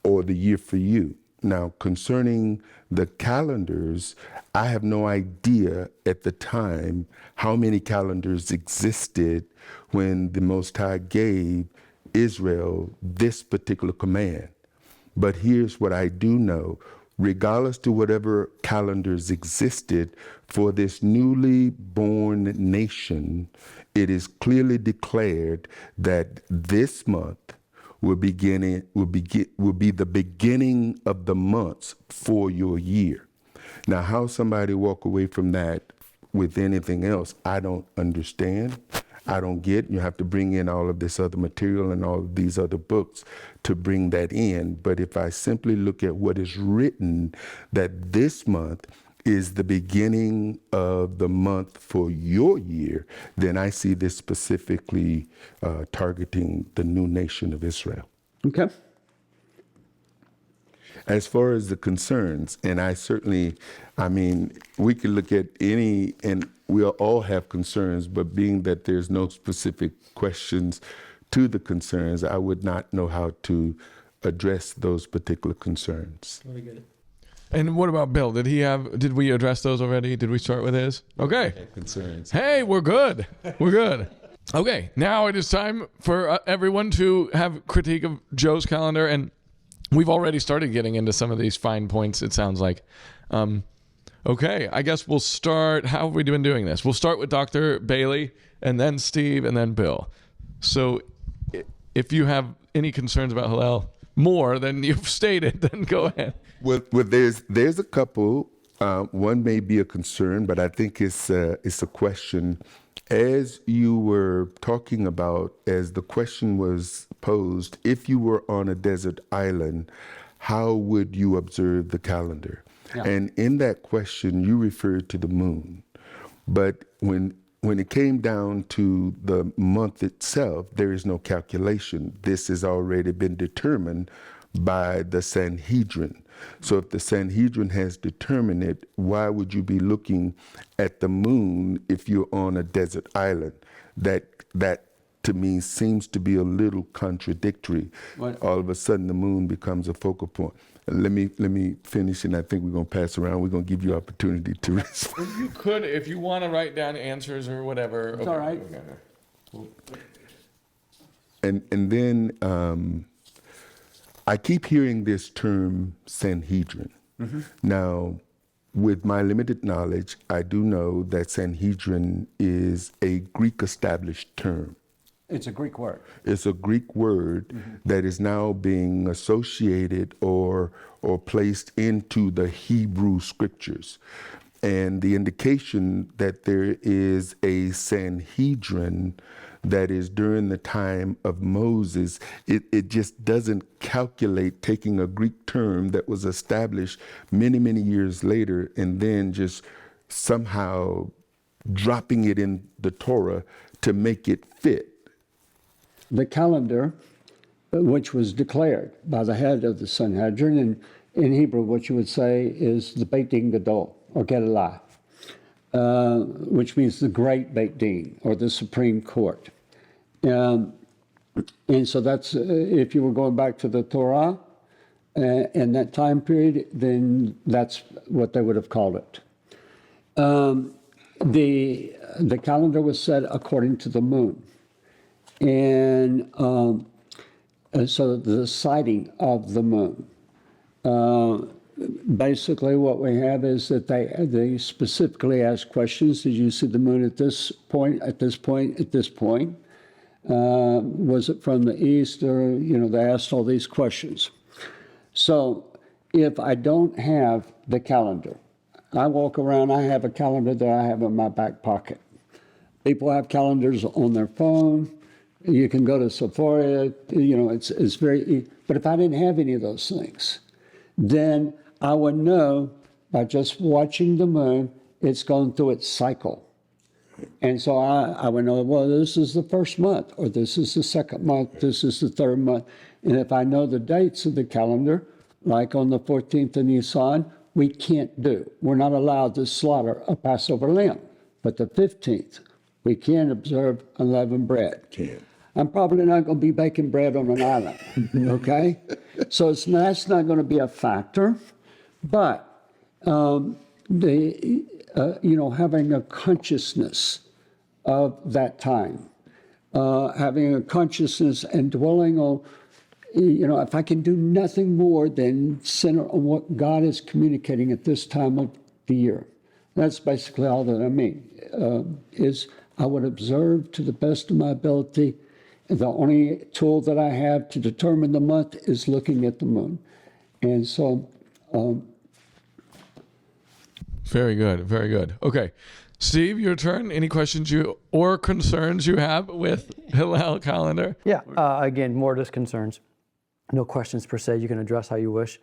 or the year for you. Now, concerning the calendars, I have no idea at the time how many calendars existed when the Most High gave Israel this particular command. But here's what I do know. Regardless to whatever calendars existed for this newly born nation, it is clearly declared that this month will be the beginning of the months for your year. Now, how somebody walk away from that with anything else, I don't understand. I don't get. You have to bring in all of this other material and all of these other books to bring that in. But if I simply look at what is written, that this month is the beginning of the month for your year, then I see this specifically targeting the new nation of Israel. Okay. As far as the concerns, and we could look at any, and we'll all have concerns, but being that there's no specific questions to the concerns, I would not know how to address those particular concerns. Very good. And what about Bill? Did we address those already? Did we start with his? Okay. Concerns. Hey, we're good. We're good. Okay, now it is time for everyone to have critique of Joe's calendar, and we've already started getting into some of these fine points, it sounds like. Okay, I guess we'll start. How have we been doing this? We'll start with Dr. Bailey, and then Steve, and then Bill. So if you have any concerns about Hillel more than you've stated, then go ahead. Well, there's a couple. One may be a concern, but I think it's a question. As you were talking about, as the question was posed, if you were on a desert island, how would you observe the calendar? Yeah. And in that question, you referred to the moon. But when it came down to the month itself, there is no calculation. This has already been determined by the Sanhedrin. So if the Sanhedrin has determined it, why would you be looking at the moon if you're on a desert island? That to me seems to be a little contradictory. What? All of a sudden the moon becomes a focal point. Let me finish, and I think we're going to pass around. We're going to give you opportunity to respond. You could, if you want to write down answers or whatever. It's all right. Okay. And then I keep hearing this term Sanhedrin. Mm-hmm. Now, with my limited knowledge, I do know that Sanhedrin is a Greek established term. It's a Greek word. It's a Greek word that is now being associated or placed into the Hebrew scriptures. And the indication that there is a Sanhedrin that is during the time of Moses, it just doesn't calculate taking a Greek term that was established many, many years later and then just somehow dropping it in the Torah to make it fit. The calendar, which was declared by the head of the Sanhedrin, and in Hebrew, what you would say is the Beit Din Gadol, or Gedalah, which means the great Beit Din, or the Supreme Court. And so that's, if you were going back to the Torah and that time period, then that's what they would have called it. The calendar was set according to the moon. And so the sighting of the moon. Basically what we have is that they specifically ask questions. Did you see the moon at this point, at this point, at this point? Was it from the east? Or, they asked all these questions. So if I don't have the calendar, I walk around, I have a calendar that I have in my back pocket. People have calendars on their phone. You can go to Sephora, it's very, but if I didn't have any of those things, then I would know by just watching the moon, it's going through its cycle. And so I would know, well, this is the first month, or this is the second month, this is the third month. And if I know the dates of the calendar, like on the 14th of Nisan, we can't do. We're not allowed to slaughter a Passover lamb. But the 15th, we can observe unleavened bread. I'm probably not going to be baking bread on an island, okay? So that's not going to be a factor. But having a consciousness of that time, having a consciousness and dwelling on, if I can do nothing more than center on what God is communicating at this time of the year. That's basically all that I mean, is I would observe to the best of my ability The only tool that I have to determine the month is looking at the moon. And so... Very good. Very good. Okay. Steve, your turn. Any questions or concerns you have with Hillel calendar? Yeah. Again, more just concerns. No questions per se. You can address how you wish.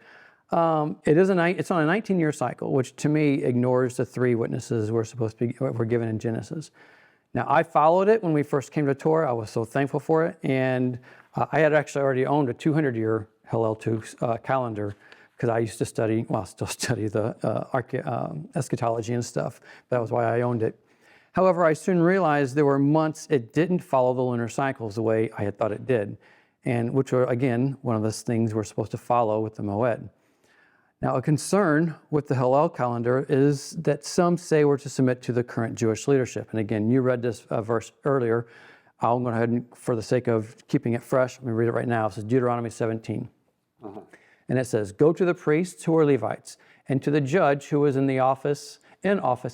It's on a 19-year cycle, which to me ignores the 3 witnesses we're given in Genesis. Now, I followed it when we first came to Torah. I was so thankful for it. And I had actually already owned a 200-year Hillel II calendar, because I used to study, well, still study the eschatology and stuff. That was why I owned it. However, I soon realized there were months it didn't follow the lunar cycles the way I had thought it did, and which were, again, one of those things we're supposed to follow with the Moed. Now, a concern with the Hillel calendar is that some say we're to submit to the current Jewish leadership. And again, you read this verse earlier. I'll go ahead and, for the sake of keeping it fresh, let me read it right now. It says Deuteronomy 17. And it says, "Go to the priests who are Levites, and to the judge who is in office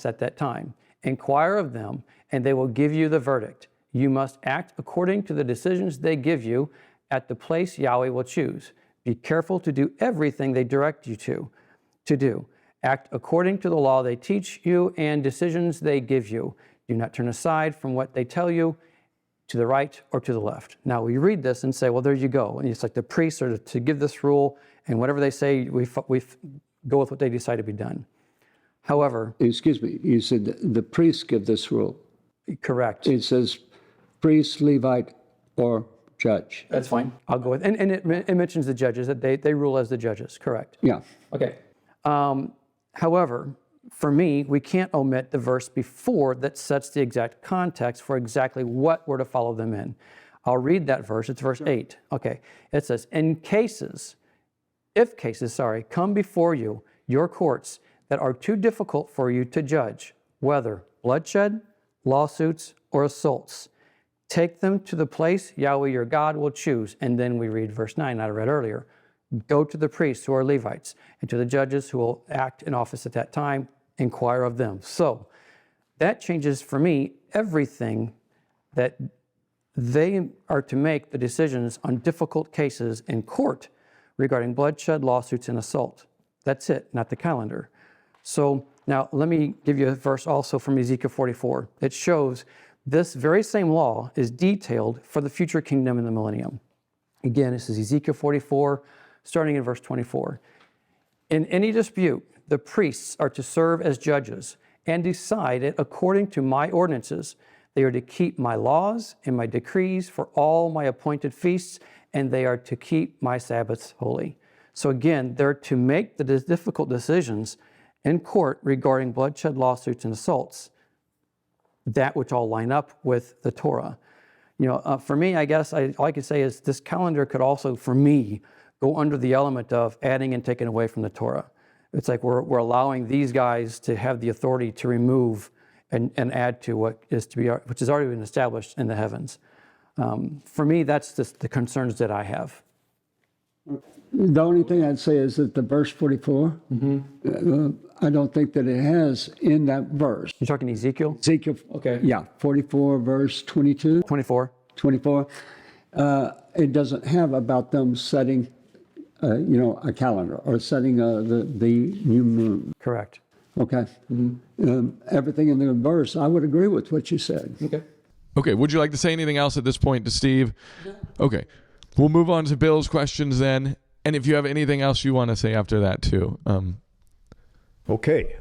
at that time. Inquire of them, and they will give you the verdict. You must act according to the decisions they give you at the place Yahweh will choose. Be careful to do everything they direct you to do. Act according to the law they teach you and decisions they give you. Do not turn aside from what they tell you to the right or to the left." Now we read this and say, well, there you go. And it's like the priests are to give this rule, and whatever they say, we go with what they decide to be done. However... Excuse me, you said the priests give this rule. Correct. It says priest, Levite, or judge. That's fine. I'll go with, and it mentions the judges, that they rule as the judges, correct? Yeah. Okay. However, for me, we can't omit the verse before that sets the exact context for exactly what we're to follow them in. I'll read that verse. It's verse 8. Okay. It says, if cases come before you, your courts, that are too difficult for you to judge, whether bloodshed, lawsuits, or assaults, take them to the place Yahweh your God will choose. And then we read verse 9 I read earlier. Go to the priests who are Levites, and to the judges who will act in office at that time, inquire of them. So that changes for me everything that they are to make the decisions on difficult cases in court regarding bloodshed, lawsuits, and assault. That's it, not the calendar. So now let me give you a verse also from Ezekiel 44. It shows this very same law is detailed for the future kingdom in the millennium. Again, this is Ezekiel 44, starting in verse 24. In any dispute, the priests are to serve as judges and decide it according to my ordinances. They are to keep my laws and my decrees for all my appointed feasts, and they are to keep my Sabbaths holy. So again, they're to make the difficult decisions in court regarding bloodshed, lawsuits, and assaults, that which all line up with the Torah. For me, I guess all I could say is this calendar could also, for me, go under the element of adding and taking away from the Torah. It's like we're allowing these guys to have the authority to remove and add to which has already been established in the heavens. For me, that's just the concerns that I have. The only thing I'd say is that the verse 44, I don't think that it has in that verse. You're talking Ezekiel? Ezekiel. Okay. Yeah, 44 verse 22. 24. 24. It doesn't have about them setting, a calendar or setting the new moon. Correct. Okay. Everything in the verse, I would agree with what you said. Okay. Okay. Would you like to say anything else at this point to Steve? Okay. We'll move on to Bill's questions then. And if you have anything else you want to say after that too. Okay.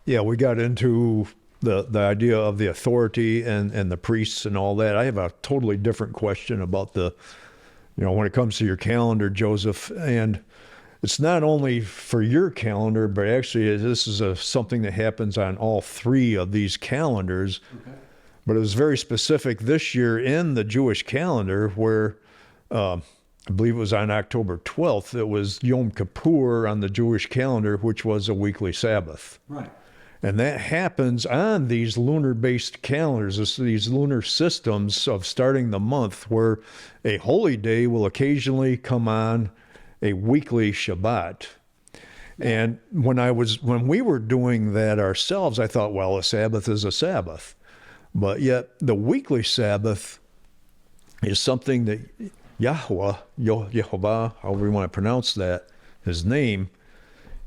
We got into the idea of the authority and the priests and all that. I have a totally different question about when it comes to your calendar, Joseph. And it's not only for your calendar, but actually this is something that happens on all 3 of these calendars. Okay. But it was very specific this year in the Jewish calendar where I believe it was on October 12th. It was Yom Kippur on the Jewish calendar, which was a weekly Sabbath. Right. And that happens on these lunar-based calendars, these lunar systems of starting the month, where a holy day will occasionally come on a weekly Shabbat. And when we were doing that ourselves, I thought, well, a Sabbath is a Sabbath. But yet the weekly Sabbath is something that Yehovah, however you want to pronounce that, his name,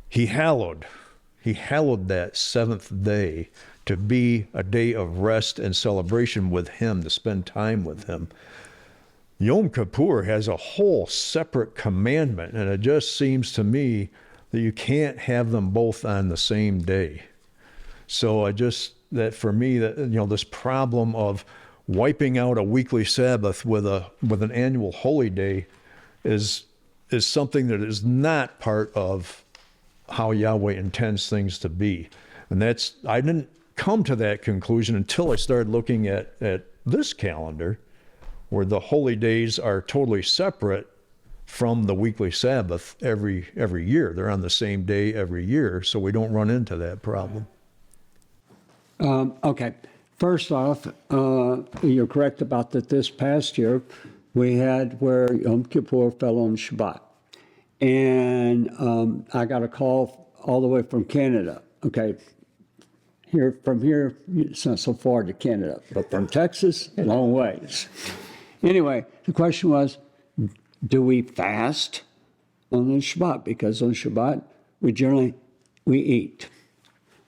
he hallowed that seventh day to be a day of rest and celebration with him, to spend time with him. Yom Kippur has a whole separate commandment, and it just seems to me that you can't have them both on the same day. So that for me, that this problem of wiping out a weekly Sabbath with an annual holy day is something that is not part of how Yahweh intends things to be. And I didn't come to that conclusion until I started looking at this calendar, where the holy days are totally separate from the weekly Sabbath every year. They're on the same day every year, so we don't run into that problem. Okay. First off, you're correct about that this past year we had where Yom Kippur fell on Shabbat. And I got a call all the way from Canada. Okay. From here, it's not so far to Canada, but from Texas, a long ways. Anyway, the question was, do we fast on the Shabbat? Because on Shabbat, we eat,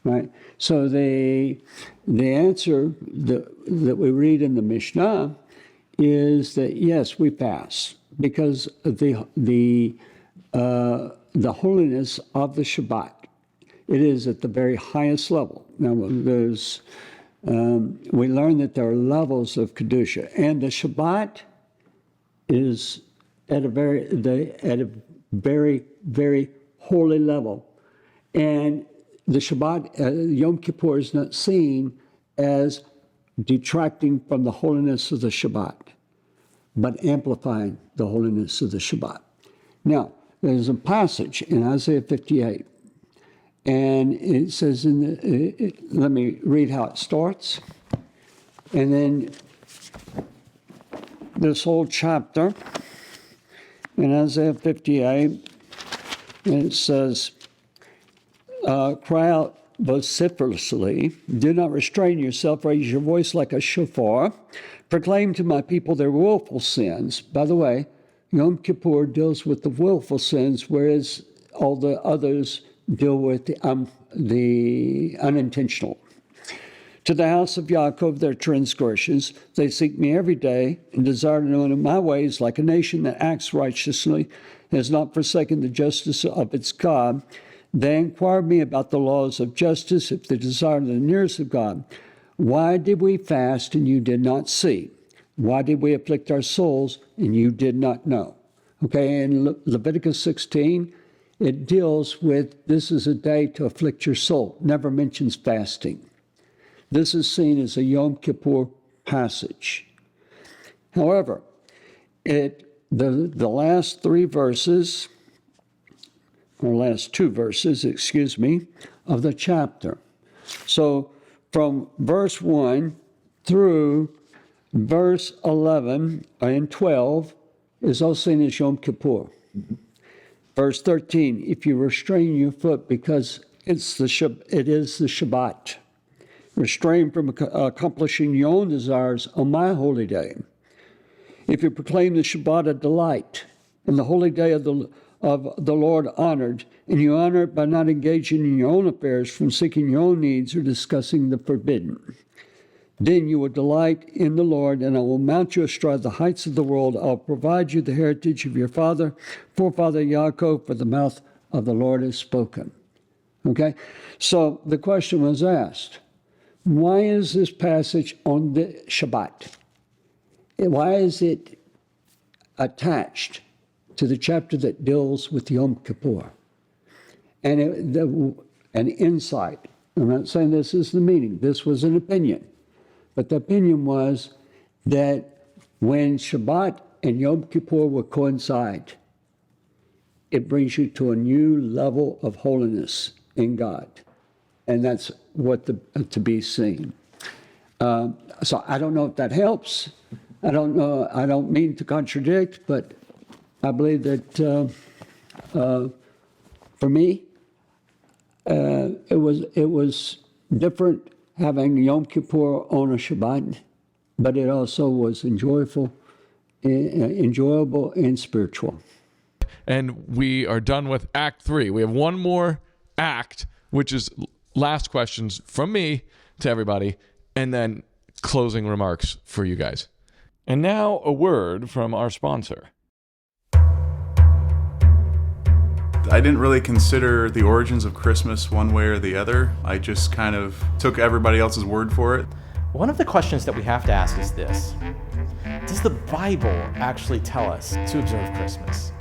right? So the answer that we read in the Mishnah is that yes, we fast because of the holiness of the Shabbat. It is at the very highest level. Now, we learn that there are levels of Kedusha, and the Shabbat is at a very, very holy level. And the Shabbat, Yom Kippur, is not seen as detracting from the holiness of the Shabbat, but amplifying the holiness of the Shabbat. Now, there's a passage in Isaiah 58, and it says let me read how it starts, and then this whole chapter in Isaiah 58, and it says, cry out vociferously, do not restrain yourself, raise your voice like a shofar, proclaim to my people their willful sins. By the way, Yom Kippur deals with the willful sins, whereas all the others deal with the unintentional. To the house of Yaakov, their transgressions, they seek me every day and desire to know my ways, like a nation that acts righteously, has not forsaken the justice of its God. They inquire of me about the laws of justice, if they desire the nearest of God. Why did we fast and you did not see? Why did we afflict our souls and you did not know? Okay, in Leviticus 16, it deals with this is a day to afflict your soul. Never mentions fasting. This is seen as a Yom Kippur passage. However, the last three verses, or last two verses, of the chapter. So from verse 1 through verse 11 and 12 is all seen as Yom Kippur. Mm-hmm. Verse 13, if you restrain your foot because it is the Shabbat, restrain from accomplishing your own desires on my holy day. If you proclaim the Shabbat a delight and the holy day of the Lord honored, and you honor it by not engaging in your own affairs, from seeking your own needs or discussing the forbidden, then you will delight in the Lord, and I will mount you astride the heights of the world. I'll provide you the heritage of your forefather Yaakov, for the mouth of the Lord has spoken. Okay? So the question was asked, why is this passage on the Shabbat? Why is it attached to the chapter that deals with Yom Kippur? And an insight. I'm not saying this is the meaning. This was an opinion. But the opinion was that when Shabbat and Yom Kippur will coincide, it brings you to a new level of holiness in God. And that's what to be seen. So I don't know if that helps. I don't know. I don't mean to contradict, but I believe that for me, it was different having Yom Kippur on a Shabbat, but it also was enjoyable enjoyable and spiritual. And we are done with Act 3. We have one more act, which is last questions from me to everybody, and then closing remarks for you guys. And now a word from our sponsor. I didn't really consider the origins of Christmas one way or the other. I just kind of took everybody else's word for it. One of the questions that we have to ask is this: does the Bible actually tell us to observe Christmas?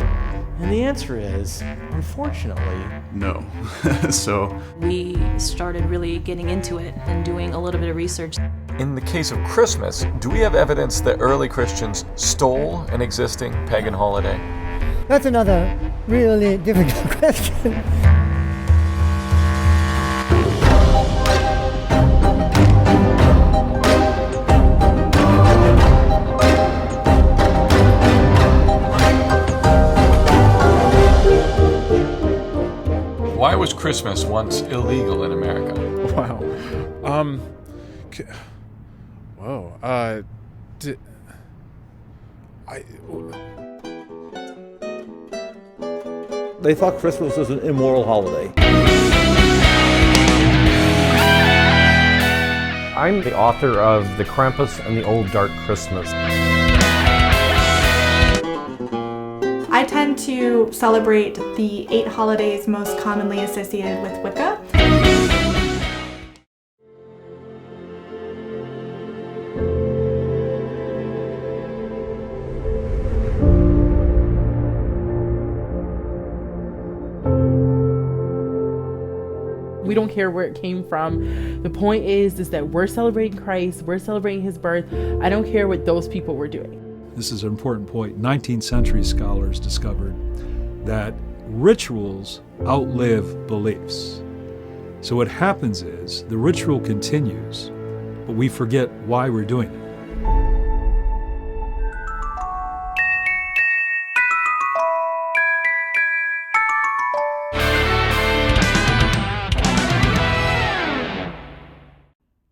And the answer is, unfortunately, no. So we started really getting into it and doing a little bit of research. In the case of Christmas, do we have evidence that early Christians stole an existing pagan holiday? That's another really difficult question. Why was Christmas once illegal in America? Wow. They thought Christmas was an immoral holiday. I'm the author of The Krampus and the Old Dark Christmas. I tend to celebrate the 8 holidays most commonly associated with Wicca. We don't care where it came from. The point is that we're celebrating Christ, we're celebrating his birth. I don't care what those people were doing. This is an important point. 19th century scholars discovered that rituals outlive beliefs. So what happens is the ritual continues, but we forget why we're doing it.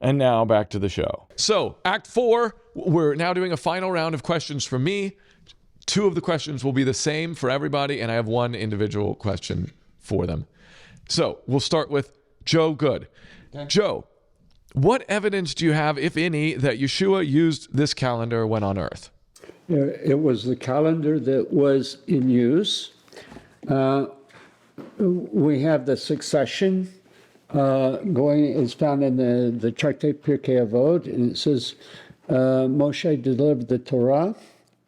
And now back to the show. So, Act 4, we're now doing a final round of questions from me. 2 of the questions will be the same for everybody, and I have 1 individual question for them. So, we'll start with Joe Good. Okay. Joe, what evidence do you have, if any, that Yeshua used this calendar when on earth? It was the calendar that was in use. We have the succession is found in the Tractate Pirkei Avot, and it says Moshe delivered the Torah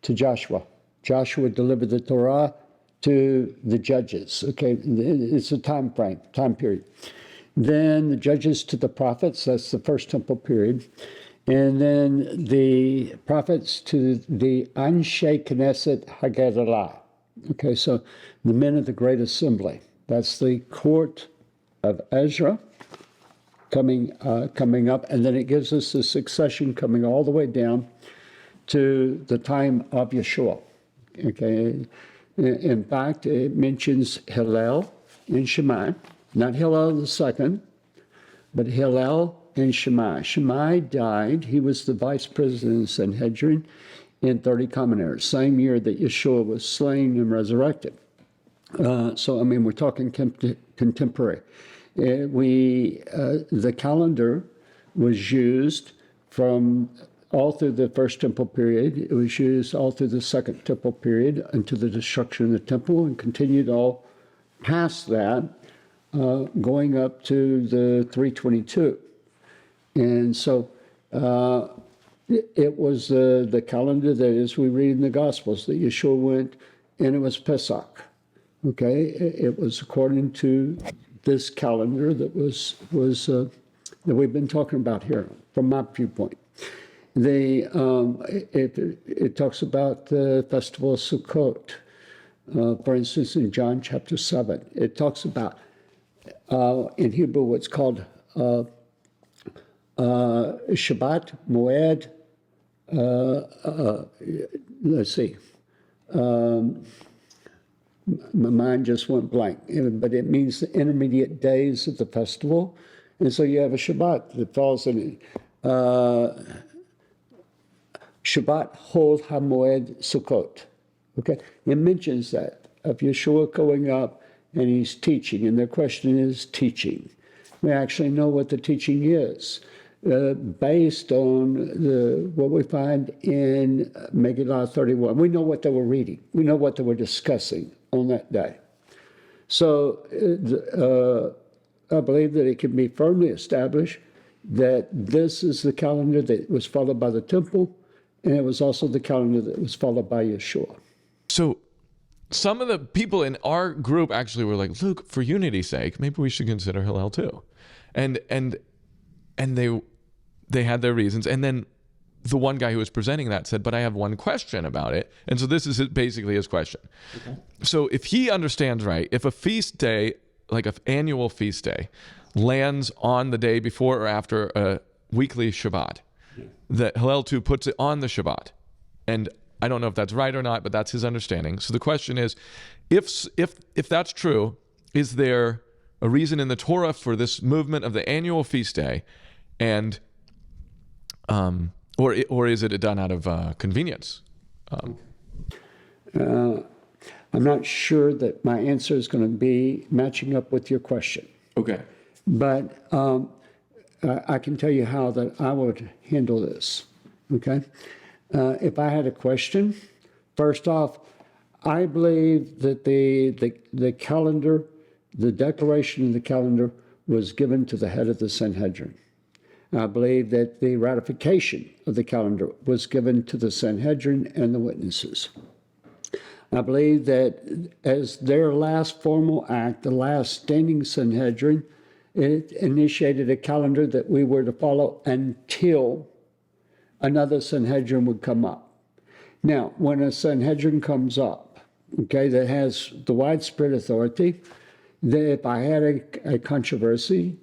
to Joshua. Joshua delivered the Torah to the judges. Okay, it's a time period. Then the judges to the prophets, that's the first temple period. And then the prophets to the Anshe Knesset Haggadah. Okay, so the men of the Great Assembly. That's the court of Ezra coming up, and then it gives us the succession coming all the way down to the time of Yeshua. Okay, in fact, it mentions Hillel and Shammai, not Hillel II, but Hillel and Shammai. Shammai died. He was the vice president of Sanhedrin in 30 Common Era, same year that Yeshua was slain and resurrected. So, I mean, we're talking contemporary. The calendar was used from all through the first temple period. It was used all through the second temple period until the destruction of the temple, and continued all past that, going up to the 322. And so it was the calendar that, as we read in the Gospels, that Yeshua went, and it was Pesach. Okay, it was according to this calendar that that we've been talking about here, from my viewpoint. It talks about the festival of Sukkot, for instance, in John chapter 7. It talks about, in Hebrew, what's called Shabbat, Moed, let's see. My mind just went blank, but it means the intermediate days of the festival. And so you have a Shabbat that falls in Shabbat Hol HaMoed Sukkot. Okay, it mentions that of Yeshua going up and he's teaching, and the question is teaching. We actually know what the teaching is based on what we find in Megillah 31. We know what they were reading. We know what they were discussing on that day. So I believe that it can be firmly established that this is the calendar that was followed by the temple, and it was also the calendar that was followed by Yeshua. So some of the people in our group actually were like, Luke, for unity's sake, maybe we should consider Hillel too. And they had their reasons. And then the one guy who was presenting that said, but I have one question about it. And so this is basically his question. Okay. So if he understands right, if a feast day, like an annual feast day, lands on the day before or after a weekly Shabbat, that Hillel II puts it on the Shabbat. And I don't know if that's right or not, but that's his understanding. So the question is, if that's true, is there a reason in the Torah for this movement of the annual feast day, and or is it done out of convenience? I'm not sure that my answer is going to be matching up with your question. Okay. But I can tell you how that I would handle this. Okay. If I had a question, first off, I believe that the calendar, the declaration of the calendar was given to the head of the Sanhedrin. I believe that the ratification of the calendar was given to the Sanhedrin and the witnesses. I believe that as their last formal act, the last standing Sanhedrin, it initiated a calendar that we were to follow until another Sanhedrin would come up. Now, when a Sanhedrin comes up, okay, that has the widespread authority, that if I had a controversy,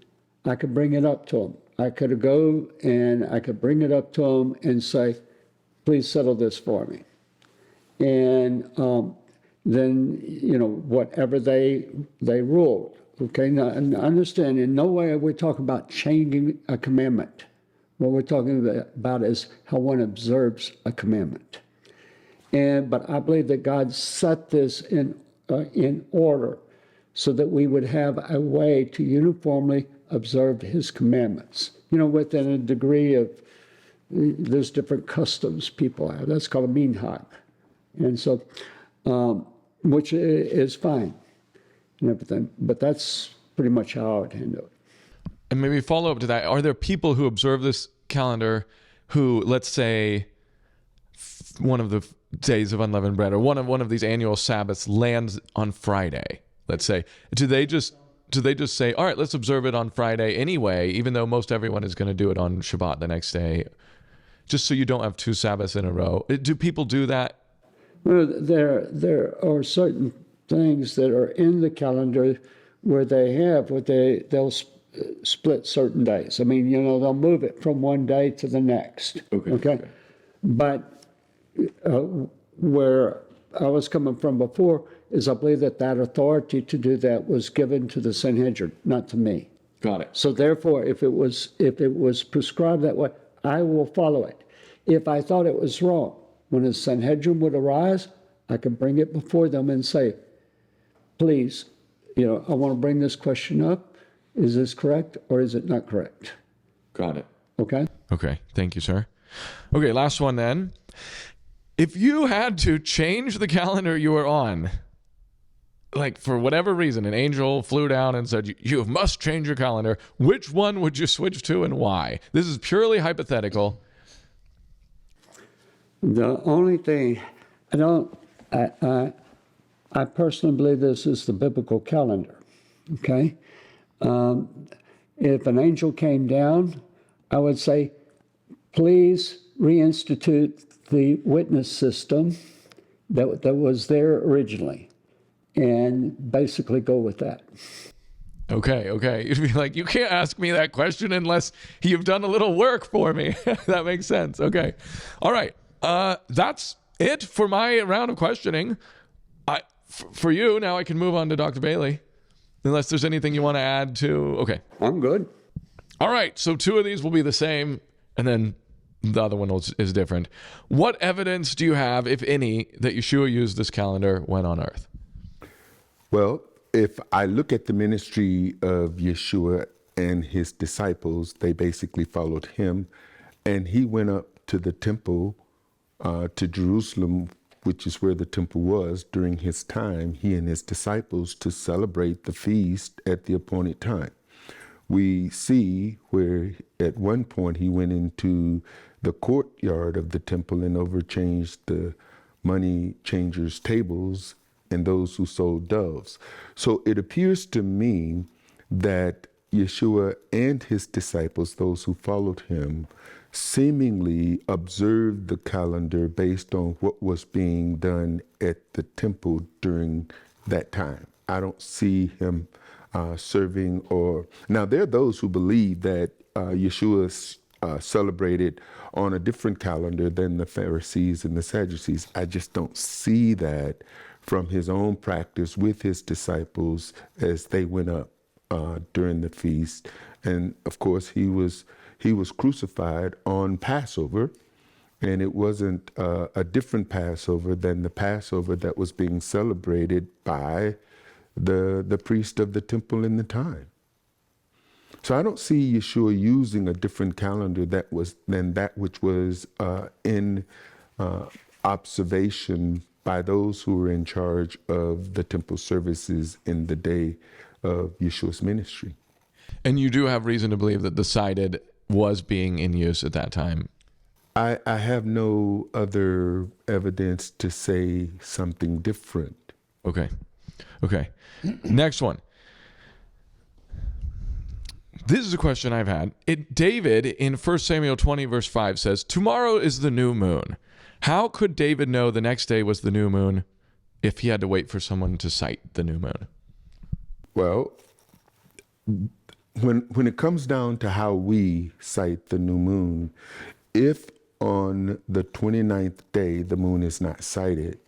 I could bring it up to them. I could go and I could bring it up to them and say, please settle this for me. And then, whatever they ruled. Okay, now understand, in no way are we talking about changing a commandment. What we're talking about is how one observes a commandment. But I believe that God set this in order so that we would have a way to uniformly observe his commandments. Within a degree of, there's different customs people have. That's called a minhag. And so, which is fine and everything. But that's pretty much how I would handle it. And maybe follow up to that, are there people who observe this calendar who, let's say, one of the days of unleavened bread or one of these annual Sabbaths lands on Friday, let's say, do they just say, all right, let's observe it on Friday anyway, even though most everyone is going to do it on Shabbat the next day, just so you don't have two Sabbaths in a row? Do people do that? Well, there are certain things that are in the calendar where they'll split certain days. I mean, they'll move it from one day to the next. Okay. But where I was coming from before is I believe that authority to do that was given to the Sanhedrin, not to me. Got it. So therefore, if it was prescribed that way, I will follow it. If I thought it was wrong, when a Sanhedrin would arise, I could bring it before them and say, please, I want to bring this question up. Is this correct or is it not correct? Got it. Okay. Okay. Thank you, sir. Okay. Last one then. If you had to change the calendar you were on, like for whatever reason, an angel flew down and said, you must change your calendar, which one would you switch to and why? This is purely hypothetical. The only thing, I personally believe this is the biblical calendar. Okay. If an angel came down, I would say, please reinstitute the witness system that was there originally, and basically go with that. Okay. You'd be like, you can't ask me that question unless you've done a little work for me. That makes sense. Okay. All right. That's it for my round of questioning. For you, now I can move on to Dr. Bailey. Unless there's anything you want to add to... Okay. I'm good. All right. So 2 of these will be the same, and then the other one is different. What evidence do you have, if any, that Yeshua used this calendar when on earth? Well, if I look at the ministry of Yeshua and his disciples, they basically followed him, and he went up to the temple, to Jerusalem, which is where the temple was during his time, he and his disciples, to celebrate the feast at the appointed time. We see where at one point he went into the courtyard of the temple and overchanged the money changers' tables and those who sold doves. So it appears to me that Yeshua and his disciples, those who followed him, seemingly observed the calendar based on what was being done at the temple during that time. I don't see him serving or... Now, there are those who believe that Yeshua celebrated on a different calendar than the Pharisees and the Sadducees. I just don't see that from his own practice with his disciples as they went up during the feast. And of course, he was crucified on Passover, and it wasn't a different Passover than the Passover that was being celebrated by the priest of the temple in the time. So I don't see Yeshua using a different calendar than that which was in observation by those who were in charge of the temple services in the day of Yeshua's ministry. And you do have reason to believe that the sided was being in use at that time? I have no other evidence to say something different. Okay. Next one. This is a question I've had. David in 1 Samuel 20 verse 5 says, "Tomorrow is the new moon." How could David know the next day was the new moon if he had to wait for someone to cite the new moon? Well, when it comes down to how we cite the new moon, if on the 29th day the moon is not sighted,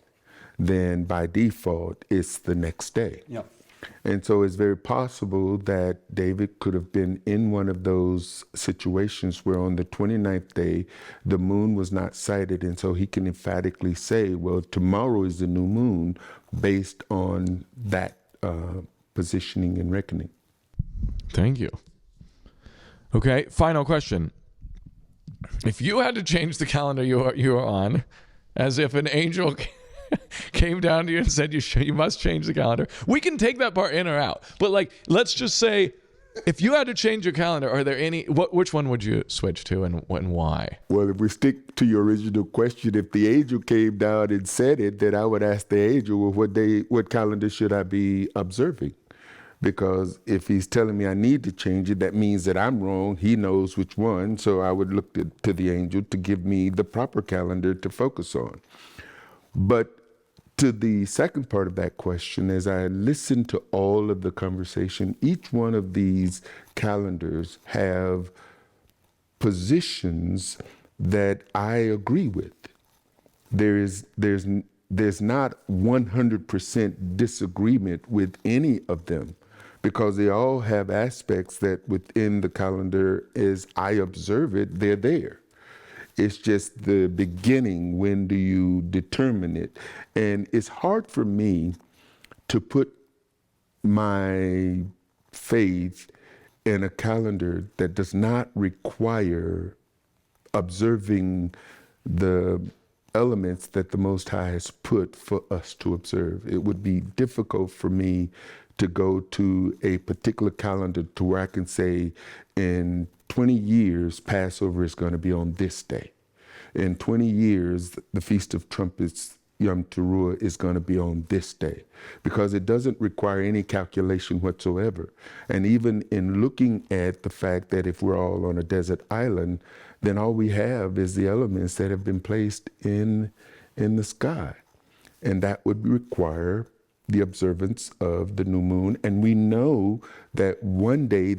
then by default it's the next day. Yep. And so it's very possible that David could have been in one of those situations where on the 29th day, the moon was not sighted. And so he can emphatically say, well, tomorrow is the new moon based on that positioning and reckoning. Thank you. Okay, final question. If you had to change the calendar you are on, as if an angel came down to you and said you must change the calendar, we can take that part in or out. But let's just say, if you had to change your calendar, are there any? Which one would you switch to, and why? Well, if we stick to your original question, if the angel came down and said it, then I would ask the angel, well, what calendar should I be observing? Because if he's telling me I need to change it, that means that I'm wrong. He knows which one. So I would look to the angel to give me the proper calendar to focus on. But to the second part of that question, as I listened to all of the conversation, each one of these calendars have positions that I agree with. There's not 100% disagreement with any of them, because they all have aspects that within the calendar, as I observe it, they're there. It's just the beginning. When do you determine it? And it's hard for me to put my faith in a calendar that does not require observing the elements that the Most High has put for us to observe. It would be difficult for me to go to a particular calendar to where I can say in 20 years, Passover is going to be on this day. In 20 years, the Feast of Trumpets, Yom Teruah, is going to be on this day, because it doesn't require any calculation whatsoever. And even in looking at the fact that if we're all on a desert island, then all we have is the elements that have been placed in the sky. And that would require the observance of the new moon. And we know that one day,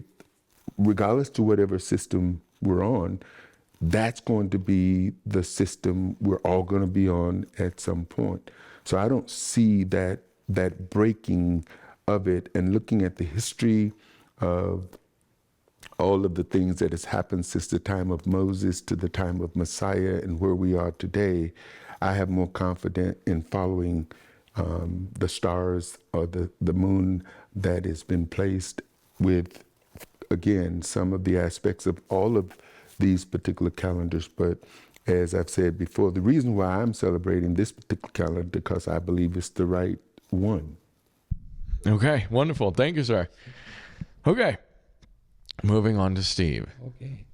regardless to whatever system we're on, that's going to be the system we're all going to be on at some point. So I don't see that breaking of it. And looking at the history of all of the things that has happened since the time of Moses to the time of Messiah and where we are today, I have more confidence in following the stars or the moon that has been placed with, again, some of the aspects of all of these particular calendars. But as I've said before, the reason why I'm celebrating this particular calendar because I believe it's the right one. Okay, wonderful. Thank you, sir. Okay, moving on to Steve. Okay.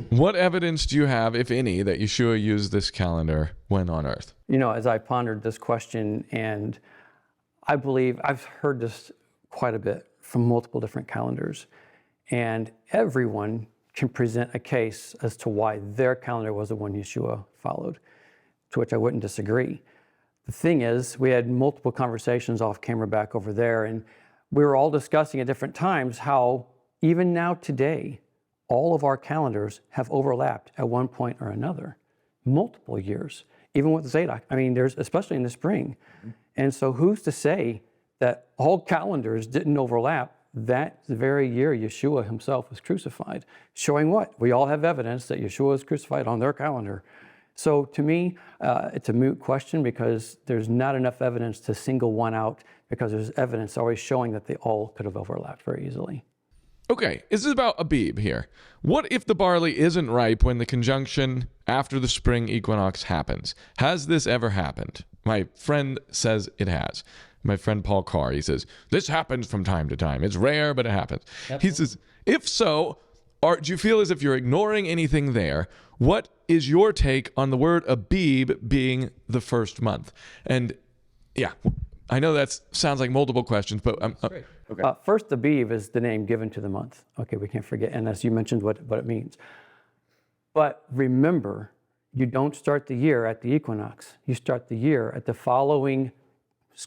What evidence do you have, if any, that Yeshua used this calendar when on earth? You know, as I pondered this question, and I believe I've heard this quite a bit from multiple different calendars, and everyone can present a case as to why their calendar was the one Yeshua followed, to which I wouldn't disagree. The thing is, we had multiple conversations off camera back over there, and we were all discussing at different times how even now today, all of our calendars have overlapped at one point or another, multiple years, even with Zadok. I mean, there's, especially in the spring. And so who's to say that all calendars didn't overlap that very year Yeshua himself was crucified? Showing what? We all have evidence that Yeshua was crucified on their calendar. So to me, it's a moot question because there's not enough evidence to single one out, because there's evidence always showing that they all could have overlapped very easily. Okay, this is about Abib here. What if the barley isn't ripe when the conjunction after the spring equinox happens? Has this ever happened? My friend says it has. My friend Paul Carr, he says, this happens from time to time. It's rare, but it happens. Absolutely. He says, if so, do you feel as if you're ignoring anything there? What is your take on the word Abib being the first month? And yeah, I know that sounds like multiple questions, but okay. First, Abib is the name given to the month. Okay, we can't forget, and as you mentioned, what it means. But remember, you don't start the year at the equinox. You start the year at the following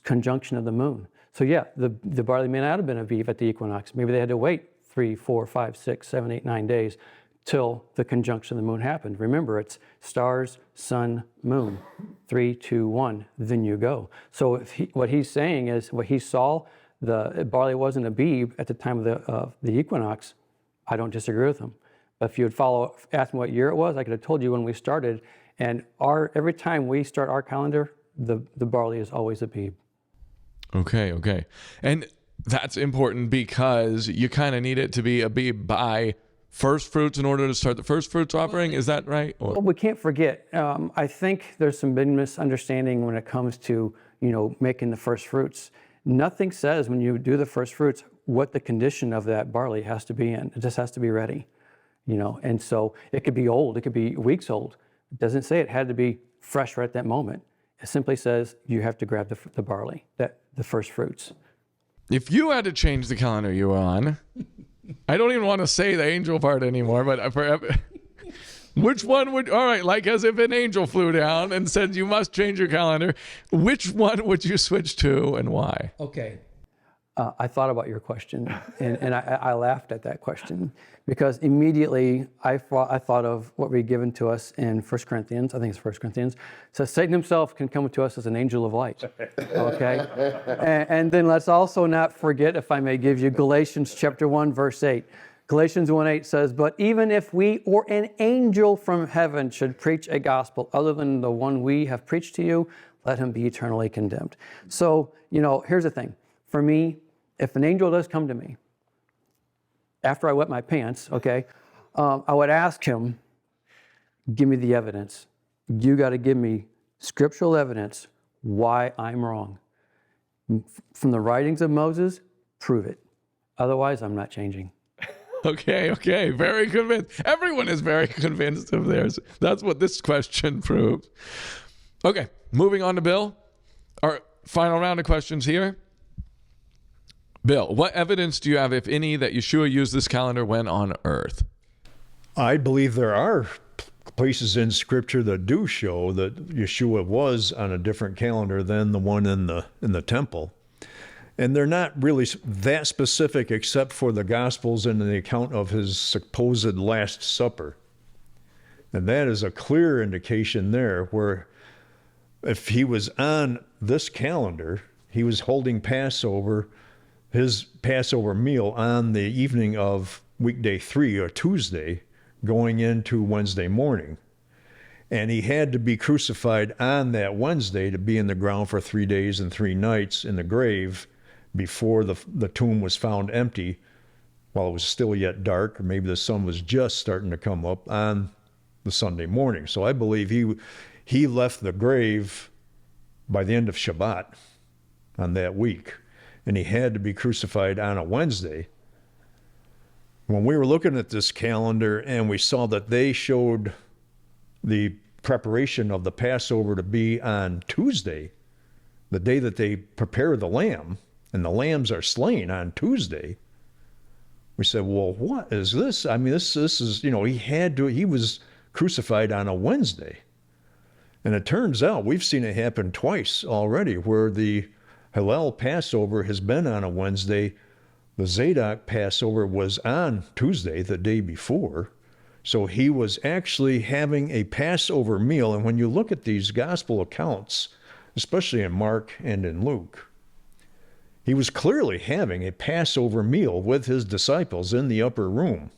conjunction of the moon. So yeah, the barley may not have been Abib at the equinox. Maybe they had to wait 3, 4, 5, 6, 7, 8, 9 days till the conjunction of the moon happened. Remember, it's stars, sun, moon, 3, 2, 1, then you go. So what he's saying is, what he saw, the barley wasn't Abib at the time of the equinox, I don't disagree with him. But if you would ask me what year it was, I could have told you when we started. And every time we start our calendar, the barley is always Abib. Okay. And that's important because you kind of need it to be Abib by first fruits in order to start the first fruits offering. Is that right? Or? Well, we can't forget. I think there's some big misunderstanding when it comes to, making the first fruits. Nothing says when you do the first fruits what the condition of that barley has to be in. It just has to be ready, And so it could be old. It could be weeks old. It doesn't say it had to be fresh right at that moment. It simply says you have to grab the barley, the first fruits. If you had to change the calendar you were on, I don't even want to say the angel part anymore, but which one would, all right, like as if an angel flew down and said you must change your calendar, which one would you switch to and why? Okay. I thought about your question, and I laughed at that question because immediately I thought of what we've given to us in 1 Corinthians. I think it's 1 Corinthians. It says Satan himself can come to us as an angel of light. Okay? and then let's also not forget, if I may give you, Galatians chapter 1, verse 8. Galatians 1:8 says, but even if we or an angel from heaven should preach a gospel other than the one we have preached to you, let him be eternally condemned. So, here's the thing. For me, if an angel does come to me, after I wet my pants, okay, I would ask him, give me the evidence. You got to give me scriptural evidence why I'm wrong. From the writings of Moses, prove it. Otherwise, I'm not changing. Okay. Very convinced. Everyone is very convinced of theirs. That's what this question proves. Okay, moving on to Bill. Our final round of questions here. Bill, what evidence do you have, if any, that Yeshua used this calendar when on earth? I believe there are places in Scripture that do show that Yeshua was on a different calendar than the one in the temple. And they're not really that specific except for the Gospels and the account of his supposed Last Supper. And that is a clear indication there where if he was on this calendar, he was holding Passover his Passover meal on the evening of weekday 3 or Tuesday going into Wednesday morning. And he had to be crucified on that Wednesday to be in the ground for 3 days and 3 nights in the grave before the tomb was found empty while it was still yet dark, or maybe the sun was just starting to come up on the Sunday morning. So I believe he left the grave by the end of Shabbat on that week, and he had to be crucified on a Wednesday. When we were looking at this calendar and we saw that they showed the preparation of the Passover to be on Tuesday, the day that they prepare the lamb, and the lambs are slain on Tuesday, we said, well, what is this? I mean, this is, he was crucified on a Wednesday. And it turns out we've seen it happen twice already, where the Hillel Passover has been on a Wednesday. The Zadok Passover was on Tuesday, the day before. So he was actually having a Passover meal. And when you look at these gospel accounts, especially in Mark and in Luke, he was clearly having a Passover meal with his disciples in the upper room.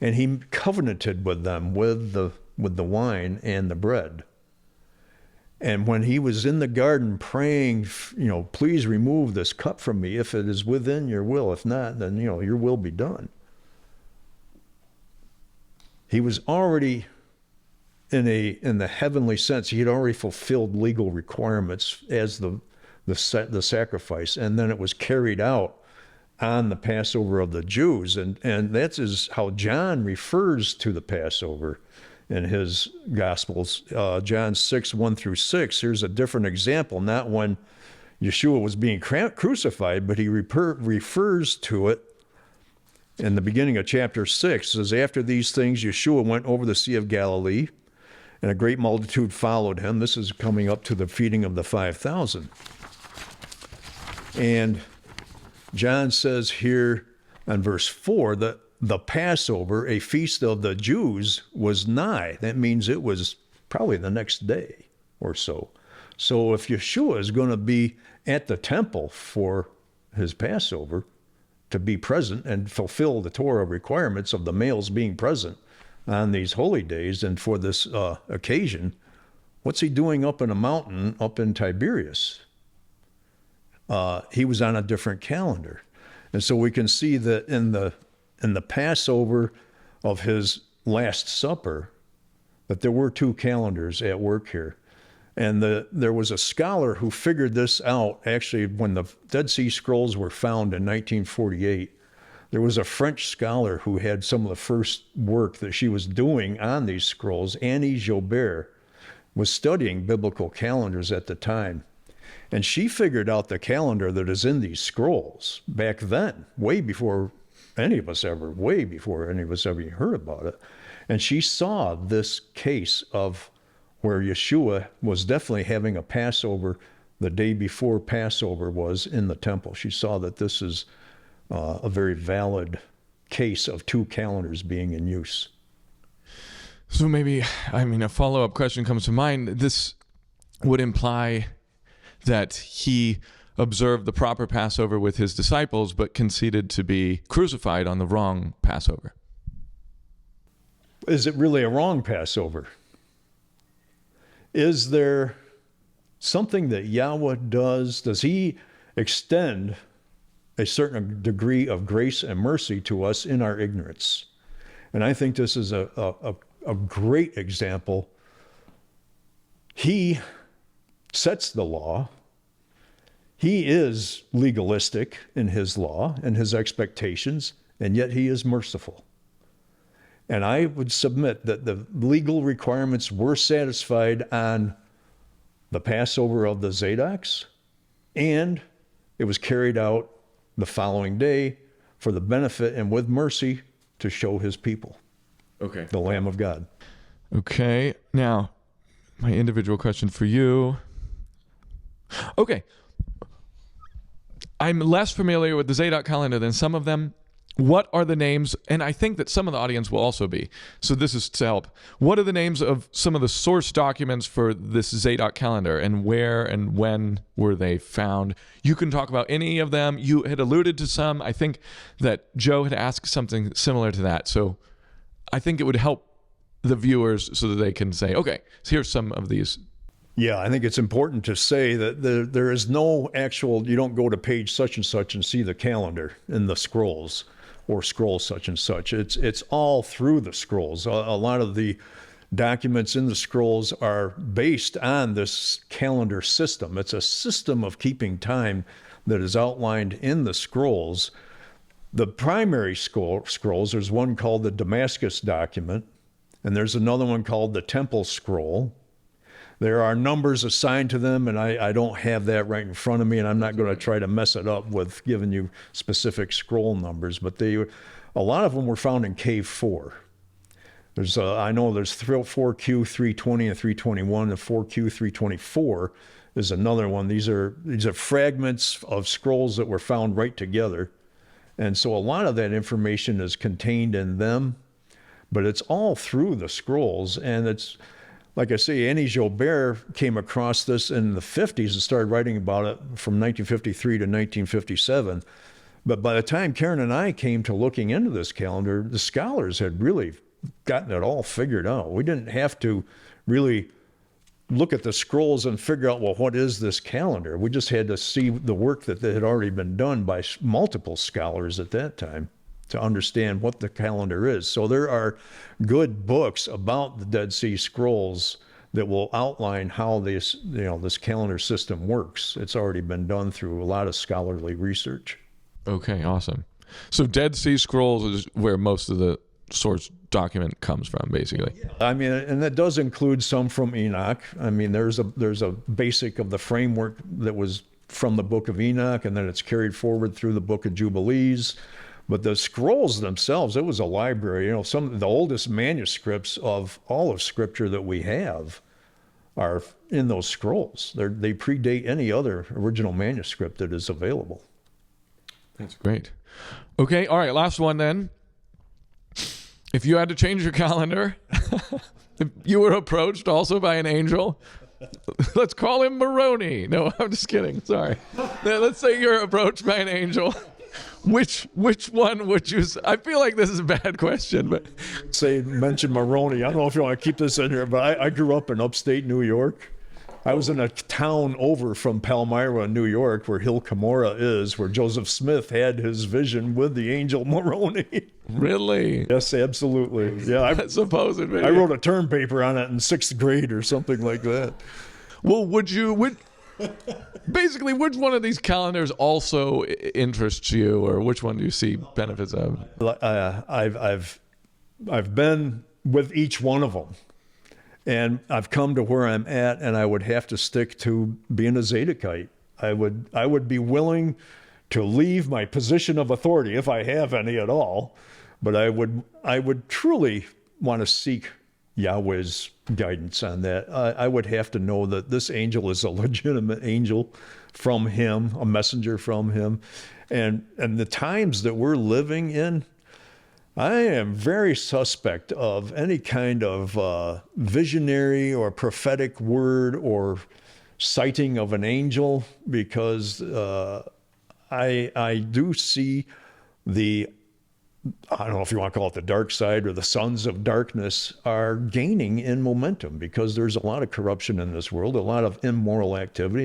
And he covenanted with them with the wine and the bread. And when he was in the garden praying, please remove this cup from me if it is within your will. If not, then, your will be done. He was already in the heavenly sense. He had already fulfilled legal requirements as the sacrifice, and then it was carried out on the Passover of the Jews, and that is how John refers to the Passover in his Gospels. John 6:1-6. Here's a different example, not when Yeshua was being crucified, but he refers to it in the beginning of chapter 6. It says, after these things, Yeshua went over the Sea of Galilee, and a great multitude followed him. This is coming up to the feeding of the 5,000. And John says here on verse 4 that the Passover, a feast of the Jews, was nigh. That means it was probably the next day or so. So if Yeshua is going to be at the temple for his Passover, to be present and fulfill the Torah requirements of the males being present on these holy days and for this occasion, what's he doing up in a mountain up in Tiberias? He was on a different calendar. And so we can see that in the Passover of his Last Supper, that there were 2 calendars at work here. And there was a scholar who figured this out. Actually, when the Dead Sea Scrolls were found in 1948, there was a French scholar who had some of the first work that she was doing on these scrolls. Annie Joubert was studying biblical calendars at the time. And she figured out the calendar that is in these scrolls back then, way before any of us ever heard about it. And she saw this case of where Yeshua was definitely having a Passover the day before Passover was in the temple. She saw that this is a very valid case of 2 calendars being in use. So maybe, a follow-up question comes to mind. This would imply that he observed the proper Passover with his disciples, but conceded to be crucified on the wrong Passover. Is it really a wrong Passover? Is there something that Yahweh does? Does he extend a certain degree of grace and mercy to us in our ignorance? And I think this is a great example. He sets the law. He is legalistic in his law and his expectations, and yet he is merciful. And I would submit that the legal requirements were satisfied on the Passover of the Zadoks, and it was carried out the following day for the benefit and with mercy to show his people. Okay. The Lamb of God. Okay. Now, my individual question for you. Okay. I'm less familiar with the Zadok calendar than some of them. what are the names, and I think that some of the audience will also be, so this is to help. What are the names of some of the source documents for this Zadok calendar, and where and when were they found? You can talk about any of them. You had alluded to some. I think that Joe had asked something similar to that, so I think it would help the viewers so that they can say, okay, so here's some of these. Yeah, I think it's important to say that there is no actual, you don't go to page such and such and see the calendar in the scrolls, or scroll such and such. It's all through the scrolls. A lot of the documents in the scrolls are based on this calendar system. It's a system of keeping time that is outlined in the scrolls. The primary scrolls, there's one called the Damascus document, and there's another one called the Temple Scroll. There are numbers assigned to them, and I don't have that right in front of me, and I'm not going to try to mess it up with giving you specific scroll numbers, but a lot of them were found in Cave 4. I know there's 4Q 320 and 321, and 4Q 324 is another one. These are fragments of scrolls that were found right together, and so a lot of that information is contained in them, but it's all through the scrolls, and it's, like I say, Annie Joubert came across this in the 50s and started writing about it from 1953 to 1957. But by the time Karen and I came to looking into this calendar, the scholars had really gotten it all figured out. We didn't have to really look at the scrolls and figure out, well, what is this calendar? We just had to see the work that had already been done by multiple scholars at that time to understand what the calendar is. So there are good books about the Dead Sea Scrolls that will outline how this calendar system works. It's already been done through a lot of scholarly research. Okay, awesome. So Dead Sea Scrolls is where most of the source document comes from, basically. I mean, and that does include some from Enoch. I mean, there's a basic of the framework that was from the book of Enoch, and then it's carried forward through the book of Jubilees. But the scrolls themselves, it was a library. Some of the oldest manuscripts of all of Scripture that we have are in those scrolls. They predate any other original manuscript that is available. That's great. Okay, all right, last one then. If you had to change your calendar, if you were approached also by an angel, let's call him Moroni. No, I'm just kidding. Sorry. Let's say you're approached by an angel. Which one would you? I feel like this is a bad question, but mention Moroni. I don't know if you want to keep this in here, but I grew up in upstate New York. I was in a town over from Palmyra, New York, where Hill Cumorah is, where Joseph Smith had his vision with the angel Moroni. Really? Yes, absolutely. Yeah, that's supposed. I wrote a term paper on it in 6th grade or something like that. Well, basically, which one of these calendars also interests you, or which one do you see benefits of? I've been with each one of them, and I've come to where I'm at, and I would have to stick to being a Zadokite. I would be willing to leave my position of authority if I have any at all, but I would truly want to seek Yahweh's guidance on that. I would have to know that this angel is a legitimate angel from him, a messenger from him. And the times that we're living in, I am very suspect of any kind of visionary or prophetic word or sighting of an angel, because I do see I don't know if you want to call it the dark side or the sons of darkness are gaining in momentum, because there's a lot of corruption in this world, a lot of immoral activity.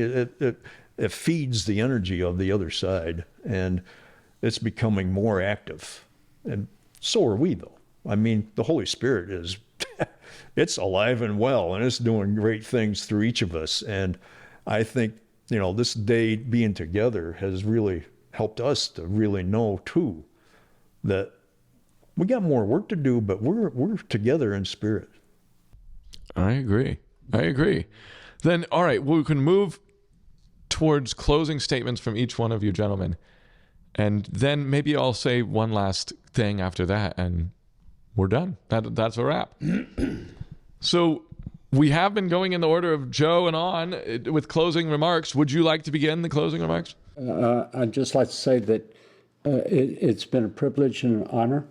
It feeds the energy of the other side, and it's becoming more active. And so are we, though. I mean, the Holy Spirit is, it's alive and well, and it's doing great things through each of us. And I think, this day being together has really helped us to really know, too, that we got more work to do, but we're together in spirit. I agree. Then, all right, we can move towards closing statements from each one of you gentlemen. And then maybe I'll say one last thing after that, and we're done. That's a wrap. So we have been going in the order of Joe and on with closing remarks. Would you like to begin the closing remarks? I'd just like to say that It's been a privilege and an honor,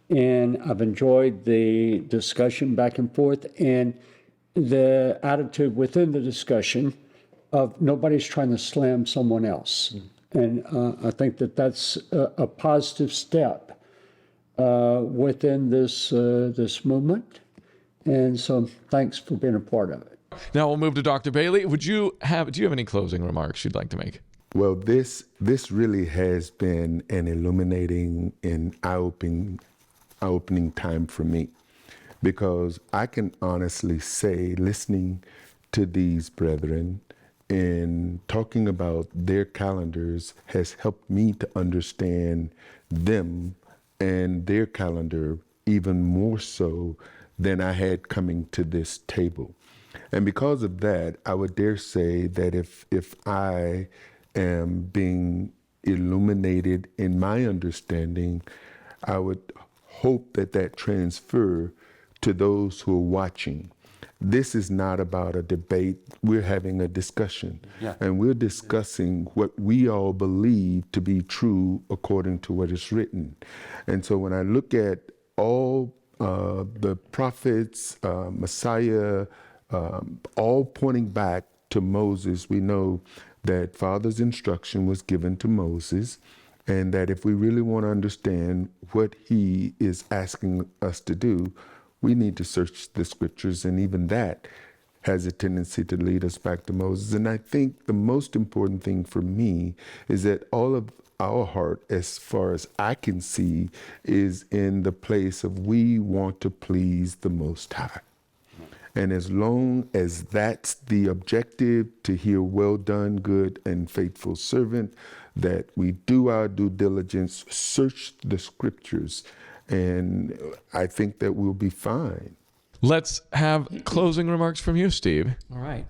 and I've enjoyed the discussion back and forth and the attitude within the discussion of nobody's trying to slam someone else. And I think that that's a positive step within this movement. And so thanks for being a part of it. Now we'll move to Dr. Bailey. Do you have any closing remarks you'd like to make? Well, this really has been an illuminating and eye-opening time for me, because I can honestly say, listening to these brethren and talking about their calendars has helped me to understand them and their calendar even more so than I had coming to this table. And because of that, I would dare say that if I am being illuminated in my understanding, I would hope that transfer to those who are watching. This is not about a debate. We're having a discussion. Yeah. And we're discussing what we all believe to be true according to what is written. And so when I look at all the prophets, Messiah, all pointing back to Moses, we know that Father's instruction was given to Moses, and that if we really want to understand what he is asking us to do, we need to search the scriptures, and even that has a tendency to lead us back to Moses. And I think the most important thing for me is that all of our heart, as far as I can see, is in the place of we want to please the Most High. And as long as that's the objective, to hear, well done, good and faithful servant, that we do our due diligence, search the scriptures, and I think that we'll be fine. Let's have closing remarks from you, Steve. All right.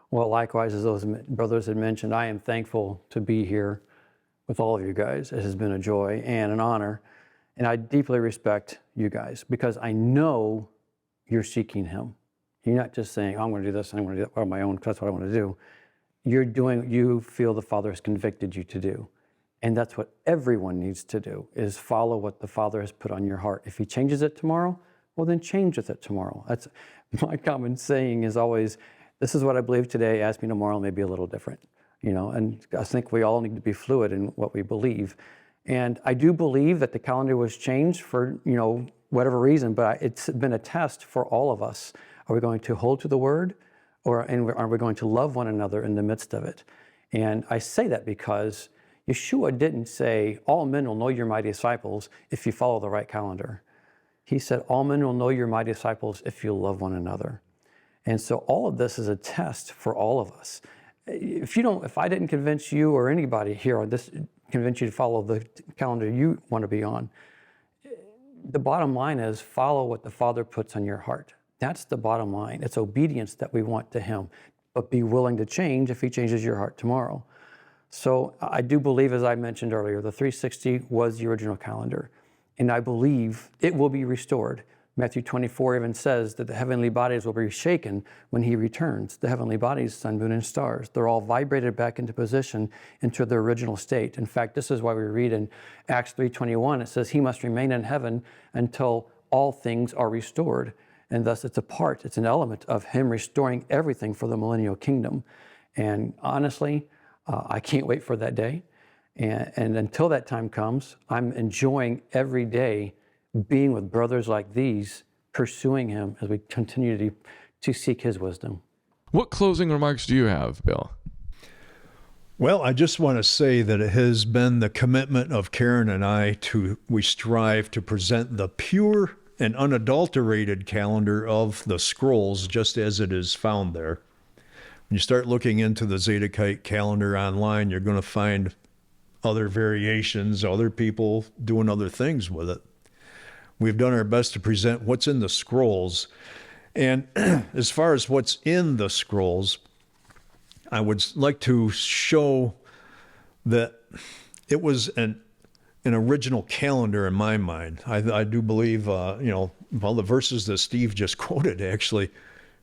Well, likewise, as those brothers had mentioned, I am thankful to be here with all of you guys. It has been a joy and an honor, and I deeply respect you guys because I know you're seeking him. You're not just saying, oh, I'm going to do this, and I'm going to do that on my own because that's what I want to do. You're doing what you feel the Father has convicted you to do. And that's what everyone needs to do, is follow what the Father has put on your heart. If he changes it tomorrow, well, then change with it tomorrow. That's my common saying is always, this is what I believe today, ask me tomorrow, maybe a little different. And I think we all need to be fluid in what we believe. And I do believe that the calendar was changed for, whatever reason, but it's been a test for all of us. Are we going to hold to the word, or are we going to love one another in the midst of it? And I say that because Yeshua didn't say, all men will know you're my disciples if you follow the right calendar. He said, all men will know you're my disciples if you love one another. And so all of this is a test for all of us. If I didn't convince you or anybody here on this, convince you to follow the calendar you want to be on, the bottom line is follow what the Father puts on your heart. That's the bottom line. It's obedience that we want to him, but be willing to change if he changes your heart tomorrow. So I do believe, as I mentioned earlier, the 360 was the original calendar, and I believe it will be restored. Matthew 24 even says that the heavenly bodies will be shaken when he returns. The heavenly bodies, sun, moon, and stars, they're all vibrated back into position into their original state. In fact, this is why we read in Acts 3:21, it says, he must remain in heaven until all things are restored. And thus it's an element of him restoring everything for the millennial kingdom. And honestly, I can't wait for that day. And until that time comes, I'm enjoying every day being with brothers like these, pursuing him as we continue to seek his wisdom. What closing remarks do you have, Bill? Well, I just want to say that it has been the commitment of Karen and I we strive to present the pure and unadulterated calendar of the scrolls just as it is found there. When you start looking into the Zadokite calendar online, you're going to find other variations, other people doing other things with it. We've done our best to present what's in the scrolls. And as far as what's in the scrolls, I would like to show that it was an original calendar in my mind. I do believe, the verses that Steve just quoted actually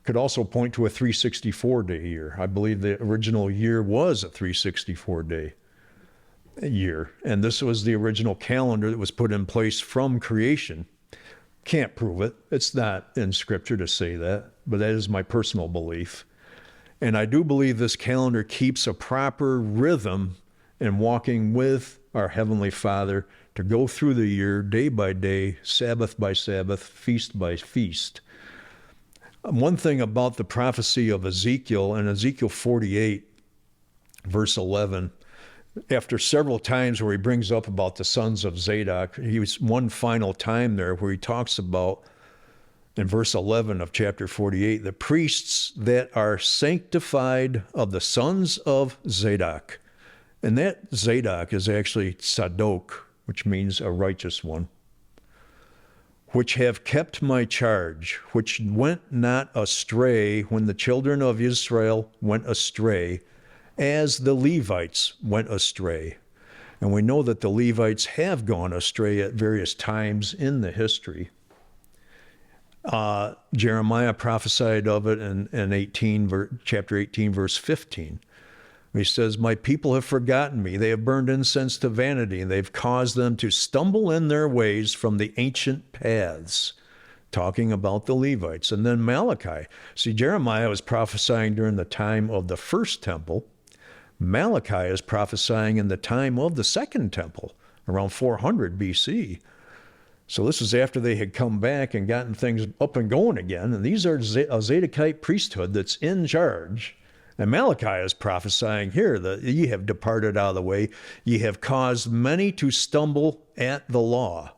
could also point to a 364-day year. I believe the original year was a 364-day. year. And this was the original calendar that was put in place from creation. Can't prove it. It's not in Scripture to say that, but that is my personal belief. And I do believe this calendar keeps a proper rhythm in walking with our Heavenly Father to go through the year day by day, Sabbath by Sabbath, feast by feast. One thing about the prophecy of Ezekiel, in Ezekiel 48, verse 11, after several times where he brings up about the sons of Zadok, he was one final time there where he talks about, in verse 11 of chapter 48, the priests that are sanctified of the sons of Zadok. And that Zadok is actually Zadok, which means a righteous one, which have kept my charge, which went not astray when the children of Israel went astray, as the Levites went astray. And we know that the Levites have gone astray at various times in the history. Jeremiah prophesied of it in chapter 18, verse 15. He says, my people have forgotten me. They have burned incense to vanity, and they've caused them to stumble in their ways from the ancient paths. Talking about the Levites. And then Malachi. See, Jeremiah was prophesying during the time of the first temple. Malachi is prophesying in the time of the second temple, around 400 BC. So this is after they had come back and gotten things up and going again. And these are a Zadokite priesthood that's in charge. And Malachi is prophesying here that ye have departed out of the way. Ye have caused many to stumble at the law.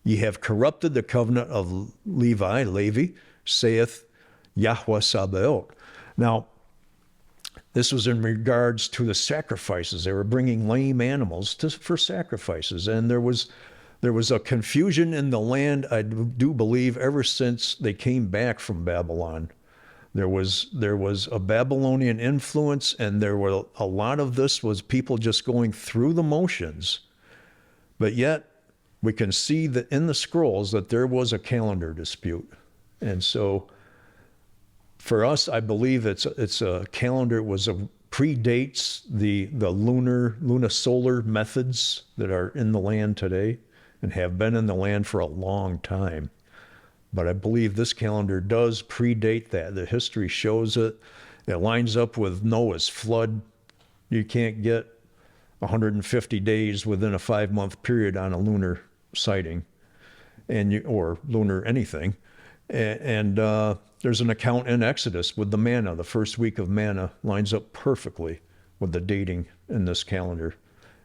Ye have corrupted the covenant of Levi, saith Yahweh Sabaoth. Now, this was in regards to the sacrifices. They were bringing lame animals for sacrifices. And there was a confusion in the land, I do believe, ever since they came back from Babylon. There was a Babylonian influence, and there were a lot of this was people just going through the motions. But yet, we can see that in the scrolls that there was a calendar dispute. And so, for us, I believe it's a calendar. Predates the lunisolar methods that are in the land today and have been in the land for a long time. But I believe this calendar does predate that. The history shows it. It lines up with Noah's flood. You can't get 150 days within a 5-month period on a lunar sighting, or lunar anything. And there's an account in Exodus with the manna. The first week of manna lines up perfectly with the dating in this calendar.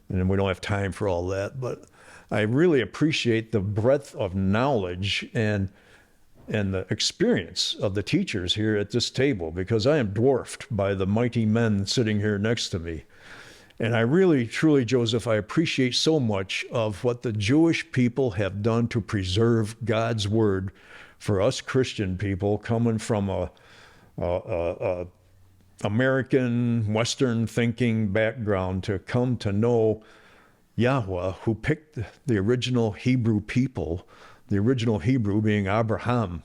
And we don't have time for all that, but I really appreciate the breadth of knowledge and the experience of the teachers here at this table, because I am dwarfed by the mighty men sitting here next to me. And I really, truly, Joseph, I appreciate so much of what the Jewish people have done to preserve God's word for us Christian people coming from a American, Western thinking background to come to know Yahweh, who picked the original Hebrew people, the original Hebrew being Abraham,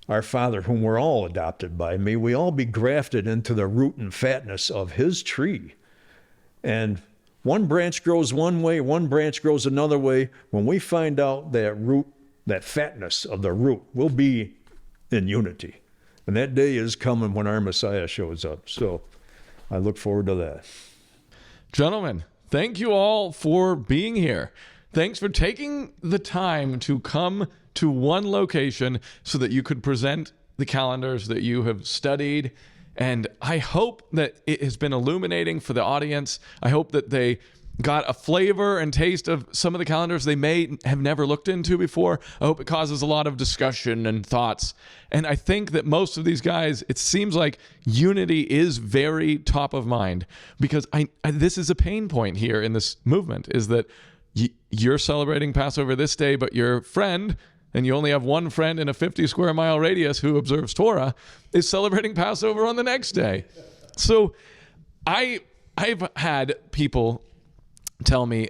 our father, whom we're all adopted by. May we all be grafted into the root and fatness of his tree. And one branch grows one way, one branch grows another way. When we find out that root, that fatness of the root, we'll be in unity. And that day is coming when our Messiah shows up. So I look forward to that. Gentlemen, thank you all for being here. Thanks for taking the time to come to one location so that you could present the calendars that you have studied. And I hope that it has been illuminating for the audience. I hope that they got a flavor and taste of some of the calendars they may have never looked into before. I hope it causes a lot of discussion and thoughts. And I think that most of these guys, it seems like unity is very top of mind, because this is a pain point here in this movement, is that you're celebrating Passover this day, but your friend, and you only have one friend in a 50 square mile radius who observes Torah, is celebrating Passover on the next day. So I've had people tell me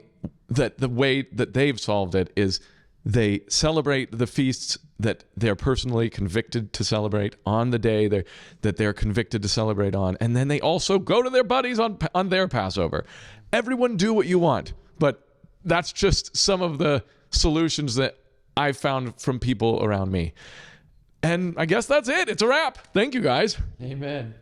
that the way that they've solved it is they celebrate the feasts that they're personally convicted to celebrate on the day that they're convicted to celebrate on, and then they also go to their buddies on their Passover. Everyone do what you want, but that's just some of the solutions that I've found from people around me. And I guess that's it. It's a wrap. Thank you, guys. Amen.